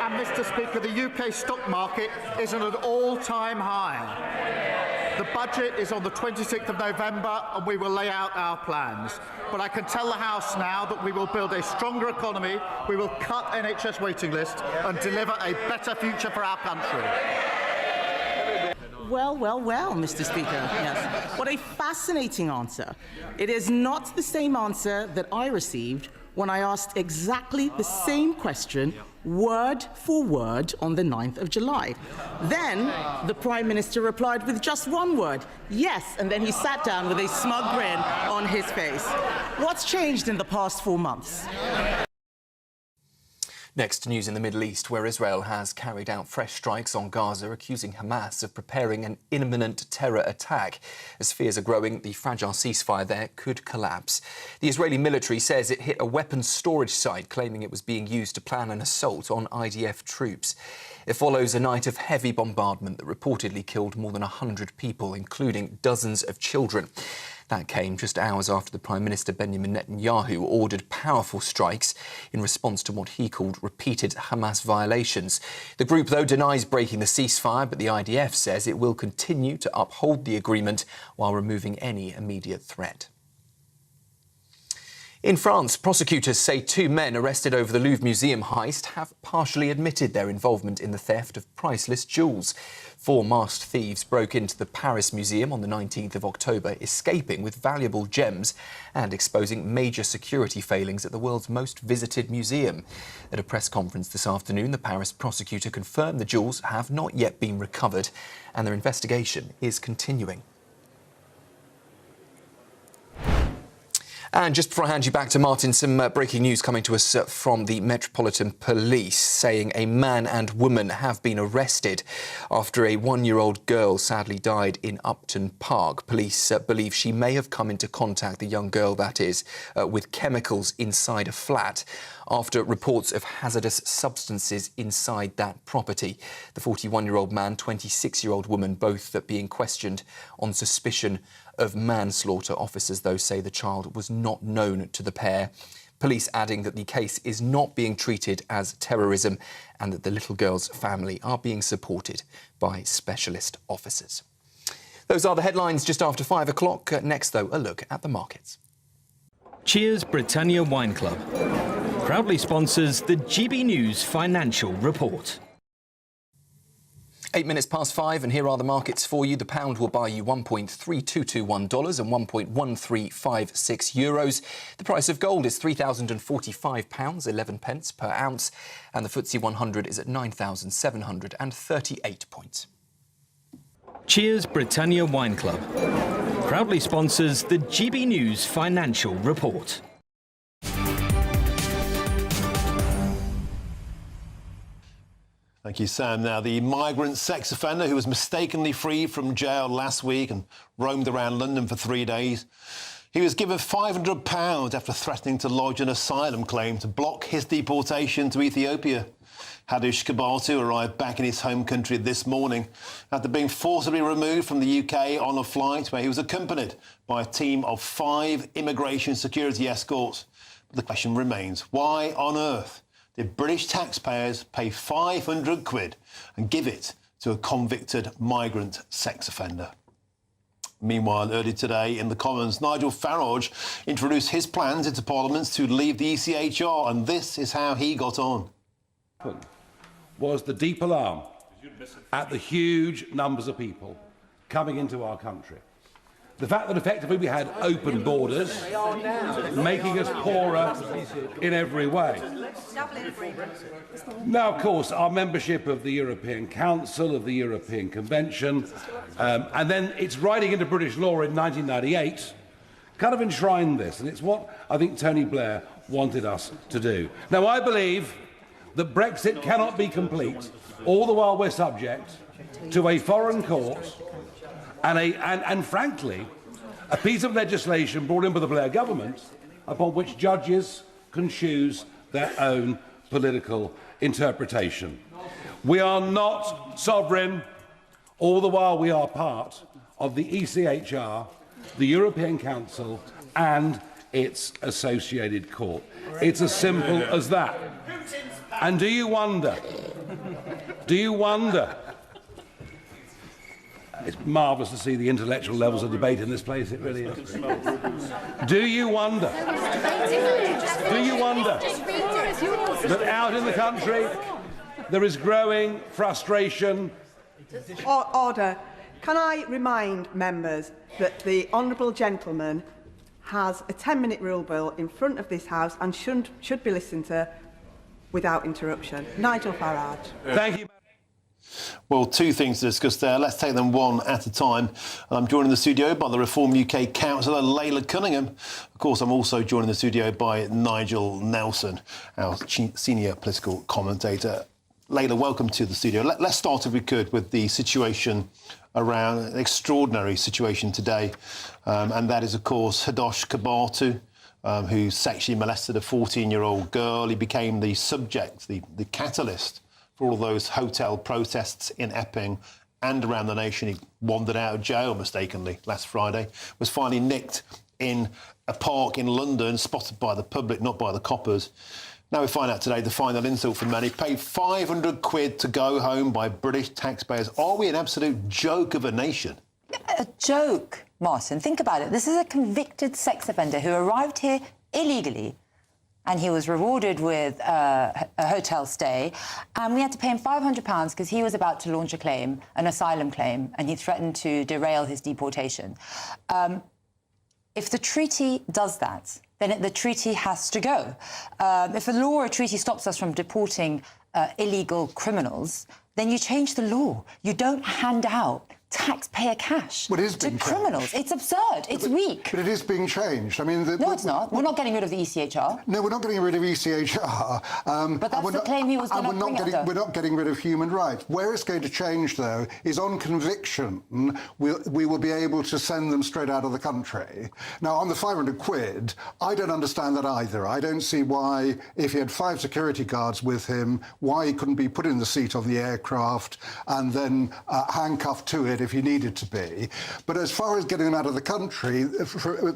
[SPEAKER 25] And, Mr Speaker, the UK stock market is at an all-time high. The budget is on the 26th of November and we will lay out our plans. But I can tell the House now that we will build a stronger economy, we will cut NHS waiting lists and deliver a better future for our country.
[SPEAKER 2] Well, Mr Speaker, yes. What a fascinating answer. It is not the same answer that I received when I asked exactly the same question word for word on the 9th of July. Then the Prime Minister replied with just one word, yes, and then he sat down with a smug grin on his face. What's changed in the past 4 months?
[SPEAKER 12] Next, news in the Middle East, where Israel has carried out fresh strikes on Gaza, accusing Hamas of preparing an imminent terror attack. As fears are growing, the fragile ceasefire there could collapse. The Israeli military says it hit a weapons storage site, claiming it was being used to plan an assault on IDF troops. It follows a night of heavy bombardment that reportedly killed more than 100 people, including dozens of children. That came just hours after the Prime Minister Benjamin Netanyahu ordered powerful strikes in response to what he called repeated Hamas violations. The group, though, denies breaking the ceasefire, but the IDF says it will continue to uphold the agreement while removing any immediate threat. In France, prosecutors say 2 men arrested over the Louvre Museum heist have partially admitted their involvement in the theft of priceless jewels. 4 masked thieves broke into the Paris Museum on the 19th of October, escaping with valuable gems and exposing major security failings at the world's most visited museum. At a press conference this afternoon, the Paris prosecutor confirmed the jewels have not yet been recovered and their investigation is continuing. And just before I hand you back to Martin, some breaking news coming to us from the Metropolitan Police, saying a man and woman have been arrested after a 1-year-old girl sadly died in Upton Park. Police believe she may have come into contact, the young girl that is, with chemicals inside a flat after reports of hazardous substances inside that property. The 41-year-old man, 26-year-old woman, both being questioned on suspicion of manslaughter. Officers, though, say the child was not known to the pair. Police adding that the case is not being treated as terrorism and that the little girl's family are being supported by specialist officers. Those are the headlines just after 5 o'clock. Next, though, a look at the markets.
[SPEAKER 3] Cheers Britannia Wine Club proudly sponsors the GB News Financial Report.
[SPEAKER 12] 8 minutes past 5, and here are the markets for you. The pound will buy you $1.3221 and 1.1356 euros. The price of gold is £3,045, 11 pence per ounce, and the FTSE 100 is at 9,738 points.
[SPEAKER 3] Cheers Britannia Wine Club proudly sponsors the GB News Financial Report.
[SPEAKER 1] Thank you, Sam. Now, the migrant sex offender who was mistakenly freed from jail last week and roamed around London for 3 days, he was given £500 after threatening to lodge an asylum claim to block his deportation to Ethiopia. Hadush Kabatu arrived back in his home country this morning after being forcibly removed from the UK on a flight where he was accompanied by a team of 5 immigration security escorts. But the question remains, why on earth did British taxpayers pay 500 quid and give it to a convicted migrant sex offender? Meanwhile, earlier today in the Commons, Nigel Farage introduced his plans into Parliament to leave the ECHR, and this is how he got on.
[SPEAKER 5] Was the deep alarm at the huge numbers of people coming into our country. The fact that effectively we had open borders, making us poorer in every way. Now, of course, our membership of the European Council, of the European Convention, and then it's writing into British law in 1998, kind of enshrined this, and it's what I think Tony Blair wanted us to do. Now, I believe that Brexit cannot be complete, all the while we're subject to a foreign court and frankly, a piece of legislation brought in by the Blair government upon which judges can choose their own political interpretation. We are not sovereign, all the while we are part of the ECHR, the European Council and its associated court. It's as simple as that. And do you wonder, it's marvellous to see the intellectual levels of debate in this place, it really is. Do you wonder that out in the country there is growing frustration?
[SPEAKER 8] Order. Can I remind members that the honourable gentleman has a 10-minute rule bill in front of this House and should be listened to without interruption. Nigel Farage.
[SPEAKER 5] Thank you.
[SPEAKER 1] Well, 2 things to discuss there. Let's take them one at a time. I'm joined in the studio by the Reform UK councillor, Layla Cunningham. Of course, I'm also joined in the studio by Nigel Nelson, our senior political commentator. Layla, welcome to the studio. Let's start, if we could, with the situation around an extraordinary situation today. And that is, of course, Hadush Kabatu, who sexually molested a 14-year-old girl. He became the subject, the catalyst for all those hotel protests in Epping and around the nation. He wandered out of jail mistakenly last Friday, was finally nicked in a park in London, spotted by the public, not by the coppers. Now we find out today the final insult for many, paid 500 quid to go home by British taxpayers. Are we an absolute joke of a nation?
[SPEAKER 20] A joke, Martin. Think about it. This is a convicted sex offender who arrived here illegally, and he was rewarded with a hotel stay, and we had to pay him £500 because he was about to launch a claim, an asylum claim, and he threatened to derail his deportation. If the treaty does that, then the treaty has to go. If a law or a treaty stops us from deporting illegal criminals, then you change the law. You don't hand out taxpayer cash to criminals. It's absurd. It's weak.
[SPEAKER 21] But it is being changed. I mean,
[SPEAKER 20] no, it's not. We're not getting rid of the ECHR.
[SPEAKER 21] No, we're not getting rid of ECHR.
[SPEAKER 20] But that's the claim he was going to bring under.
[SPEAKER 21] We're not getting rid of human rights. Where it's going to change, though, is on conviction, we will be able to send them straight out of the country. Now, on the 500 quid, I don't understand that either. I don't see why, if he had 5 security guards with him, why he couldn't be put in the seat of the aircraft and then handcuffed to it if he needed to be. But as far as getting him out of the country,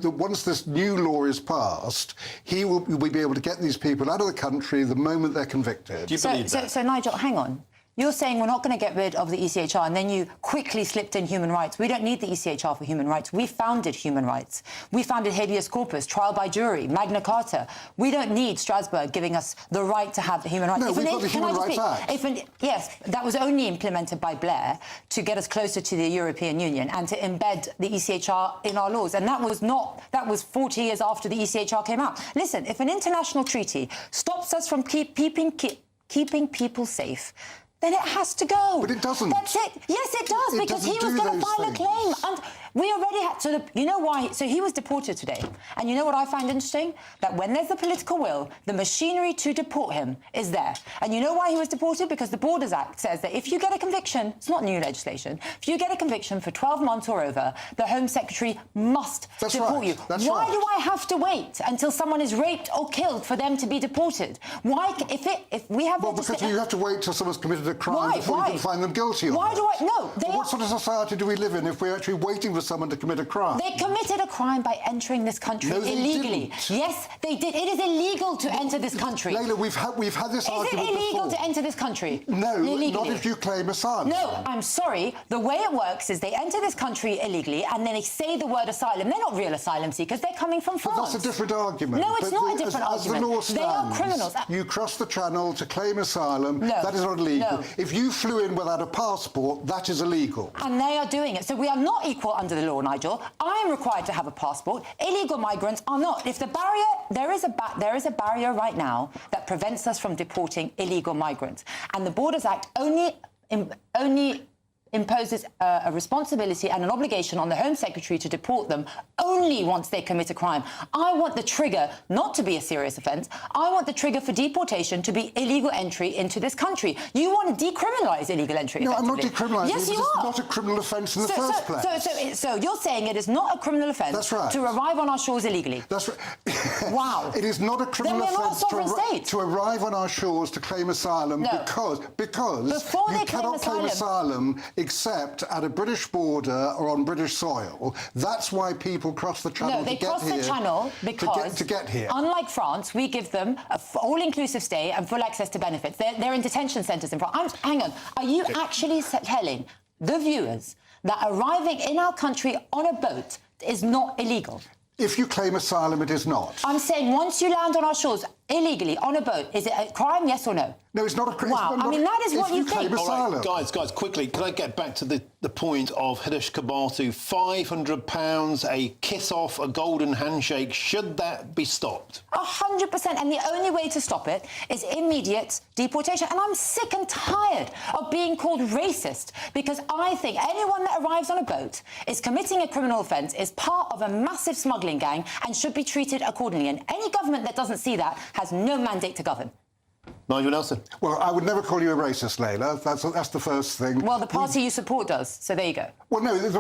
[SPEAKER 21] once this new law is passed, he will be able to get these people out of the country the moment they're convicted.
[SPEAKER 20] Do you believe that? So, Nigel, hang on. You're saying we're not going to get rid of the ECHR, and then you quickly slipped in human rights. We don't need the ECHR for human rights. We founded human rights. We founded habeas corpus, trial by jury, Magna Carta. We don't need Strasbourg giving us the right to have the human rights.
[SPEAKER 21] No, we've got the Human Rights Act.
[SPEAKER 20] Yes, that was only implemented by Blair to get us closer to the European Union and to embed the ECHR in our laws. And that was 40 years after the ECHR came out. Listen, if an international treaty stops us from keeping people safe, then it has to go.
[SPEAKER 21] But it doesn't.
[SPEAKER 20] That's it. Yes, it does, because he was going to file a claim. And we already had... So you know why? So he was deported today. And you know what I find interesting? That when there's the political will, the machinery to deport him is there. And you know why he was deported? Because the Borders Act says that if you get a conviction, it's not new legislation, if you get a conviction for 12 months or over, the Home Secretary must deport you. Why do I have to wait until someone is raped or killed for them to be deported? Why, if we have...
[SPEAKER 21] Well, because you have to wait till someone's committed a crime before you can find them guilty of it.
[SPEAKER 20] Why do I... No,
[SPEAKER 21] what sort of society do we live in if we're actually waiting for someone to commit a crime?
[SPEAKER 20] They committed a crime by entering this country illegally.
[SPEAKER 21] Didn't.
[SPEAKER 20] Yes, they did. It is illegal to enter this country.
[SPEAKER 21] Layla, we've had this argument
[SPEAKER 20] before. Is it illegal
[SPEAKER 21] before.
[SPEAKER 20] to enter this country?
[SPEAKER 21] No,
[SPEAKER 20] illegally.
[SPEAKER 21] Not if you claim asylum.
[SPEAKER 20] No, I'm sorry. The way it works is they enter this country illegally and then they say the word asylum. They're not real asylum seekers. They're coming from France.
[SPEAKER 21] But that's a different argument.
[SPEAKER 20] No, it's not a different argument.
[SPEAKER 21] As the law stands,
[SPEAKER 20] they are criminals.
[SPEAKER 21] You cross the channel to claim asylum.
[SPEAKER 20] No,
[SPEAKER 21] that is not illegal.
[SPEAKER 20] No.
[SPEAKER 21] If you flew in without a passport, that is illegal.
[SPEAKER 20] And they are doing it. So we are not equal under the law, Nigel. I am required to have a passport. Illegal migrants are not. If the barrier, there is a barrier right now that prevents us from deporting illegal migrants. And the Borders Act only imposes a responsibility and an obligation on the Home Secretary to deport them only once they commit a crime. I want the trigger not to be a serious offence. I want the trigger for deportation to be illegal entry into this country. You want to decriminalise illegal entry.
[SPEAKER 21] No, I'm not decriminalising.
[SPEAKER 20] Yes, you are.
[SPEAKER 21] It's not a criminal offence in the first place.
[SPEAKER 20] So you're saying it is not a criminal offence
[SPEAKER 21] That's right.
[SPEAKER 20] to arrive on our shores illegally?
[SPEAKER 21] That's right.
[SPEAKER 20] Wow.
[SPEAKER 21] It is not a criminal offence
[SPEAKER 20] to
[SPEAKER 21] arrive on our shores to claim asylum because you cannot claim asylum except at a British border or on British soil. That's why people cross the channel to get here.
[SPEAKER 20] No, they cross the channel because,
[SPEAKER 21] to get here.
[SPEAKER 20] Unlike France, we give them an all-inclusive stay and full access to benefits. They're in detention centres in France. Hang on. Are you actually telling the viewers that arriving in our country on a boat is not illegal?
[SPEAKER 21] If you claim asylum, it is not.
[SPEAKER 20] I'm saying once you land on our shores illegally on a boat, is it a crime, yes or no?
[SPEAKER 21] No, it's not a crime.
[SPEAKER 20] Wow, I mean, that is what you think.
[SPEAKER 1] All right, guys, quickly, can I get back to the point of Hidesh Kabatu? £500, a kiss-off, a golden handshake. Should that be stopped?
[SPEAKER 20] 100%. And the only way to stop it is immediate deportation. And I'm sick and tired of being called racist because I think anyone that arrives on a boat is committing a criminal offence, is part of a massive smuggling gang and should be treated accordingly. And any government that doesn't see that has no mandate to govern.
[SPEAKER 1] Nigel Nelson.
[SPEAKER 21] Well, I would never call you a racist, Layla. That's the first thing.
[SPEAKER 20] Well, the party you support does, so there you go.
[SPEAKER 21] Well, no, it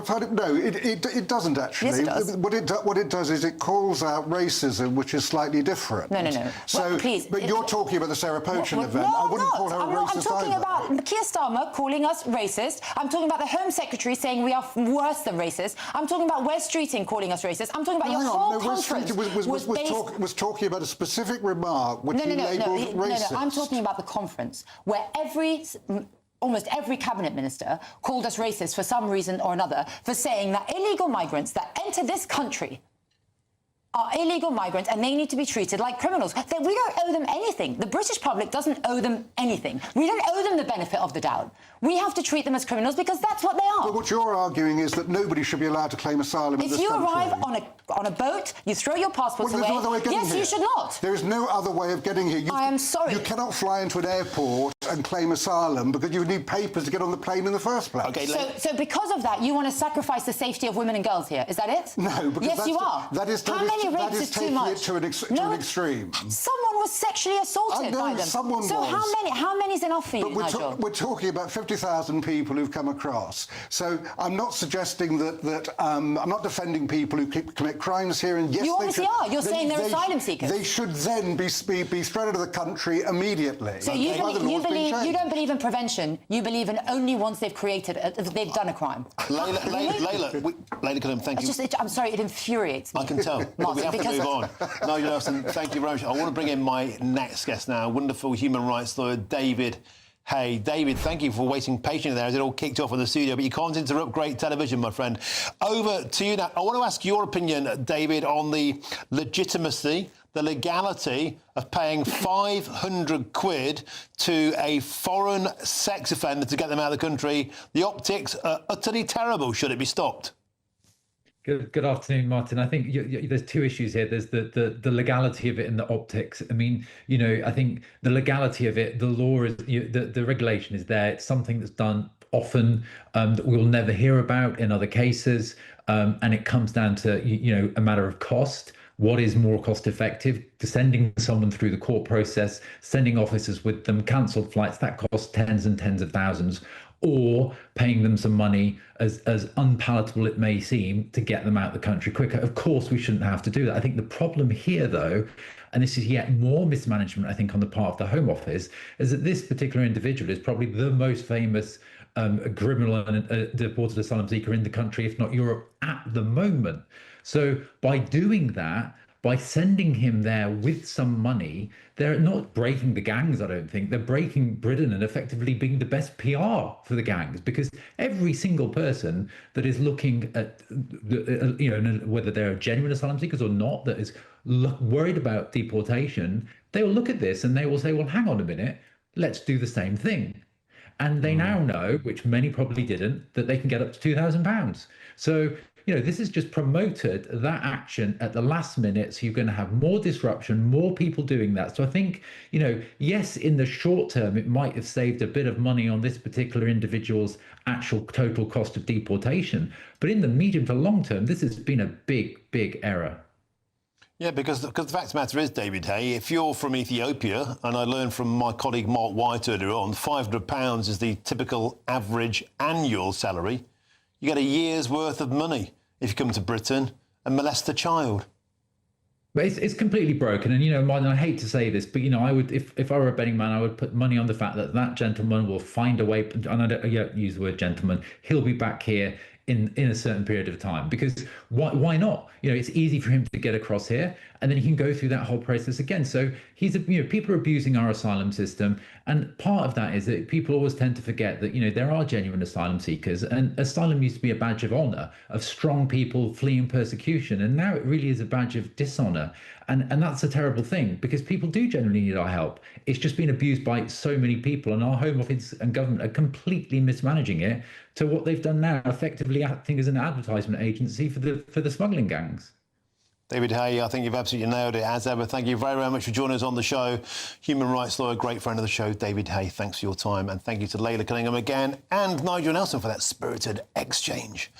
[SPEAKER 21] doesn't actually.
[SPEAKER 20] Yes, it does.
[SPEAKER 21] What it does is it calls out racism, which is slightly different.
[SPEAKER 20] No.
[SPEAKER 21] So,
[SPEAKER 20] well, please.
[SPEAKER 21] But you're talking about the Sarah Potion event.
[SPEAKER 20] No,
[SPEAKER 21] I wouldn't call her a racist
[SPEAKER 20] I'm talking
[SPEAKER 21] either.
[SPEAKER 20] about Keir Starmer calling us racist. I'm talking about the Home Secretary saying we are worse than racist. I'm talking about Wes Streeting calling us racist. I'm talking about your whole conference
[SPEAKER 21] was talking about a specific remark which he labelled racist.
[SPEAKER 20] No, I'm talking about the conference where almost every cabinet minister called us racist for some reason or another for saying that illegal migrants that enter this country are illegal migrants and they need to be treated like criminals. That we don't owe them anything. The British public doesn't owe them anything. We don't owe them the benefit of the doubt. We have to treat them as criminals because that's what they are.
[SPEAKER 21] But what you're arguing is that nobody should be allowed to claim asylum in this country.
[SPEAKER 20] If you arrive on a boat, you throw your passports away.
[SPEAKER 21] There's no other way of getting
[SPEAKER 20] here. You should not.
[SPEAKER 21] There is no other way of getting here.
[SPEAKER 20] I am sorry.
[SPEAKER 21] You cannot fly into an airport and claim asylum because you need papers to get on the plane in the first place.
[SPEAKER 20] Okay, so because of that, you want to sacrifice the safety of women and girls here. Is that it?
[SPEAKER 21] No, because
[SPEAKER 20] yes, you are.
[SPEAKER 21] That is
[SPEAKER 20] taking
[SPEAKER 21] it to an extreme.
[SPEAKER 20] Someone was sexually assaulted by them.
[SPEAKER 21] Someone
[SPEAKER 20] so
[SPEAKER 21] was.
[SPEAKER 20] How many is enough for you, Nigel?
[SPEAKER 21] We're talking about 50,000 people who've come across. So I'm not suggesting that I'm not defending people who commit crimes here. And yes,
[SPEAKER 20] you obviously are. You're saying they're asylum seekers.
[SPEAKER 21] They should then be straight out of the country immediately.
[SPEAKER 20] So you don't believe in prevention. You believe in only once they've done a crime.
[SPEAKER 21] Layla,
[SPEAKER 1] thank you.
[SPEAKER 20] I'm sorry, it infuriates me.
[SPEAKER 1] I can tell. We have to move on. Nigel Nelson, thank you very much. I want to bring in my next guest now, wonderful human rights lawyer David Hay. David, thank you for waiting patiently there as it all kicked off in the studio, but you can't interrupt great television, my friend. Over to you now. I want to ask your opinion, David, on the legitimacy, the legality of paying 500 quid to a foreign sex offender to get them out of the country. The optics are utterly terrible. Should it be stopped?
[SPEAKER 6] Good afternoon, Martin. I think there's two issues here. There's the legality of it and the optics. I mean, I think the legality of it, the law is, the regulation is there. It's something that's done often that we'll never hear about in other cases. And it comes down to, a matter of cost. What is more cost effective? Sending someone through the court process, sending officers with them, cancelled flights, that costs tens and tens of thousands, or paying them some money, as unpalatable it may seem, to get them out of the country quicker. Of course, we shouldn't have to do that. I think the problem here, though, and this is yet more mismanagement, I think, on the part of the Home Office, is that this particular individual is probably the most famous criminal and deported asylum seeker in the country, if not Europe, at the moment. So by doing that, by sending him there with some money, they're not breaking the gangs, I don't think. They're breaking Britain and effectively being the best PR for the gangs, because every single person that is looking at, whether they're genuine asylum seekers or not, that is worried about deportation, they will look at this and they will say, well, hang on a minute, let's do the same thing. And they now know, which many probably didn't, that they can get up to £2,000. So, this has just promoted that action at the last minute. So you're going to have more disruption, more people doing that. So I think, yes, in the short term, it might have saved a bit of money on this particular individual's actual total cost of deportation. But in the medium to long term, this has been a big, big error.
[SPEAKER 1] Yeah, because the fact of the matter is, David Hay, if you're from Ethiopia, and I learned from my colleague Mark White earlier on, £500 is the typical average annual salary. You get a year's worth of money if you come to Britain and molest a child.
[SPEAKER 6] But it's completely broken. And, Martin, I hate to say this, but, I would, if I were a betting man, I would put money on the fact that that gentleman will find a way, and I don't use the word gentleman, he'll be back here in a certain period of time. Because why not? It's easy for him to get across here, and then he can go through that whole process again. So people are abusing our asylum system, and part of that is that people always tend to forget that there are genuine asylum seekers, and asylum used to be a badge of honour of strong people fleeing persecution, and now it really is a badge of dishonour. And that's a terrible thing, because people do genuinely need our help. It's just been abused by so many people, and our Home Office and government are completely mismanaging it to what they've done now, effectively acting as an advertisement agency for the smuggling gangs.
[SPEAKER 1] David Hay, I think you've absolutely nailed it, as ever. Thank you very, very much for joining us on the show. Human rights lawyer, great friend of the show, David Hay. Thanks for your time. And thank you to Layla Cunningham again and Nigel Nelson for that spirited exchange.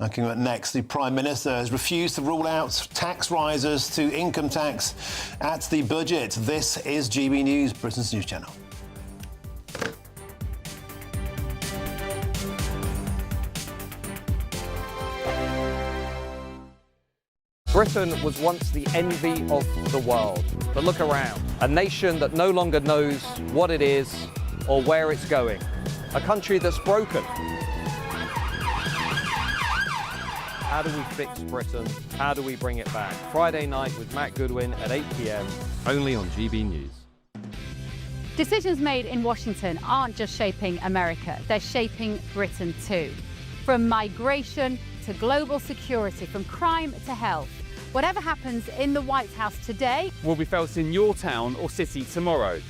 [SPEAKER 1] Now, coming up next, the Prime Minister has refused to rule out tax rises to income tax at the budget. This is GB News, Britain's news channel.
[SPEAKER 7] Britain was once the envy of the world, but look around. A nation that no longer knows what it is or where it's going. A country that's broken. How do we fix Britain? How do we bring it back? Friday night with Matt Goodwin at 8 p.m, only on GB News.
[SPEAKER 13] Decisions made in Washington aren't just shaping America, they're shaping Britain too. From migration to global security, from crime to health. Whatever happens in the White House today
[SPEAKER 14] will be felt in your town or city tomorrow.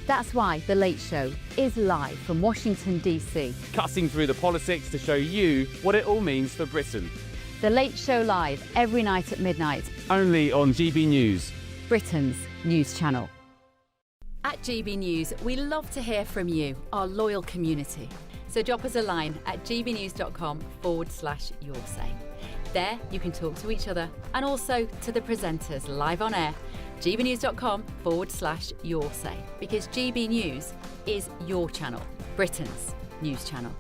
[SPEAKER 13] That's why The Late Show is live from Washington, D.C.
[SPEAKER 14] Cutting through the politics to show you what it all means for Britain.
[SPEAKER 13] The Late Show live every night at midnight.
[SPEAKER 14] Only on GB News,
[SPEAKER 13] Britain's news channel.
[SPEAKER 10] At GB News, we love to hear from you, our loyal community. So drop us a line at gbnews.com/yoursay. There you can talk to each other and also to the presenters live on air. gbnews.com/yoursay, because GB News is your channel, Britain's news channel.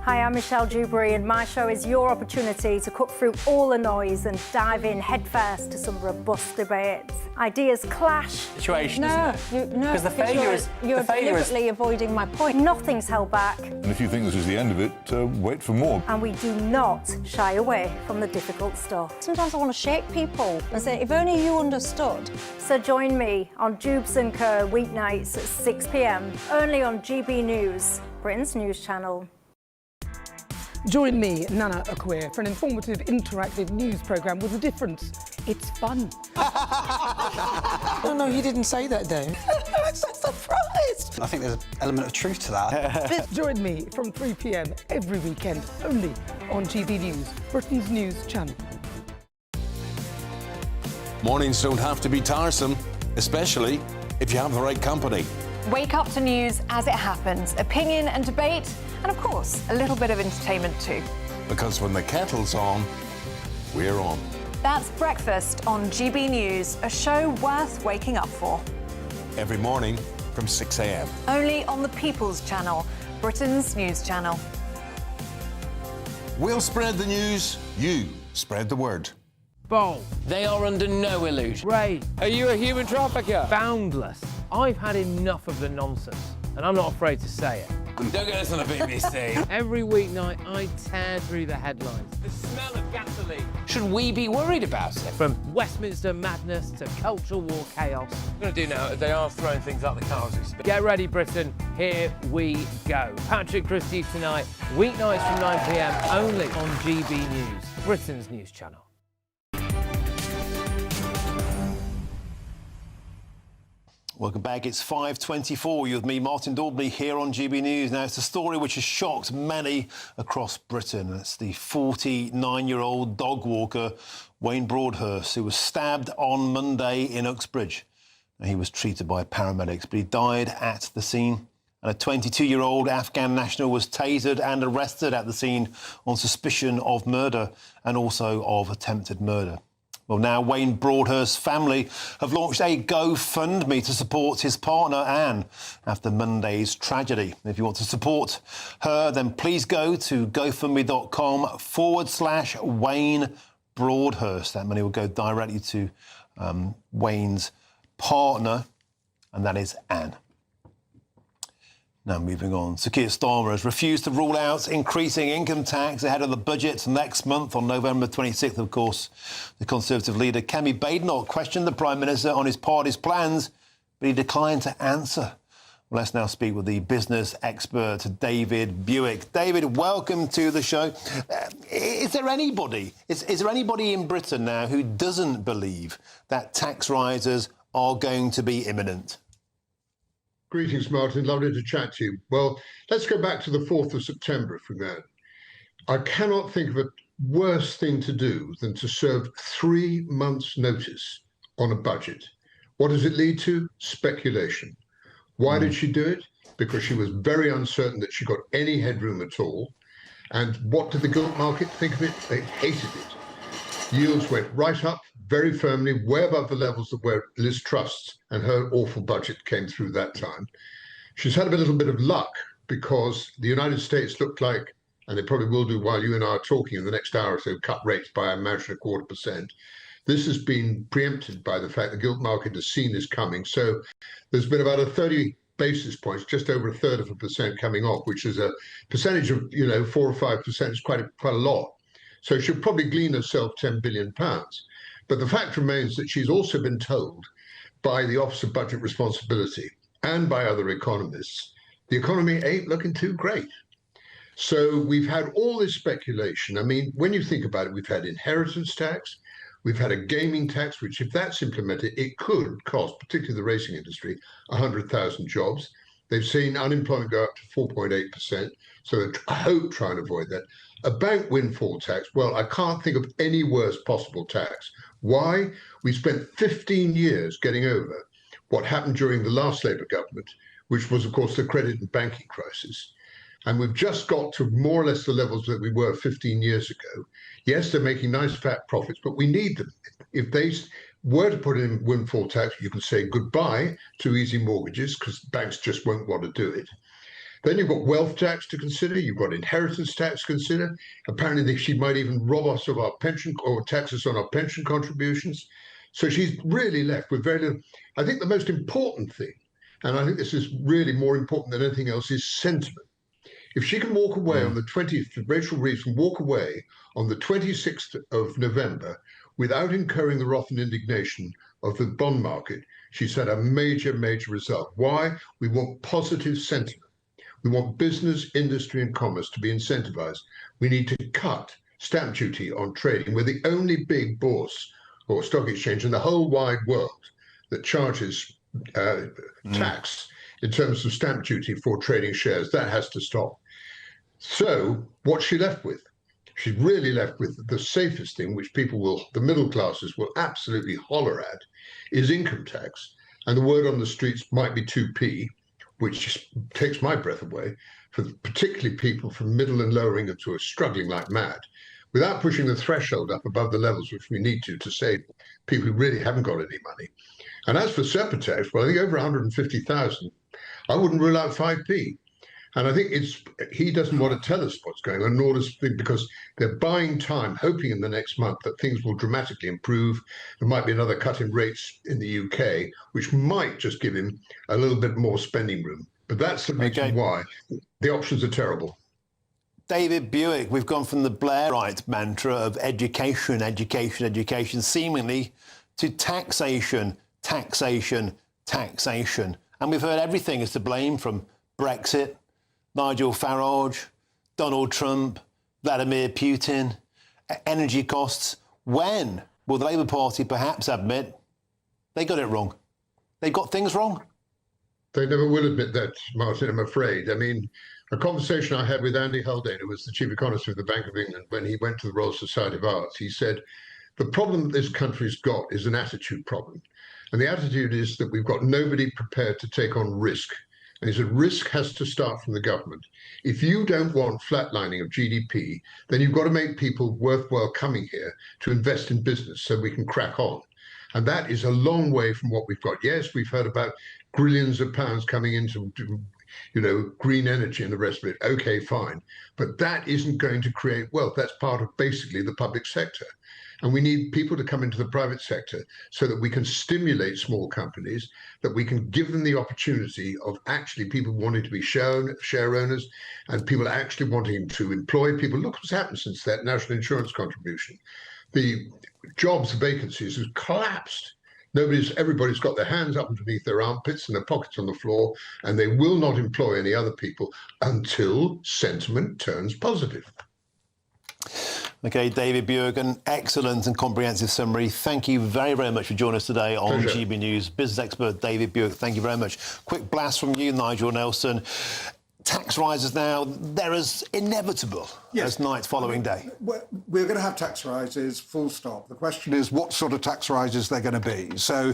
[SPEAKER 9] Hi, I'm Michelle Dewberry, and my show is your opportunity to cut through all the noise and dive in headfirst to some robust debates. Ideas clash.
[SPEAKER 11] Situation,
[SPEAKER 9] no,
[SPEAKER 11] isn't it?
[SPEAKER 9] No,
[SPEAKER 11] Because the failure is
[SPEAKER 9] you're deliberately avoiding my point. Nothing's held back,
[SPEAKER 15] And if you think this is the end of it, wait for more.
[SPEAKER 9] and we do not shy away from the difficult stuff.
[SPEAKER 16] Sometimes I want to shake people and say, if only you understood.
[SPEAKER 9] So join me on Dubes & Co. weeknights at 6 p.m, only on GB News, Britain's news channel.
[SPEAKER 17] Join me, Nana Akwe, for an informative, interactive news programme with a difference. It's fun.
[SPEAKER 23] No, he didn't say that, though.
[SPEAKER 17] I'm so surprised.
[SPEAKER 23] I think there's an element of truth to that.
[SPEAKER 17] Join me from 3 p.m. every weekend, only on GB News, Britain's news channel.
[SPEAKER 22] Mornings don't have to be tiresome, especially if you have the right company.
[SPEAKER 4] Wake up to news as it happens, opinion and debate, and of course, a little bit of entertainment too.
[SPEAKER 22] Because when the kettle's on, we're on.
[SPEAKER 4] That's Breakfast on GB News, a show worth waking up for.
[SPEAKER 22] Every morning from 6 a.m.
[SPEAKER 4] Only on the People's Channel, Britain's news channel.
[SPEAKER 22] We'll spread the news, you spread the word.
[SPEAKER 27] Bold. They are under no illusion. Ray, are you a human trafficker? Boundless. I've had enough of the nonsense, and I'm not afraid to say it.
[SPEAKER 22] Don't get us on the BBC.
[SPEAKER 27] Every weeknight, I tear through the headlines. The smell of gasoline. Should we be worried about it? From Westminster madness to cultural war chaos. What I'm going to do now is they are throwing things up the car as we speak. Get ready, Britain. Here we go. Patrick Christie's tonight, weeknights from 9 p.m, only on GB News, Britain's news channel.
[SPEAKER 1] Welcome back. It's 5:24. You're with me, Martin Daubney, here on GB News. Now, it's a story which has shocked many across Britain. It's the 49-year-old dog walker, Wayne Broadhurst, who was stabbed on Monday in Uxbridge. Now, he was treated by paramedics, but he died at the scene. And a 22-year-old Afghan national was tasered and arrested at the scene on suspicion of murder and also of attempted murder. Well, now Wayne Broadhurst's family have launched a GoFundMe to support his partner, Anne, after Monday's tragedy. If you want to support her, then please go to gofundme.com/Wayne Broadhurst. That money will go directly to Wayne's partner, and that is Anne. Now, moving on. Sir Keir Starmer has refused to rule out increasing income tax ahead of the budget next month on November 26th, of course. The Conservative leader, Kemi Badenoch, questioned the Prime Minister on his party's plans, but he declined to answer. Well, let's now speak with the business expert, David Buick. David, welcome to the show. Is there anybody in Britain now who doesn't believe that tax rises are going to be imminent?
[SPEAKER 28] Greetings, Martin. Lovely to chat to you. Well, let's go back to the 4th of September, if we may. I cannot think of a worse thing to do than to serve 3 months' notice on a budget. What does it lead to? Speculation. Why did she do it? Because she was very uncertain that she got any headroom at all. And what did the gilt market think of it? They hated it. Yields went right up very firmly, way above the levels that where Liz Truss and her awful budget came through that time. She's had a little bit of luck because the United States looked like, and they probably will do while you and I are talking in the next hour or so, cut rates by, I imagine, 0.25%. This has been preempted by the fact the gilt market has seen this coming. So there's been about a 30 basis points, just over 1/3% coming off, which is a percentage of, 4 or 5%. It's quite a lot. So she'll probably glean herself £10 billion. But the fact remains that she's also been told by the Office of Budget Responsibility and by other economists, the economy ain't looking too great. So we've had all this speculation. I mean, when you think about it, we've had inheritance tax, we've had a gaming tax, which if that's implemented, it could cost, particularly the racing industry, 100,000 jobs. They've seen unemployment go up to 4.8%, so they're, I hope, trying to avoid that. A bank windfall tax, well, I can't think of any worse possible tax. Why? We spent 15 years getting over what happened during the last Labour government, which was, of course, the credit and banking crisis. And we've just got to more or less the levels that we were 15 years ago. Yes, they're making nice fat profits, but we need them. If they were to put in windfall tax, you can say goodbye to easy mortgages because banks just won't want to do it. Then you've got wealth tax to consider. You've got inheritance tax to consider. Apparently, she might even rob us of our pension or tax us on our pension contributions. So she's really left with very little. I think the most important thing, and I think this is really more important than anything else, is sentiment. If she can walk away on the 20th, Rachel Reeves can walk away on the 26th of November without incurring the wrath and indignation of the bond market, she's had a major, major result. Why? We want positive sentiment. We want business, industry and commerce to be incentivized. We need to cut stamp duty on trading. We're the only big bourse or stock exchange in the whole wide world that charges tax in terms of stamp duty for trading shares. That has to stop. So what's she left with? She's really left with the safest thing, which people will, the middle classes will absolutely holler at, is income tax. And the word on the streets might be 2p, which takes my breath away, for particularly people from middle and lower income who are struggling like mad, without pushing the threshold up above the levels which we need to save people who really haven't got any money. And as for separate tax, well, I think over 150,000, I wouldn't rule out 5p. And I think he doesn't want to tell us what's going on, nor does because they're buying time, hoping in the next month that things will dramatically improve. There might be another cut in rates in the UK, which might just give him a little bit more spending room. But that's the reason why the options are terrible.
[SPEAKER 1] David Buick, we've gone from the Blairite mantra of education, education, education, seemingly to taxation, taxation, taxation. And we've heard everything is to blame, from Brexit, Nigel Farage, Donald Trump, Vladimir Putin, energy costs. When will the Labour Party perhaps admit they got it wrong? They got things wrong?
[SPEAKER 28] They never will admit that, Martin, I'm afraid. I mean, a conversation I had with Andy Haldane, who was the chief economist of the Bank of England, when he went to the Royal Society of Arts, he said, the problem that this country's got is an attitude problem. And the attitude is that we've got nobody prepared to take on risk. And he said, risk has to start from the government. If you don't want flatlining of GDP, then you've got to make people worthwhile coming here to invest in business so we can crack on. And that is a long way from what we've got. Yes, we've heard about grillions of pounds coming into, green energy and the rest of it. Okay, fine. But that isn't going to create wealth. That's part of basically the public sector. And we need people to come into the private sector so that we can stimulate small companies, that we can give them the opportunity of actually people wanting to be share owners and people actually wanting to employ people. Look what's happened since that national insurance contribution. The jobs vacancies have collapsed. Everybody's got their hands up underneath their armpits and their pockets on the floor, and they will not employ any other people until sentiment turns positive.
[SPEAKER 1] OK, David Buick, an excellent and comprehensive summary. Thank you very, very much for joining us today on GB News. Business expert David Buick, thank you very much. Quick blast from you, Nigel Nelson. Tax rises now, they're as inevitable as night's following day.
[SPEAKER 21] We're going to have tax rises, full stop. The question is what sort of tax rises they're going to be. So,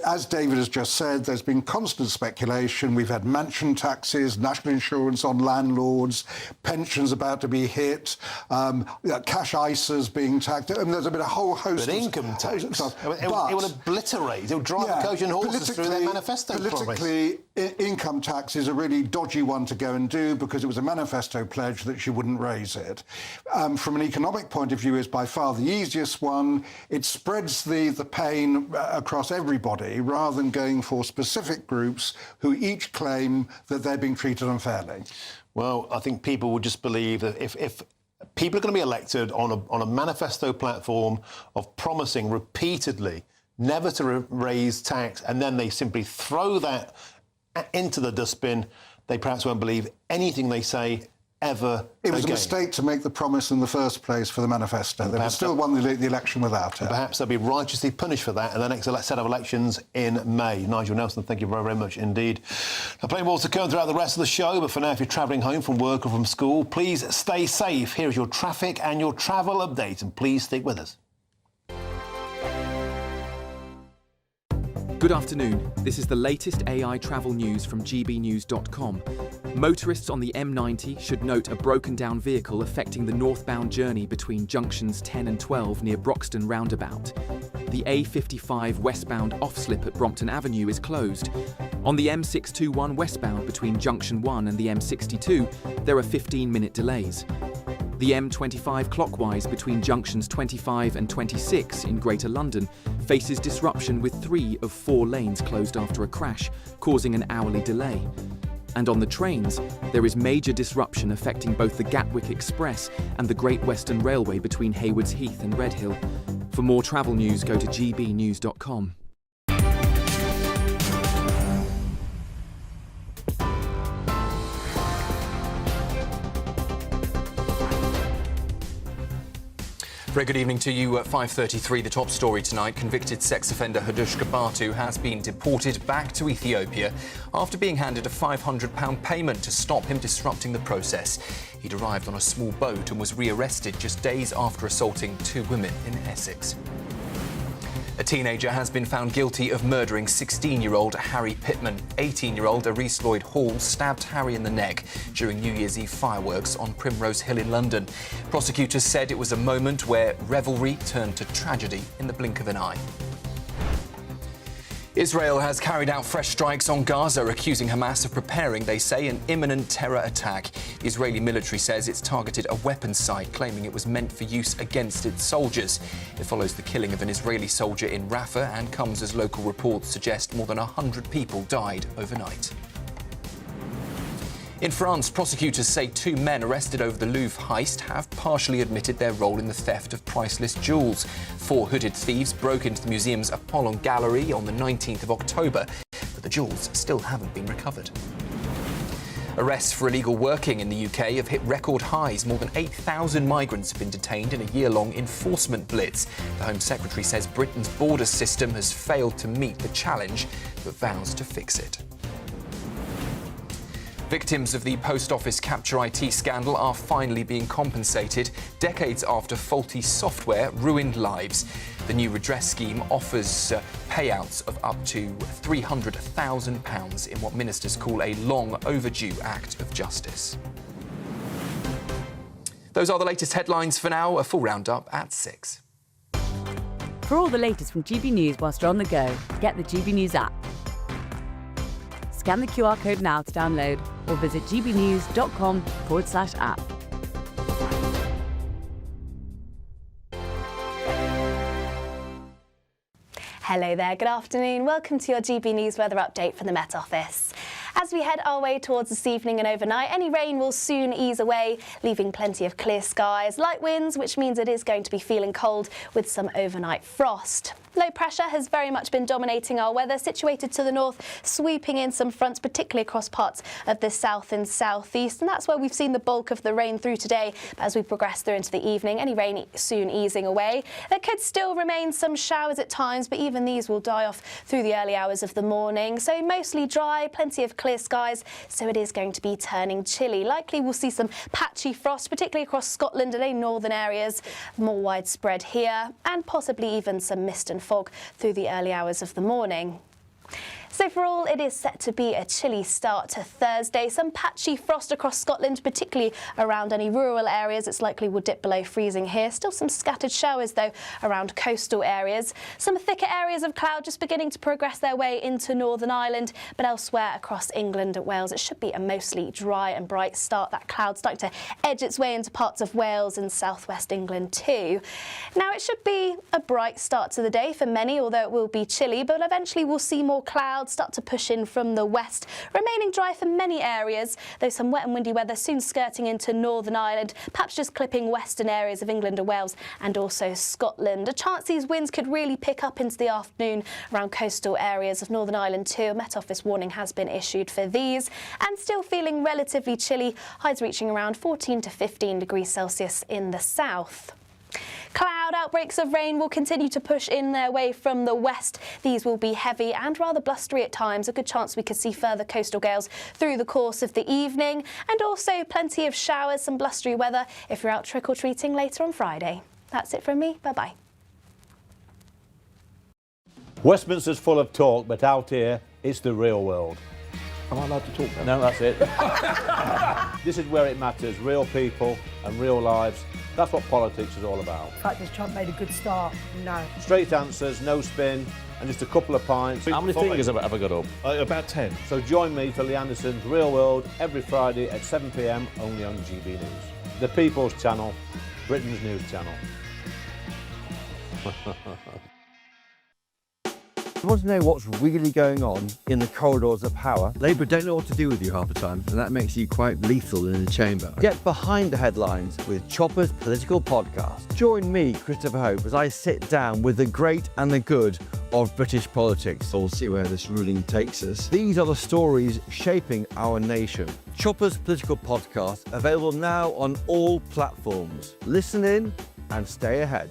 [SPEAKER 21] as David has just said, there's been constant speculation. We've had mansion taxes, national insurance on landlords, pensions about to be hit, cash ISAs being taxed. I mean, there's been a whole host of...
[SPEAKER 1] income tax. It will obliterate, it will drive the coach and horses through their manifesto.
[SPEAKER 21] Politically, income tax is a really dodgy one to go and do because it was a manifesto pledge that she wouldn't raise it. From an economic point of view, is by far the easiest one. It spreads the pain across everybody rather than going for specific groups who each claim that they're being treated unfairly.
[SPEAKER 1] Well, I think people would just believe that if people are going to be elected on a manifesto platform of promising repeatedly never to raise tax, and then they simply throw that into the dustbin, they perhaps won't believe anything they say ever
[SPEAKER 21] It was
[SPEAKER 1] again.
[SPEAKER 21] a mistake to make the promise in the first place for the manifesto. They still won the election without it.
[SPEAKER 1] Perhaps they'll be righteously punished for that in the next set of elections in May. Nigel Nelson, thank you very, very much indeed. Now, plenty more to come throughout the rest of the show, but for now, if you're travelling home from work or from school, please stay safe. Here is your traffic and your travel update, and please stick with us.
[SPEAKER 2] Good afternoon. This is the latest AI travel news from GBNews.com. Motorists on the M90 should note a broken down vehicle affecting the northbound journey between junctions 10 and 12 near Broxton roundabout. The A55 westbound off-slip at Brompton Avenue is closed. On the M621 westbound between junction 1 and the M62, there are 15-minute delays. The M25 clockwise between junctions 25 and 26 in Greater London faces disruption with 3 of 4 lanes closed after a crash, causing an hourly delay. And on the trains, there is major disruption affecting both the Gatwick Express and the Great Western Railway between Haywards Heath and Redhill. For more travel news, go to gbnews.com.
[SPEAKER 11] Very good evening to you at 5:33. The top story tonight, convicted sex offender Hadushka Batu has been deported back to Ethiopia after being handed a £500 payment to stop him disrupting the process. He'd arrived on a small boat and was rearrested just days after assaulting 2 women in Essex. A teenager has been found guilty of murdering 16-year-old Harry Pittman. 18-year-old Aris Lloyd Hall stabbed Harry in the neck during New Year's Eve fireworks on Primrose Hill in London. Prosecutors said it was a moment where revelry turned to tragedy in the blink of an eye. Israel has carried out fresh strikes on Gaza, accusing Hamas of preparing, they say, an imminent terror attack. The Israeli military says it's targeted a weapons site, claiming it was meant for use against its soldiers. It follows the killing of an Israeli soldier in Rafah and comes as local reports suggest more than 100 people died overnight. In France, prosecutors say 2 men arrested over the Louvre heist have partially admitted their role in the theft of priceless jewels. 4 hooded thieves broke into the museum's Apollon Gallery on the 19th of October, but the jewels still haven't been recovered. Arrests for illegal working in the UK have hit record highs. More than 8,000 migrants have been detained in a year-long enforcement blitz. The Home Secretary says Britain's border system has failed to meet the challenge, but vows to fix it. Victims of the Post Office Capture IT scandal are finally being compensated decades after faulty software ruined lives. The new redress scheme offers payouts of up to £300,000 in what ministers call a long overdue act of justice. Those are the latest headlines for now. A full roundup at 6.
[SPEAKER 12] For all the latest from GB News whilst you're on the go, get the GB News app. Scan the QR code now to download or visit gbnews.com/app.
[SPEAKER 18] Hello there, good afternoon. Welcome to your GB News weather update from the Met Office. As we head our way towards this evening and overnight, any rain will soon ease away, leaving plenty of clear skies, light winds, which means it is going to be feeling cold with some overnight frost. Low pressure has very much been dominating our weather, situated to the north, sweeping in some fronts, particularly across parts of the south and southeast, and that's where we've seen the bulk of the rain through today. But as we progress through into the evening, any rain soon easing away. There could still remain some showers at times, but even these will die off through the early hours of the morning. So mostly dry, plenty of clear skies, so it is going to be turning chilly. Likely we'll see some patchy frost, particularly across Scotland and in northern areas, more widespread here, and possibly even some mist and fog through the early hours of the morning. So for all, it is set to be a chilly start to Thursday. Some patchy frost across Scotland, particularly around any rural areas. It's likely will dip below freezing here. Still some scattered showers, though, around coastal areas. Some thicker areas of cloud just beginning to progress their way into Northern Ireland, but elsewhere across England and Wales, it should be a mostly dry and bright start. That cloud starting to edge its way into parts of Wales and southwest England too. Now, it should be a bright start to the day for many, although it will be chilly, but eventually we'll see more clouds start to push in from the west, remaining dry for many areas, though some wet and windy weather soon skirting into Northern Ireland, perhaps just clipping western areas of England and Wales and also Scotland. A chance these winds could really pick up into the afternoon around coastal areas of Northern Ireland too. A Met Office warning has been issued for these, and still feeling relatively chilly, highs reaching around 14 to 15 degrees Celsius in the south. Cloud outbreaks of rain will continue to push in their way from the west. These will be heavy and rather blustery at times. A good chance we could see further coastal gales through the course of the evening, and also plenty of showers, some blustery weather if you're out trick-or-treating later on Friday. That's it from me. Bye-bye.
[SPEAKER 3] Westminster's full of talk, but out here, it's the real world.
[SPEAKER 15] Am I allowed to talk now?
[SPEAKER 3] No, that's it. This is where it matters, real people and real lives. That's what politics is all about.
[SPEAKER 5] The fact that Trump made a good start, no.
[SPEAKER 3] Straight answers, no spin, and just a couple of pints.
[SPEAKER 15] How many fingers have I got up? About 10.
[SPEAKER 3] So join me for Lee Anderson's Real World every Friday at 7 p.m, only on GB News. The People's Channel, Britain's news channel.
[SPEAKER 8] You want to know what's really going on in the corridors of power? Labour don't know what to do with you half the time, and that makes you quite lethal in the chamber. Get behind the headlines with Chopper's Political Podcast. Join me, Christopher Hope, as I sit down with the great and the good of British politics. We'll see where this ruling takes us. These are the stories shaping our nation. Chopper's Political Podcast, available now on all platforms. Listen in and stay ahead.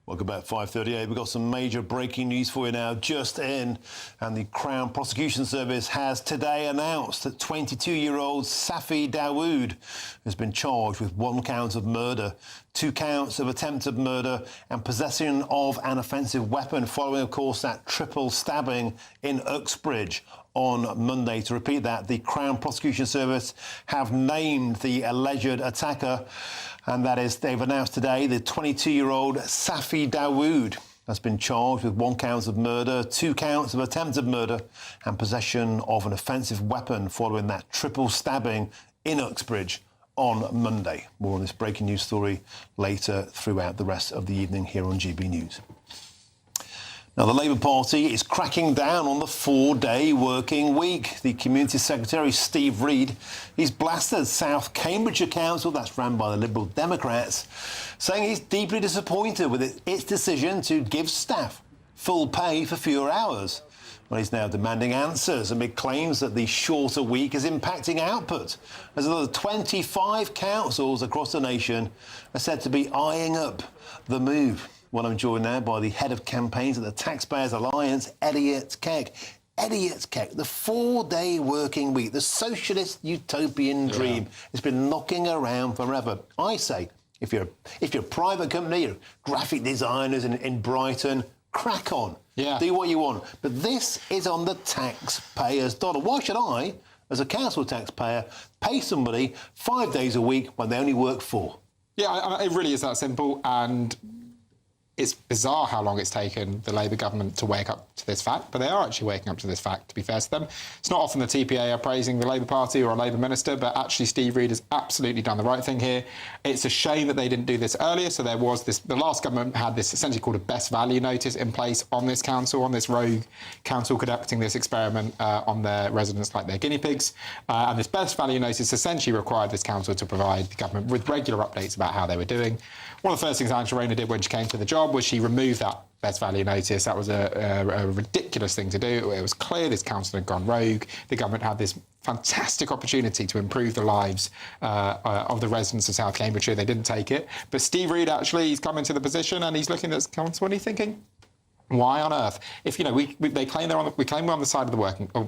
[SPEAKER 1] Welcome back, 5:38. We've got some major breaking news for you now, just in. And the Crown Prosecution Service has today announced that 22-year-old Safi Dawood has been charged with 1 count of murder, 2 counts of attempted murder and possession of an offensive weapon following, of course, that triple stabbing in Uxbridge on Monday. To repeat that, the Crown Prosecution Service have named the alleged attacker, and that is, they've announced today, the 22-year-old Safi Dawood has been charged with 1 count of murder, 2 counts of attempted murder and possession of an offensive weapon following that triple stabbing in Uxbridge on Monday. More on this breaking news story later throughout the rest of the evening here on GB News. Now, the Labour Party is cracking down on the 4-day working week. The Community Secretary, Steve Reid, he's blasted South Cambridgeshire Council, that's run by the Liberal Democrats, saying he's deeply disappointed with its decision to give staff full pay for fewer hours. Well, he's now demanding answers amid claims that the shorter week is impacting output, as another 25 councils across the nation are said to be eyeing up the move. Well, I'm joined now by the head of campaigns at the Taxpayers Alliance, Elliot Keck. Elliot Keck, the 4-day working week, the socialist utopian dream, has been knocking around forever. I say, if you're a private company, you're graphic designers in Brighton, crack on. Yeah. Do what you want. But this is on the taxpayer's dollar. Why should I, as a council taxpayer, pay somebody 5 days a week when they only work 4?
[SPEAKER 19] Yeah, it really is that simple, and it's bizarre how long it's taken the Labour government to wake up to this fact, but they are actually waking up to this fact, to be fair to them. It's not often the TPA are praising the Labour Party or a Labour minister, but actually Steve Reid has absolutely done the right thing here. It's a shame that they didn't do this earlier, so there was this, the last government had this essentially called a best value notice in place on this council, on this rogue council conducting this experiment on their residents like their guinea pigs. And this best value notice essentially required this council to provide the government with regular updates about how they were doing. One of the first things Angela Rayner did when she came to the job was she removed that best value notice. That was a ridiculous thing to do. It was clear this council had gone rogue. The government had this fantastic opportunity to improve the lives of the residents of South Cambridgeshire. They didn't take it. But Steve Reid, actually, he's come into the position and he's looking at this council and he's thinking, why on earth? If, you know, they claim we claim we're on the side of the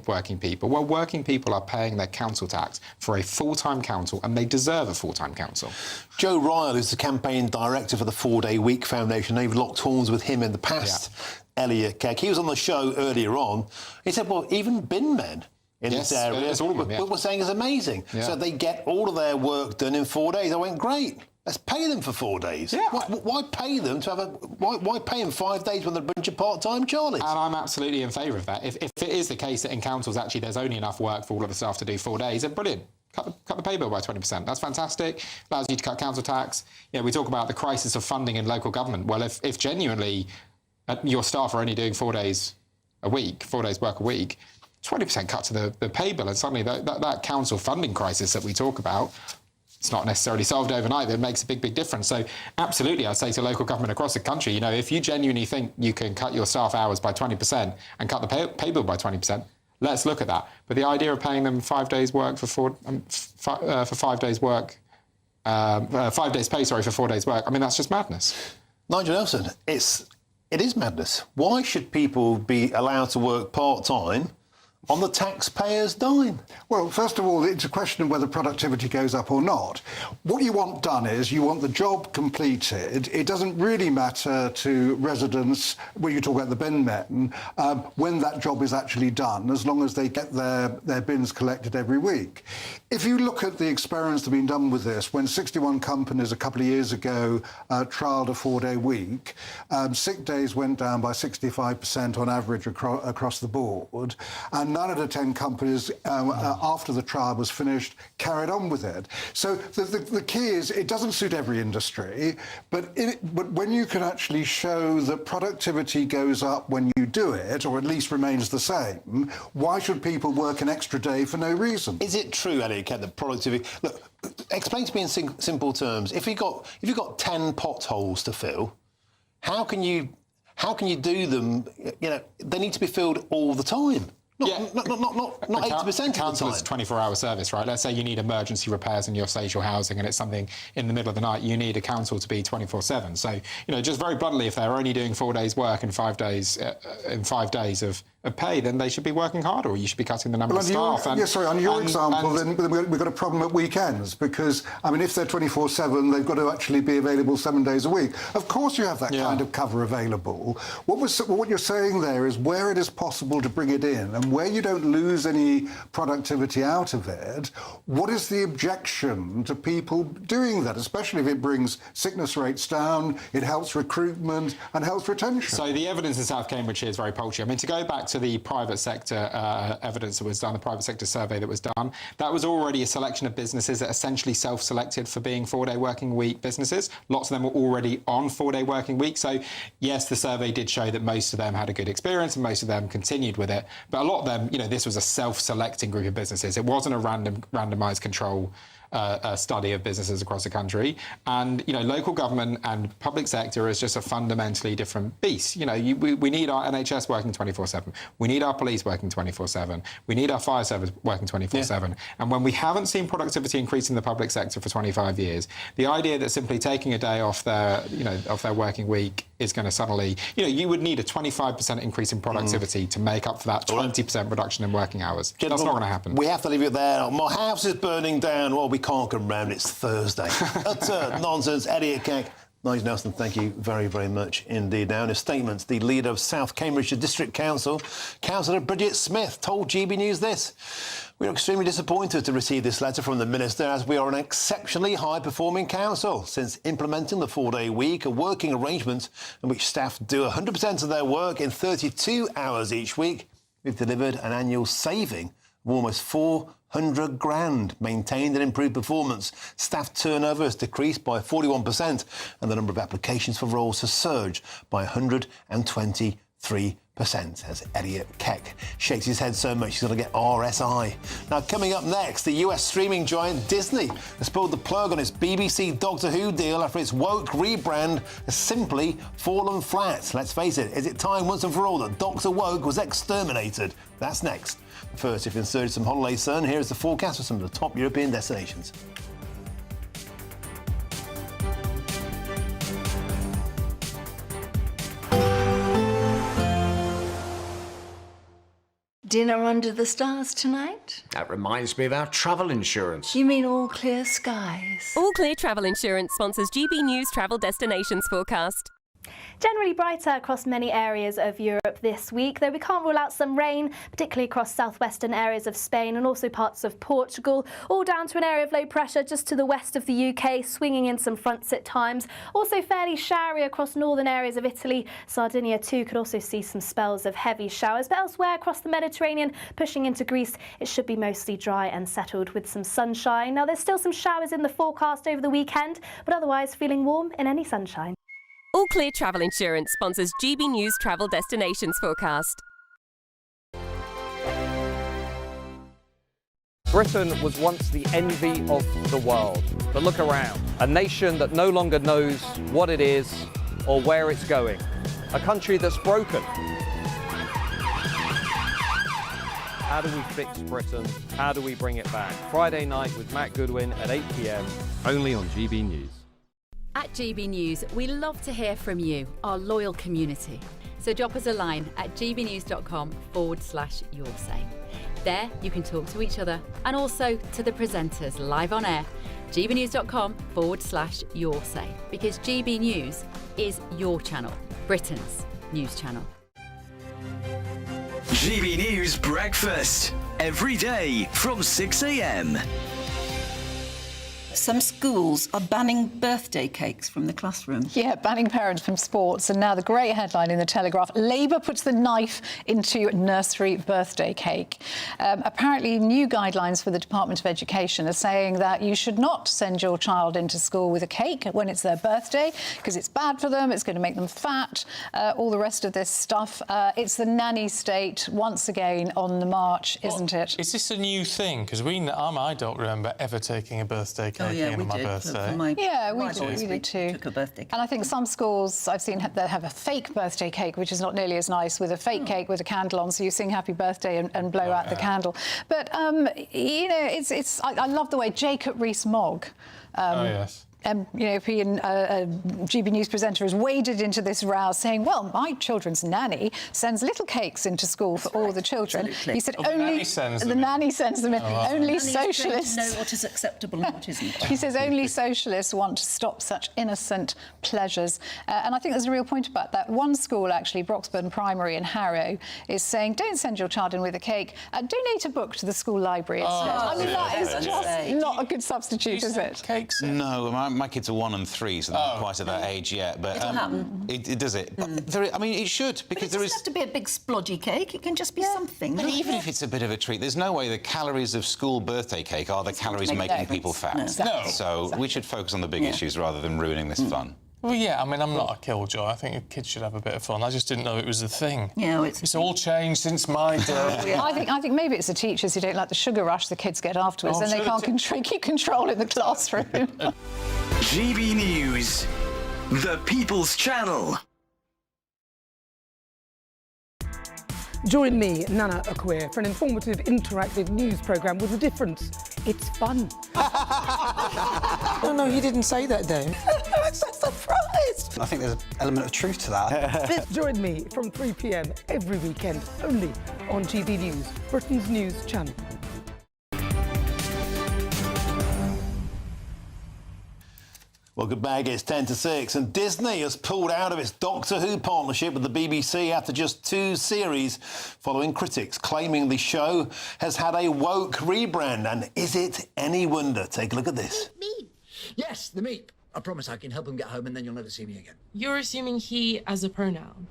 [SPEAKER 19] working people. Well, working people are paying their council tax for a full-time council, and they deserve a full-time council.
[SPEAKER 1] Joe Ryle is the campaign director for the 4-Day Week Foundation. They've locked horns with him in the past. Yeah. Elliot Keck, he was on the show earlier on. He said, well, even bin men in this area, we're saying is amazing. Yeah. So they get all of their work done in 4 days. I went, great. Let's pay them for 4 days. Yeah. Why pay them to have why pay them 5 days when they're a bunch of part-time Charlies?
[SPEAKER 19] And I'm absolutely in favour of that. If it is the case that in councils actually there's only enough work for all of the staff to do 4 days, then brilliant. Cut the pay bill by 20%. That's fantastic. Allows you to cut council tax. You know, we talk about the crisis of funding in local government. Well, if genuinely your staff are only doing 4 days a week, 4 days work a week, 20% cut to the pay bill, and suddenly that council funding crisis that we talk about, it's not necessarily solved overnight, but it makes a big, big difference. So absolutely, I say to local government across the country, you know, if you genuinely think you can cut your staff hours by 20% and cut the pay bill by 20%, let's look at that. But the idea of paying them 5 days work for 5 days work, 5 days pay, sorry, for 4 days work, I mean, that's just madness.
[SPEAKER 1] Nigel Nelson, it is madness. Why should people be allowed to work part-time on the taxpayer's dime?
[SPEAKER 21] Well, first of all, it's a question of whether productivity goes up or not. What you want done is you want the job completed. It doesn't really matter to residents, when you talk about the bin men, when that job is actually done, as long as they get their bins collected every week. If you look at the experiments that have been done with this, when 61 companies a couple of years ago trialled a 4-day week, sick days went down by 65% on average across the board, and 9 out of 10 companies, after the trial was finished, carried on with it. So the key is it doesn't suit every industry, but when you can actually show that productivity goes up when you do it, or at least remains the same, why should people work an extra day for no reason?
[SPEAKER 1] Is it true, Elliot, that productivity... Look, explain to me in simple terms. If you've got 10 potholes to fill, how can you do them? You know, they need to be filled all the time. Not 80% of the
[SPEAKER 19] council
[SPEAKER 1] time.
[SPEAKER 19] is a 24-hour service, right? Let's say you need emergency repairs in your social housing and it's something in the middle of the night. You need a council to be 24/7. So, you know, just very bluntly, if they're only doing 4 days' work and 5 days of pay, then they should be working harder, or you should be cutting the number of staff.
[SPEAKER 21] On your example, then we've got a problem at weekends because, I mean, if they're 24/7, they've got to actually be available 7 days a week. Of course you have that kind of cover available. What you're saying there is where it is possible to bring it in and where you don't lose any productivity out of it, what is the objection to people doing that, especially if it brings sickness rates down, it helps recruitment and helps retention?
[SPEAKER 19] So the evidence in South Cambridgeshire is very paltry. I mean, to go back to the private sector evidence that was done, the private sector survey that was done, that was already a selection of businesses that essentially self-selected for being 4-day working week businesses. Lots of them were already on 4-day working week. So yes, the survey did show that most of them had a good experience and most of them continued with it. But a lot of them, you know, this was a self-selecting group of businesses. It wasn't a randomised control study of businesses across the country. And, you know, local government and public sector is just a fundamentally different beast. You know, we need our NHS working 24/7. We need our police working 24/7. We need our fire service working 24/7. And when we haven't seen productivity increase in the public sector for 25 years, the idea that simply taking a day off their working week is going to suddenly, you know, you would need a 25% increase in productivity to make up for that 20% reduction in working hours. That's not going to happen.
[SPEAKER 1] We have to leave it there. My house is burning down. Well, we can't come round. It's Thursday. Utter nonsense. Elliot Keck, Nigel Nelson, thank you very, very much indeed. Now, in a statement, the leader of South Cambridgeshire District Council, Councillor Bridget Smith, told GB News this: "We are extremely disappointed to receive this letter from the Minister, as we are an exceptionally high-performing council. Since implementing the 4-day week, a working arrangement in which staff do 100% of their work in 32 hours each week, we've delivered an annual saving of almost 400 grand, maintained and improved performance. Staff turnover has decreased by 41% and the number of applications for roles has surged by 123%. As Elliot Keck shakes his head so much he's going to get RSI. Now, coming up next, the US streaming giant Disney has pulled the plug on its BBC Doctor Who deal after its woke rebrand has simply fallen flat. Let's face it, is it time once and for all that Dr. Woke was exterminated? That's next. First, if you're in search of some holiday sun, here is the forecast for some of the top European destinations.
[SPEAKER 6] Dinner under the stars tonight?
[SPEAKER 7] That reminds me of our travel insurance.
[SPEAKER 6] You mean All Clear Skies?
[SPEAKER 13] All Clear Travel Insurance sponsors GB News Travel Destinations Forecast.
[SPEAKER 18] Generally brighter across many areas of Europe this week, though we can't rule out some rain, particularly across southwestern areas of Spain and also parts of Portugal, all down to an area of low pressure just to the west of the UK, swinging in some fronts at times. Also fairly showery across northern areas of Italy. Sardinia too could also see some spells of heavy showers, but elsewhere across the Mediterranean, pushing into Greece, it should be mostly dry and settled with some sunshine. Now, there's still some showers in the forecast over the weekend, but otherwise feeling warm in any sunshine.
[SPEAKER 13] All Clear Travel Insurance sponsors GB News Travel Destinations Forecast.
[SPEAKER 14] Britain was once the envy of the world. But look around. A nation that no longer knows what it is or where it's going. A country that's broken. How do we fix Britain? How do we bring it back? Friday night with Matt Goodwin at 8 p.m.
[SPEAKER 2] only on GB News.
[SPEAKER 12] At GB News, we love to hear from you, our loyal community. So drop us a line at gbnews.com/yoursay. There you can talk to each other and also to the presenters live on air. gbnews.com/yoursay, because GB News is your channel, Britain's news channel.
[SPEAKER 9] GB News Breakfast, every day from 6 a.m.
[SPEAKER 6] Some schools are banning birthday cakes from the classroom.
[SPEAKER 10] Yeah, banning parents from sports. And now the great headline in the Telegraph: Labour puts the knife into nursery birthday cake. Apparently, new guidelines for the Department of Education are saying that you should not send your child into school with a cake when it's their birthday, because it's bad for them, it's going to make them fat, all the rest of this stuff. It's the nanny state once again on the march, isn't it?
[SPEAKER 16] Is this a new thing? Because I don't remember ever taking a birthday cake.
[SPEAKER 6] Oh, yeah,
[SPEAKER 16] on
[SPEAKER 6] we
[SPEAKER 16] my
[SPEAKER 6] did.
[SPEAKER 16] birthday.
[SPEAKER 6] For my
[SPEAKER 10] we did too.
[SPEAKER 6] Took a birthday cake.
[SPEAKER 10] And I think some schools I've seen that have a fake birthday cake, which is not nearly as nice, with a fake cake with a candle on, so you sing happy birthday and blow out the candle. But, you know, I love the way Jacob Rees-Mogg... European GB News presenter has waded into this row saying, well, my children's nanny sends little cakes into school for all the children.
[SPEAKER 6] Absolutely.
[SPEAKER 10] He said
[SPEAKER 16] the nanny sends them
[SPEAKER 10] in. Only socialists
[SPEAKER 6] know what is acceptable and what isn't.
[SPEAKER 10] He says only socialists want to stop such innocent pleasures. And I think there's a real point about that. One school, actually, Broxburn Primary in Harrow, is saying, don't send your child in with a cake. Donate a book to the school library instead. I mean, that is just not a good substitute, is it?
[SPEAKER 16] Cakes?
[SPEAKER 20] No, my kids are 1 and 3, so they're not quite at that age yet. But
[SPEAKER 6] it'll happen.
[SPEAKER 20] It does it. But I mean, it should, because
[SPEAKER 6] there is. It doesn't have to be a big splodgy cake. It can just be something.
[SPEAKER 20] But even if it's a bit of a treat, there's no way the calories of school birthday cake are the calories making people fat.
[SPEAKER 16] No.
[SPEAKER 20] So we should focus on the big issues rather than ruining this fun.
[SPEAKER 16] Well, yeah, I mean, I'm not a killjoy. I think kids should have a bit of fun. I just didn't know it was a thing.
[SPEAKER 6] Yeah,
[SPEAKER 16] it's all changed since my day.
[SPEAKER 10] I think maybe it's the teachers who don't like the sugar rush the kids get afterwards, then they can't keep control in the classroom.
[SPEAKER 9] GB News, the People's Channel.
[SPEAKER 17] Join me, Nana Akweer, for an informative, interactive news programme with a difference. It's fun.
[SPEAKER 5] No, he didn't say that, Dave.
[SPEAKER 6] I'm so surprised.
[SPEAKER 23] I think there's an element of truth to that.
[SPEAKER 17] Join me from 3 p.m. every weekend, only on GB News, Britain's news channel.
[SPEAKER 1] Welcome back. It's 10 to 6, and Disney has pulled out of its Doctor Who partnership with the BBC after just 2 series, following critics claiming the show has had a woke rebrand. And is it any wonder? Take a look at this.
[SPEAKER 24] Me? Yes, the meep. I promise I can help him get home and then you'll never see me again.
[SPEAKER 25] You're assuming he as a pronoun.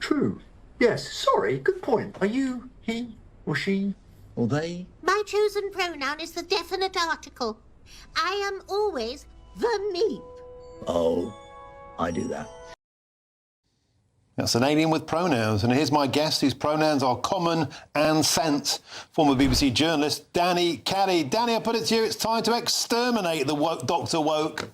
[SPEAKER 24] True. Yes, sorry, good point. Are you he or she or they?
[SPEAKER 26] My chosen pronoun is the definite article. I am always the meep.
[SPEAKER 24] Oh, I do that.
[SPEAKER 1] That's an alien with pronouns. And here's my guest, whose pronouns are common and sense. Former BBC journalist Danny Caddy. Danny, I put it to you, it's time to exterminate the woke Dr. Woke.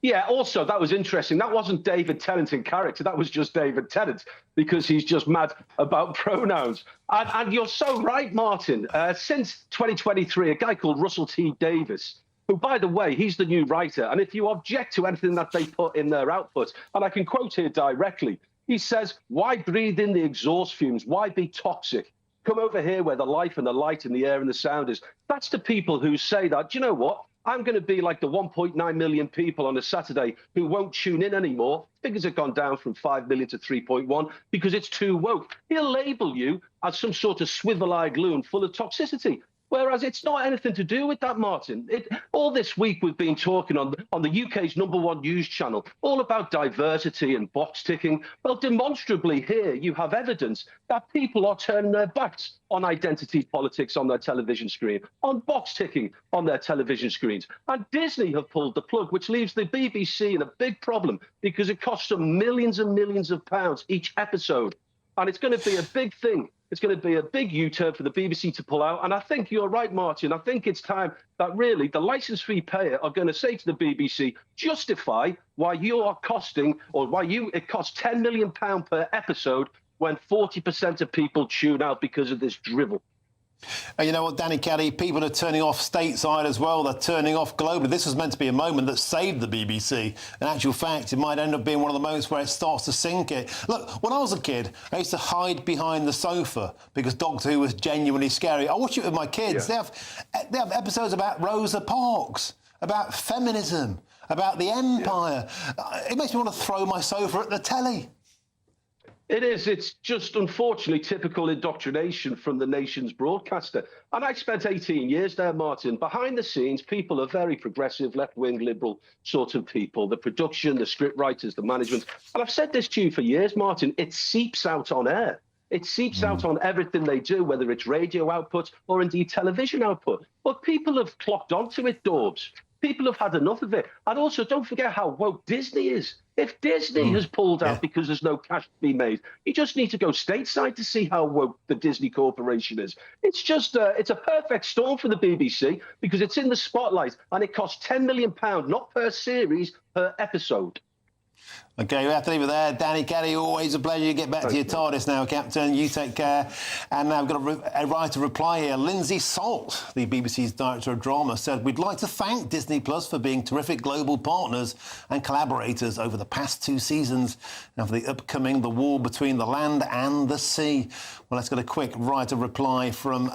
[SPEAKER 29] Yeah, also, that was interesting. That wasn't David Tennant in character. That was just David Tennant, because he's just mad about pronouns. And you're so right, Martin. Since 2023, a guy called Russell T. Davis, who, by the way, he's the new writer, and if you object to anything that they put in their output, and I can quote here directly, he says, why breathe in the exhaust fumes? Why be toxic? Come over here where the life and the light and the air and the sound is. That's the people who say that. Do you know what? I'm going to be like the 1.9 million people on a Saturday who won't tune in anymore. Figures have gone down from 5 million to 3.1 because it's too woke. He'll label you as some sort of swivel-eyed loon full of toxicity. Whereas it's not anything to do with that, Martin. All this week we've been talking on the UK's #1 news channel, all about diversity and box ticking. Well, demonstrably here you have evidence that people are turning their backs on identity politics on their television screen, on box ticking on their television screens. And Disney have pulled the plug, which leaves the BBC in a big problem because it costs them millions and millions of pounds each episode. And it's going to be a big thing. It's going to be a big U-turn for the BBC to pull out. And I think you're right, Martin. I think it's time that really the licence fee payer are going to say to the BBC, justify why you are costing, or why it costs £10 million per episode when 40% of people tune out because of this drivel.
[SPEAKER 1] And you know what, Danny Caddy, people are turning off stateside as well. They're turning off globally. This was meant to be a moment that saved the BBC. In actual fact, it might end up being one of the moments where it starts to sink it. Look, when I was a kid, I used to hide behind the sofa because Doctor Who was genuinely scary. I watch it with my kids.
[SPEAKER 29] Yeah.
[SPEAKER 1] They have episodes about Rosa Parks, about feminism, about the Empire. It makes me want to throw my sofa at the telly.
[SPEAKER 29] It is. It's just unfortunately typical indoctrination from the nation's broadcaster. And I spent 18 years there, Martin. Behind the scenes, people are very progressive, left-wing, liberal sort of people. The production, the script writers, the management. And I've said this to you for years, Martin. It seeps out on air. It seeps out on everything they do, whether it's radio output or indeed television output. But people have clocked onto it, Daubs. People have had enough of it. And also, don't forget how woke Disney is. If Disney has pulled out because there's no cash to be made, you just need to go stateside to see how woke the Disney Corporation is. It's just, it's a perfect storm for the BBC because it's in the spotlight and it costs £10 million, not per series, per episode.
[SPEAKER 1] OK, we have to leave it there. Danny Caddy, always a pleasure. You get back to your TARDIS now, Captain. You take care. And now I've got a writer reply here. Lindsay Salt, the BBC's Director of Drama, said, "We'd like to thank Disney Plus for being terrific global partners and collaborators over the past 2 seasons and for the upcoming The War Between the Land and the Sea." Well, let's get a quick writer reply from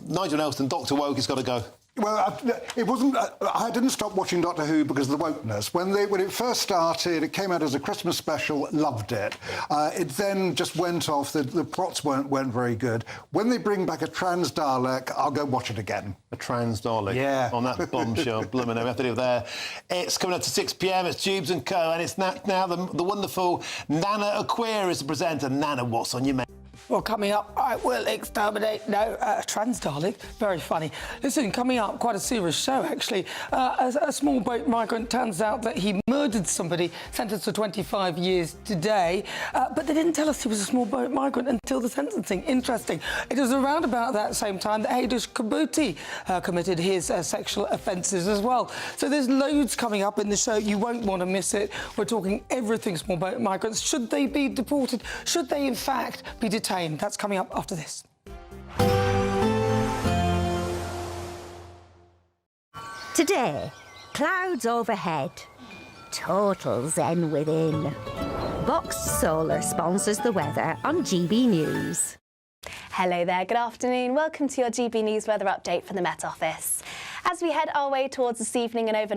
[SPEAKER 1] Nigel Nelson. Dr. Woke has got to go.
[SPEAKER 3] Well, it wasn't. I didn't stop watching Doctor Who because of the wokeness. When it first started, it came out as a Christmas special. Loved it. It then just went off. The plots weren't very good. When they bring back a trans Dalek, I'll go watch it again.
[SPEAKER 1] A trans Dalek.
[SPEAKER 3] Yeah.
[SPEAKER 1] On that bombshell. Blooming, we have to leave it there. It's coming up to 6 p.m. It's Tubes and Co. And it's now the wonderful Nana Acquia is the presenter. Nana, what's on your menu?
[SPEAKER 17] Well, coming up, I will exterminate. No, trans Dalek. Very funny. Listen, coming up, quite a serious show, actually. A small boat migrant turns out that he murdered somebody, sentenced to 25 years today. But they didn't tell us he was a small boat migrant until the sentencing. Interesting. It was around about that same time that Haidish Kabuti committed his sexual offences as well. So there's loads coming up in the show. You won't want to miss it. We're talking everything small boat migrants. Should they be deported? Should they, in fact, be detained? That's coming up after this.
[SPEAKER 4] Today, clouds overhead, total zen within. Boxed Solar sponsors the weather on GB News.
[SPEAKER 18] Hello there, good afternoon. Welcome to your GB News weather update from the Met Office. As we head our way towards this evening and overnight,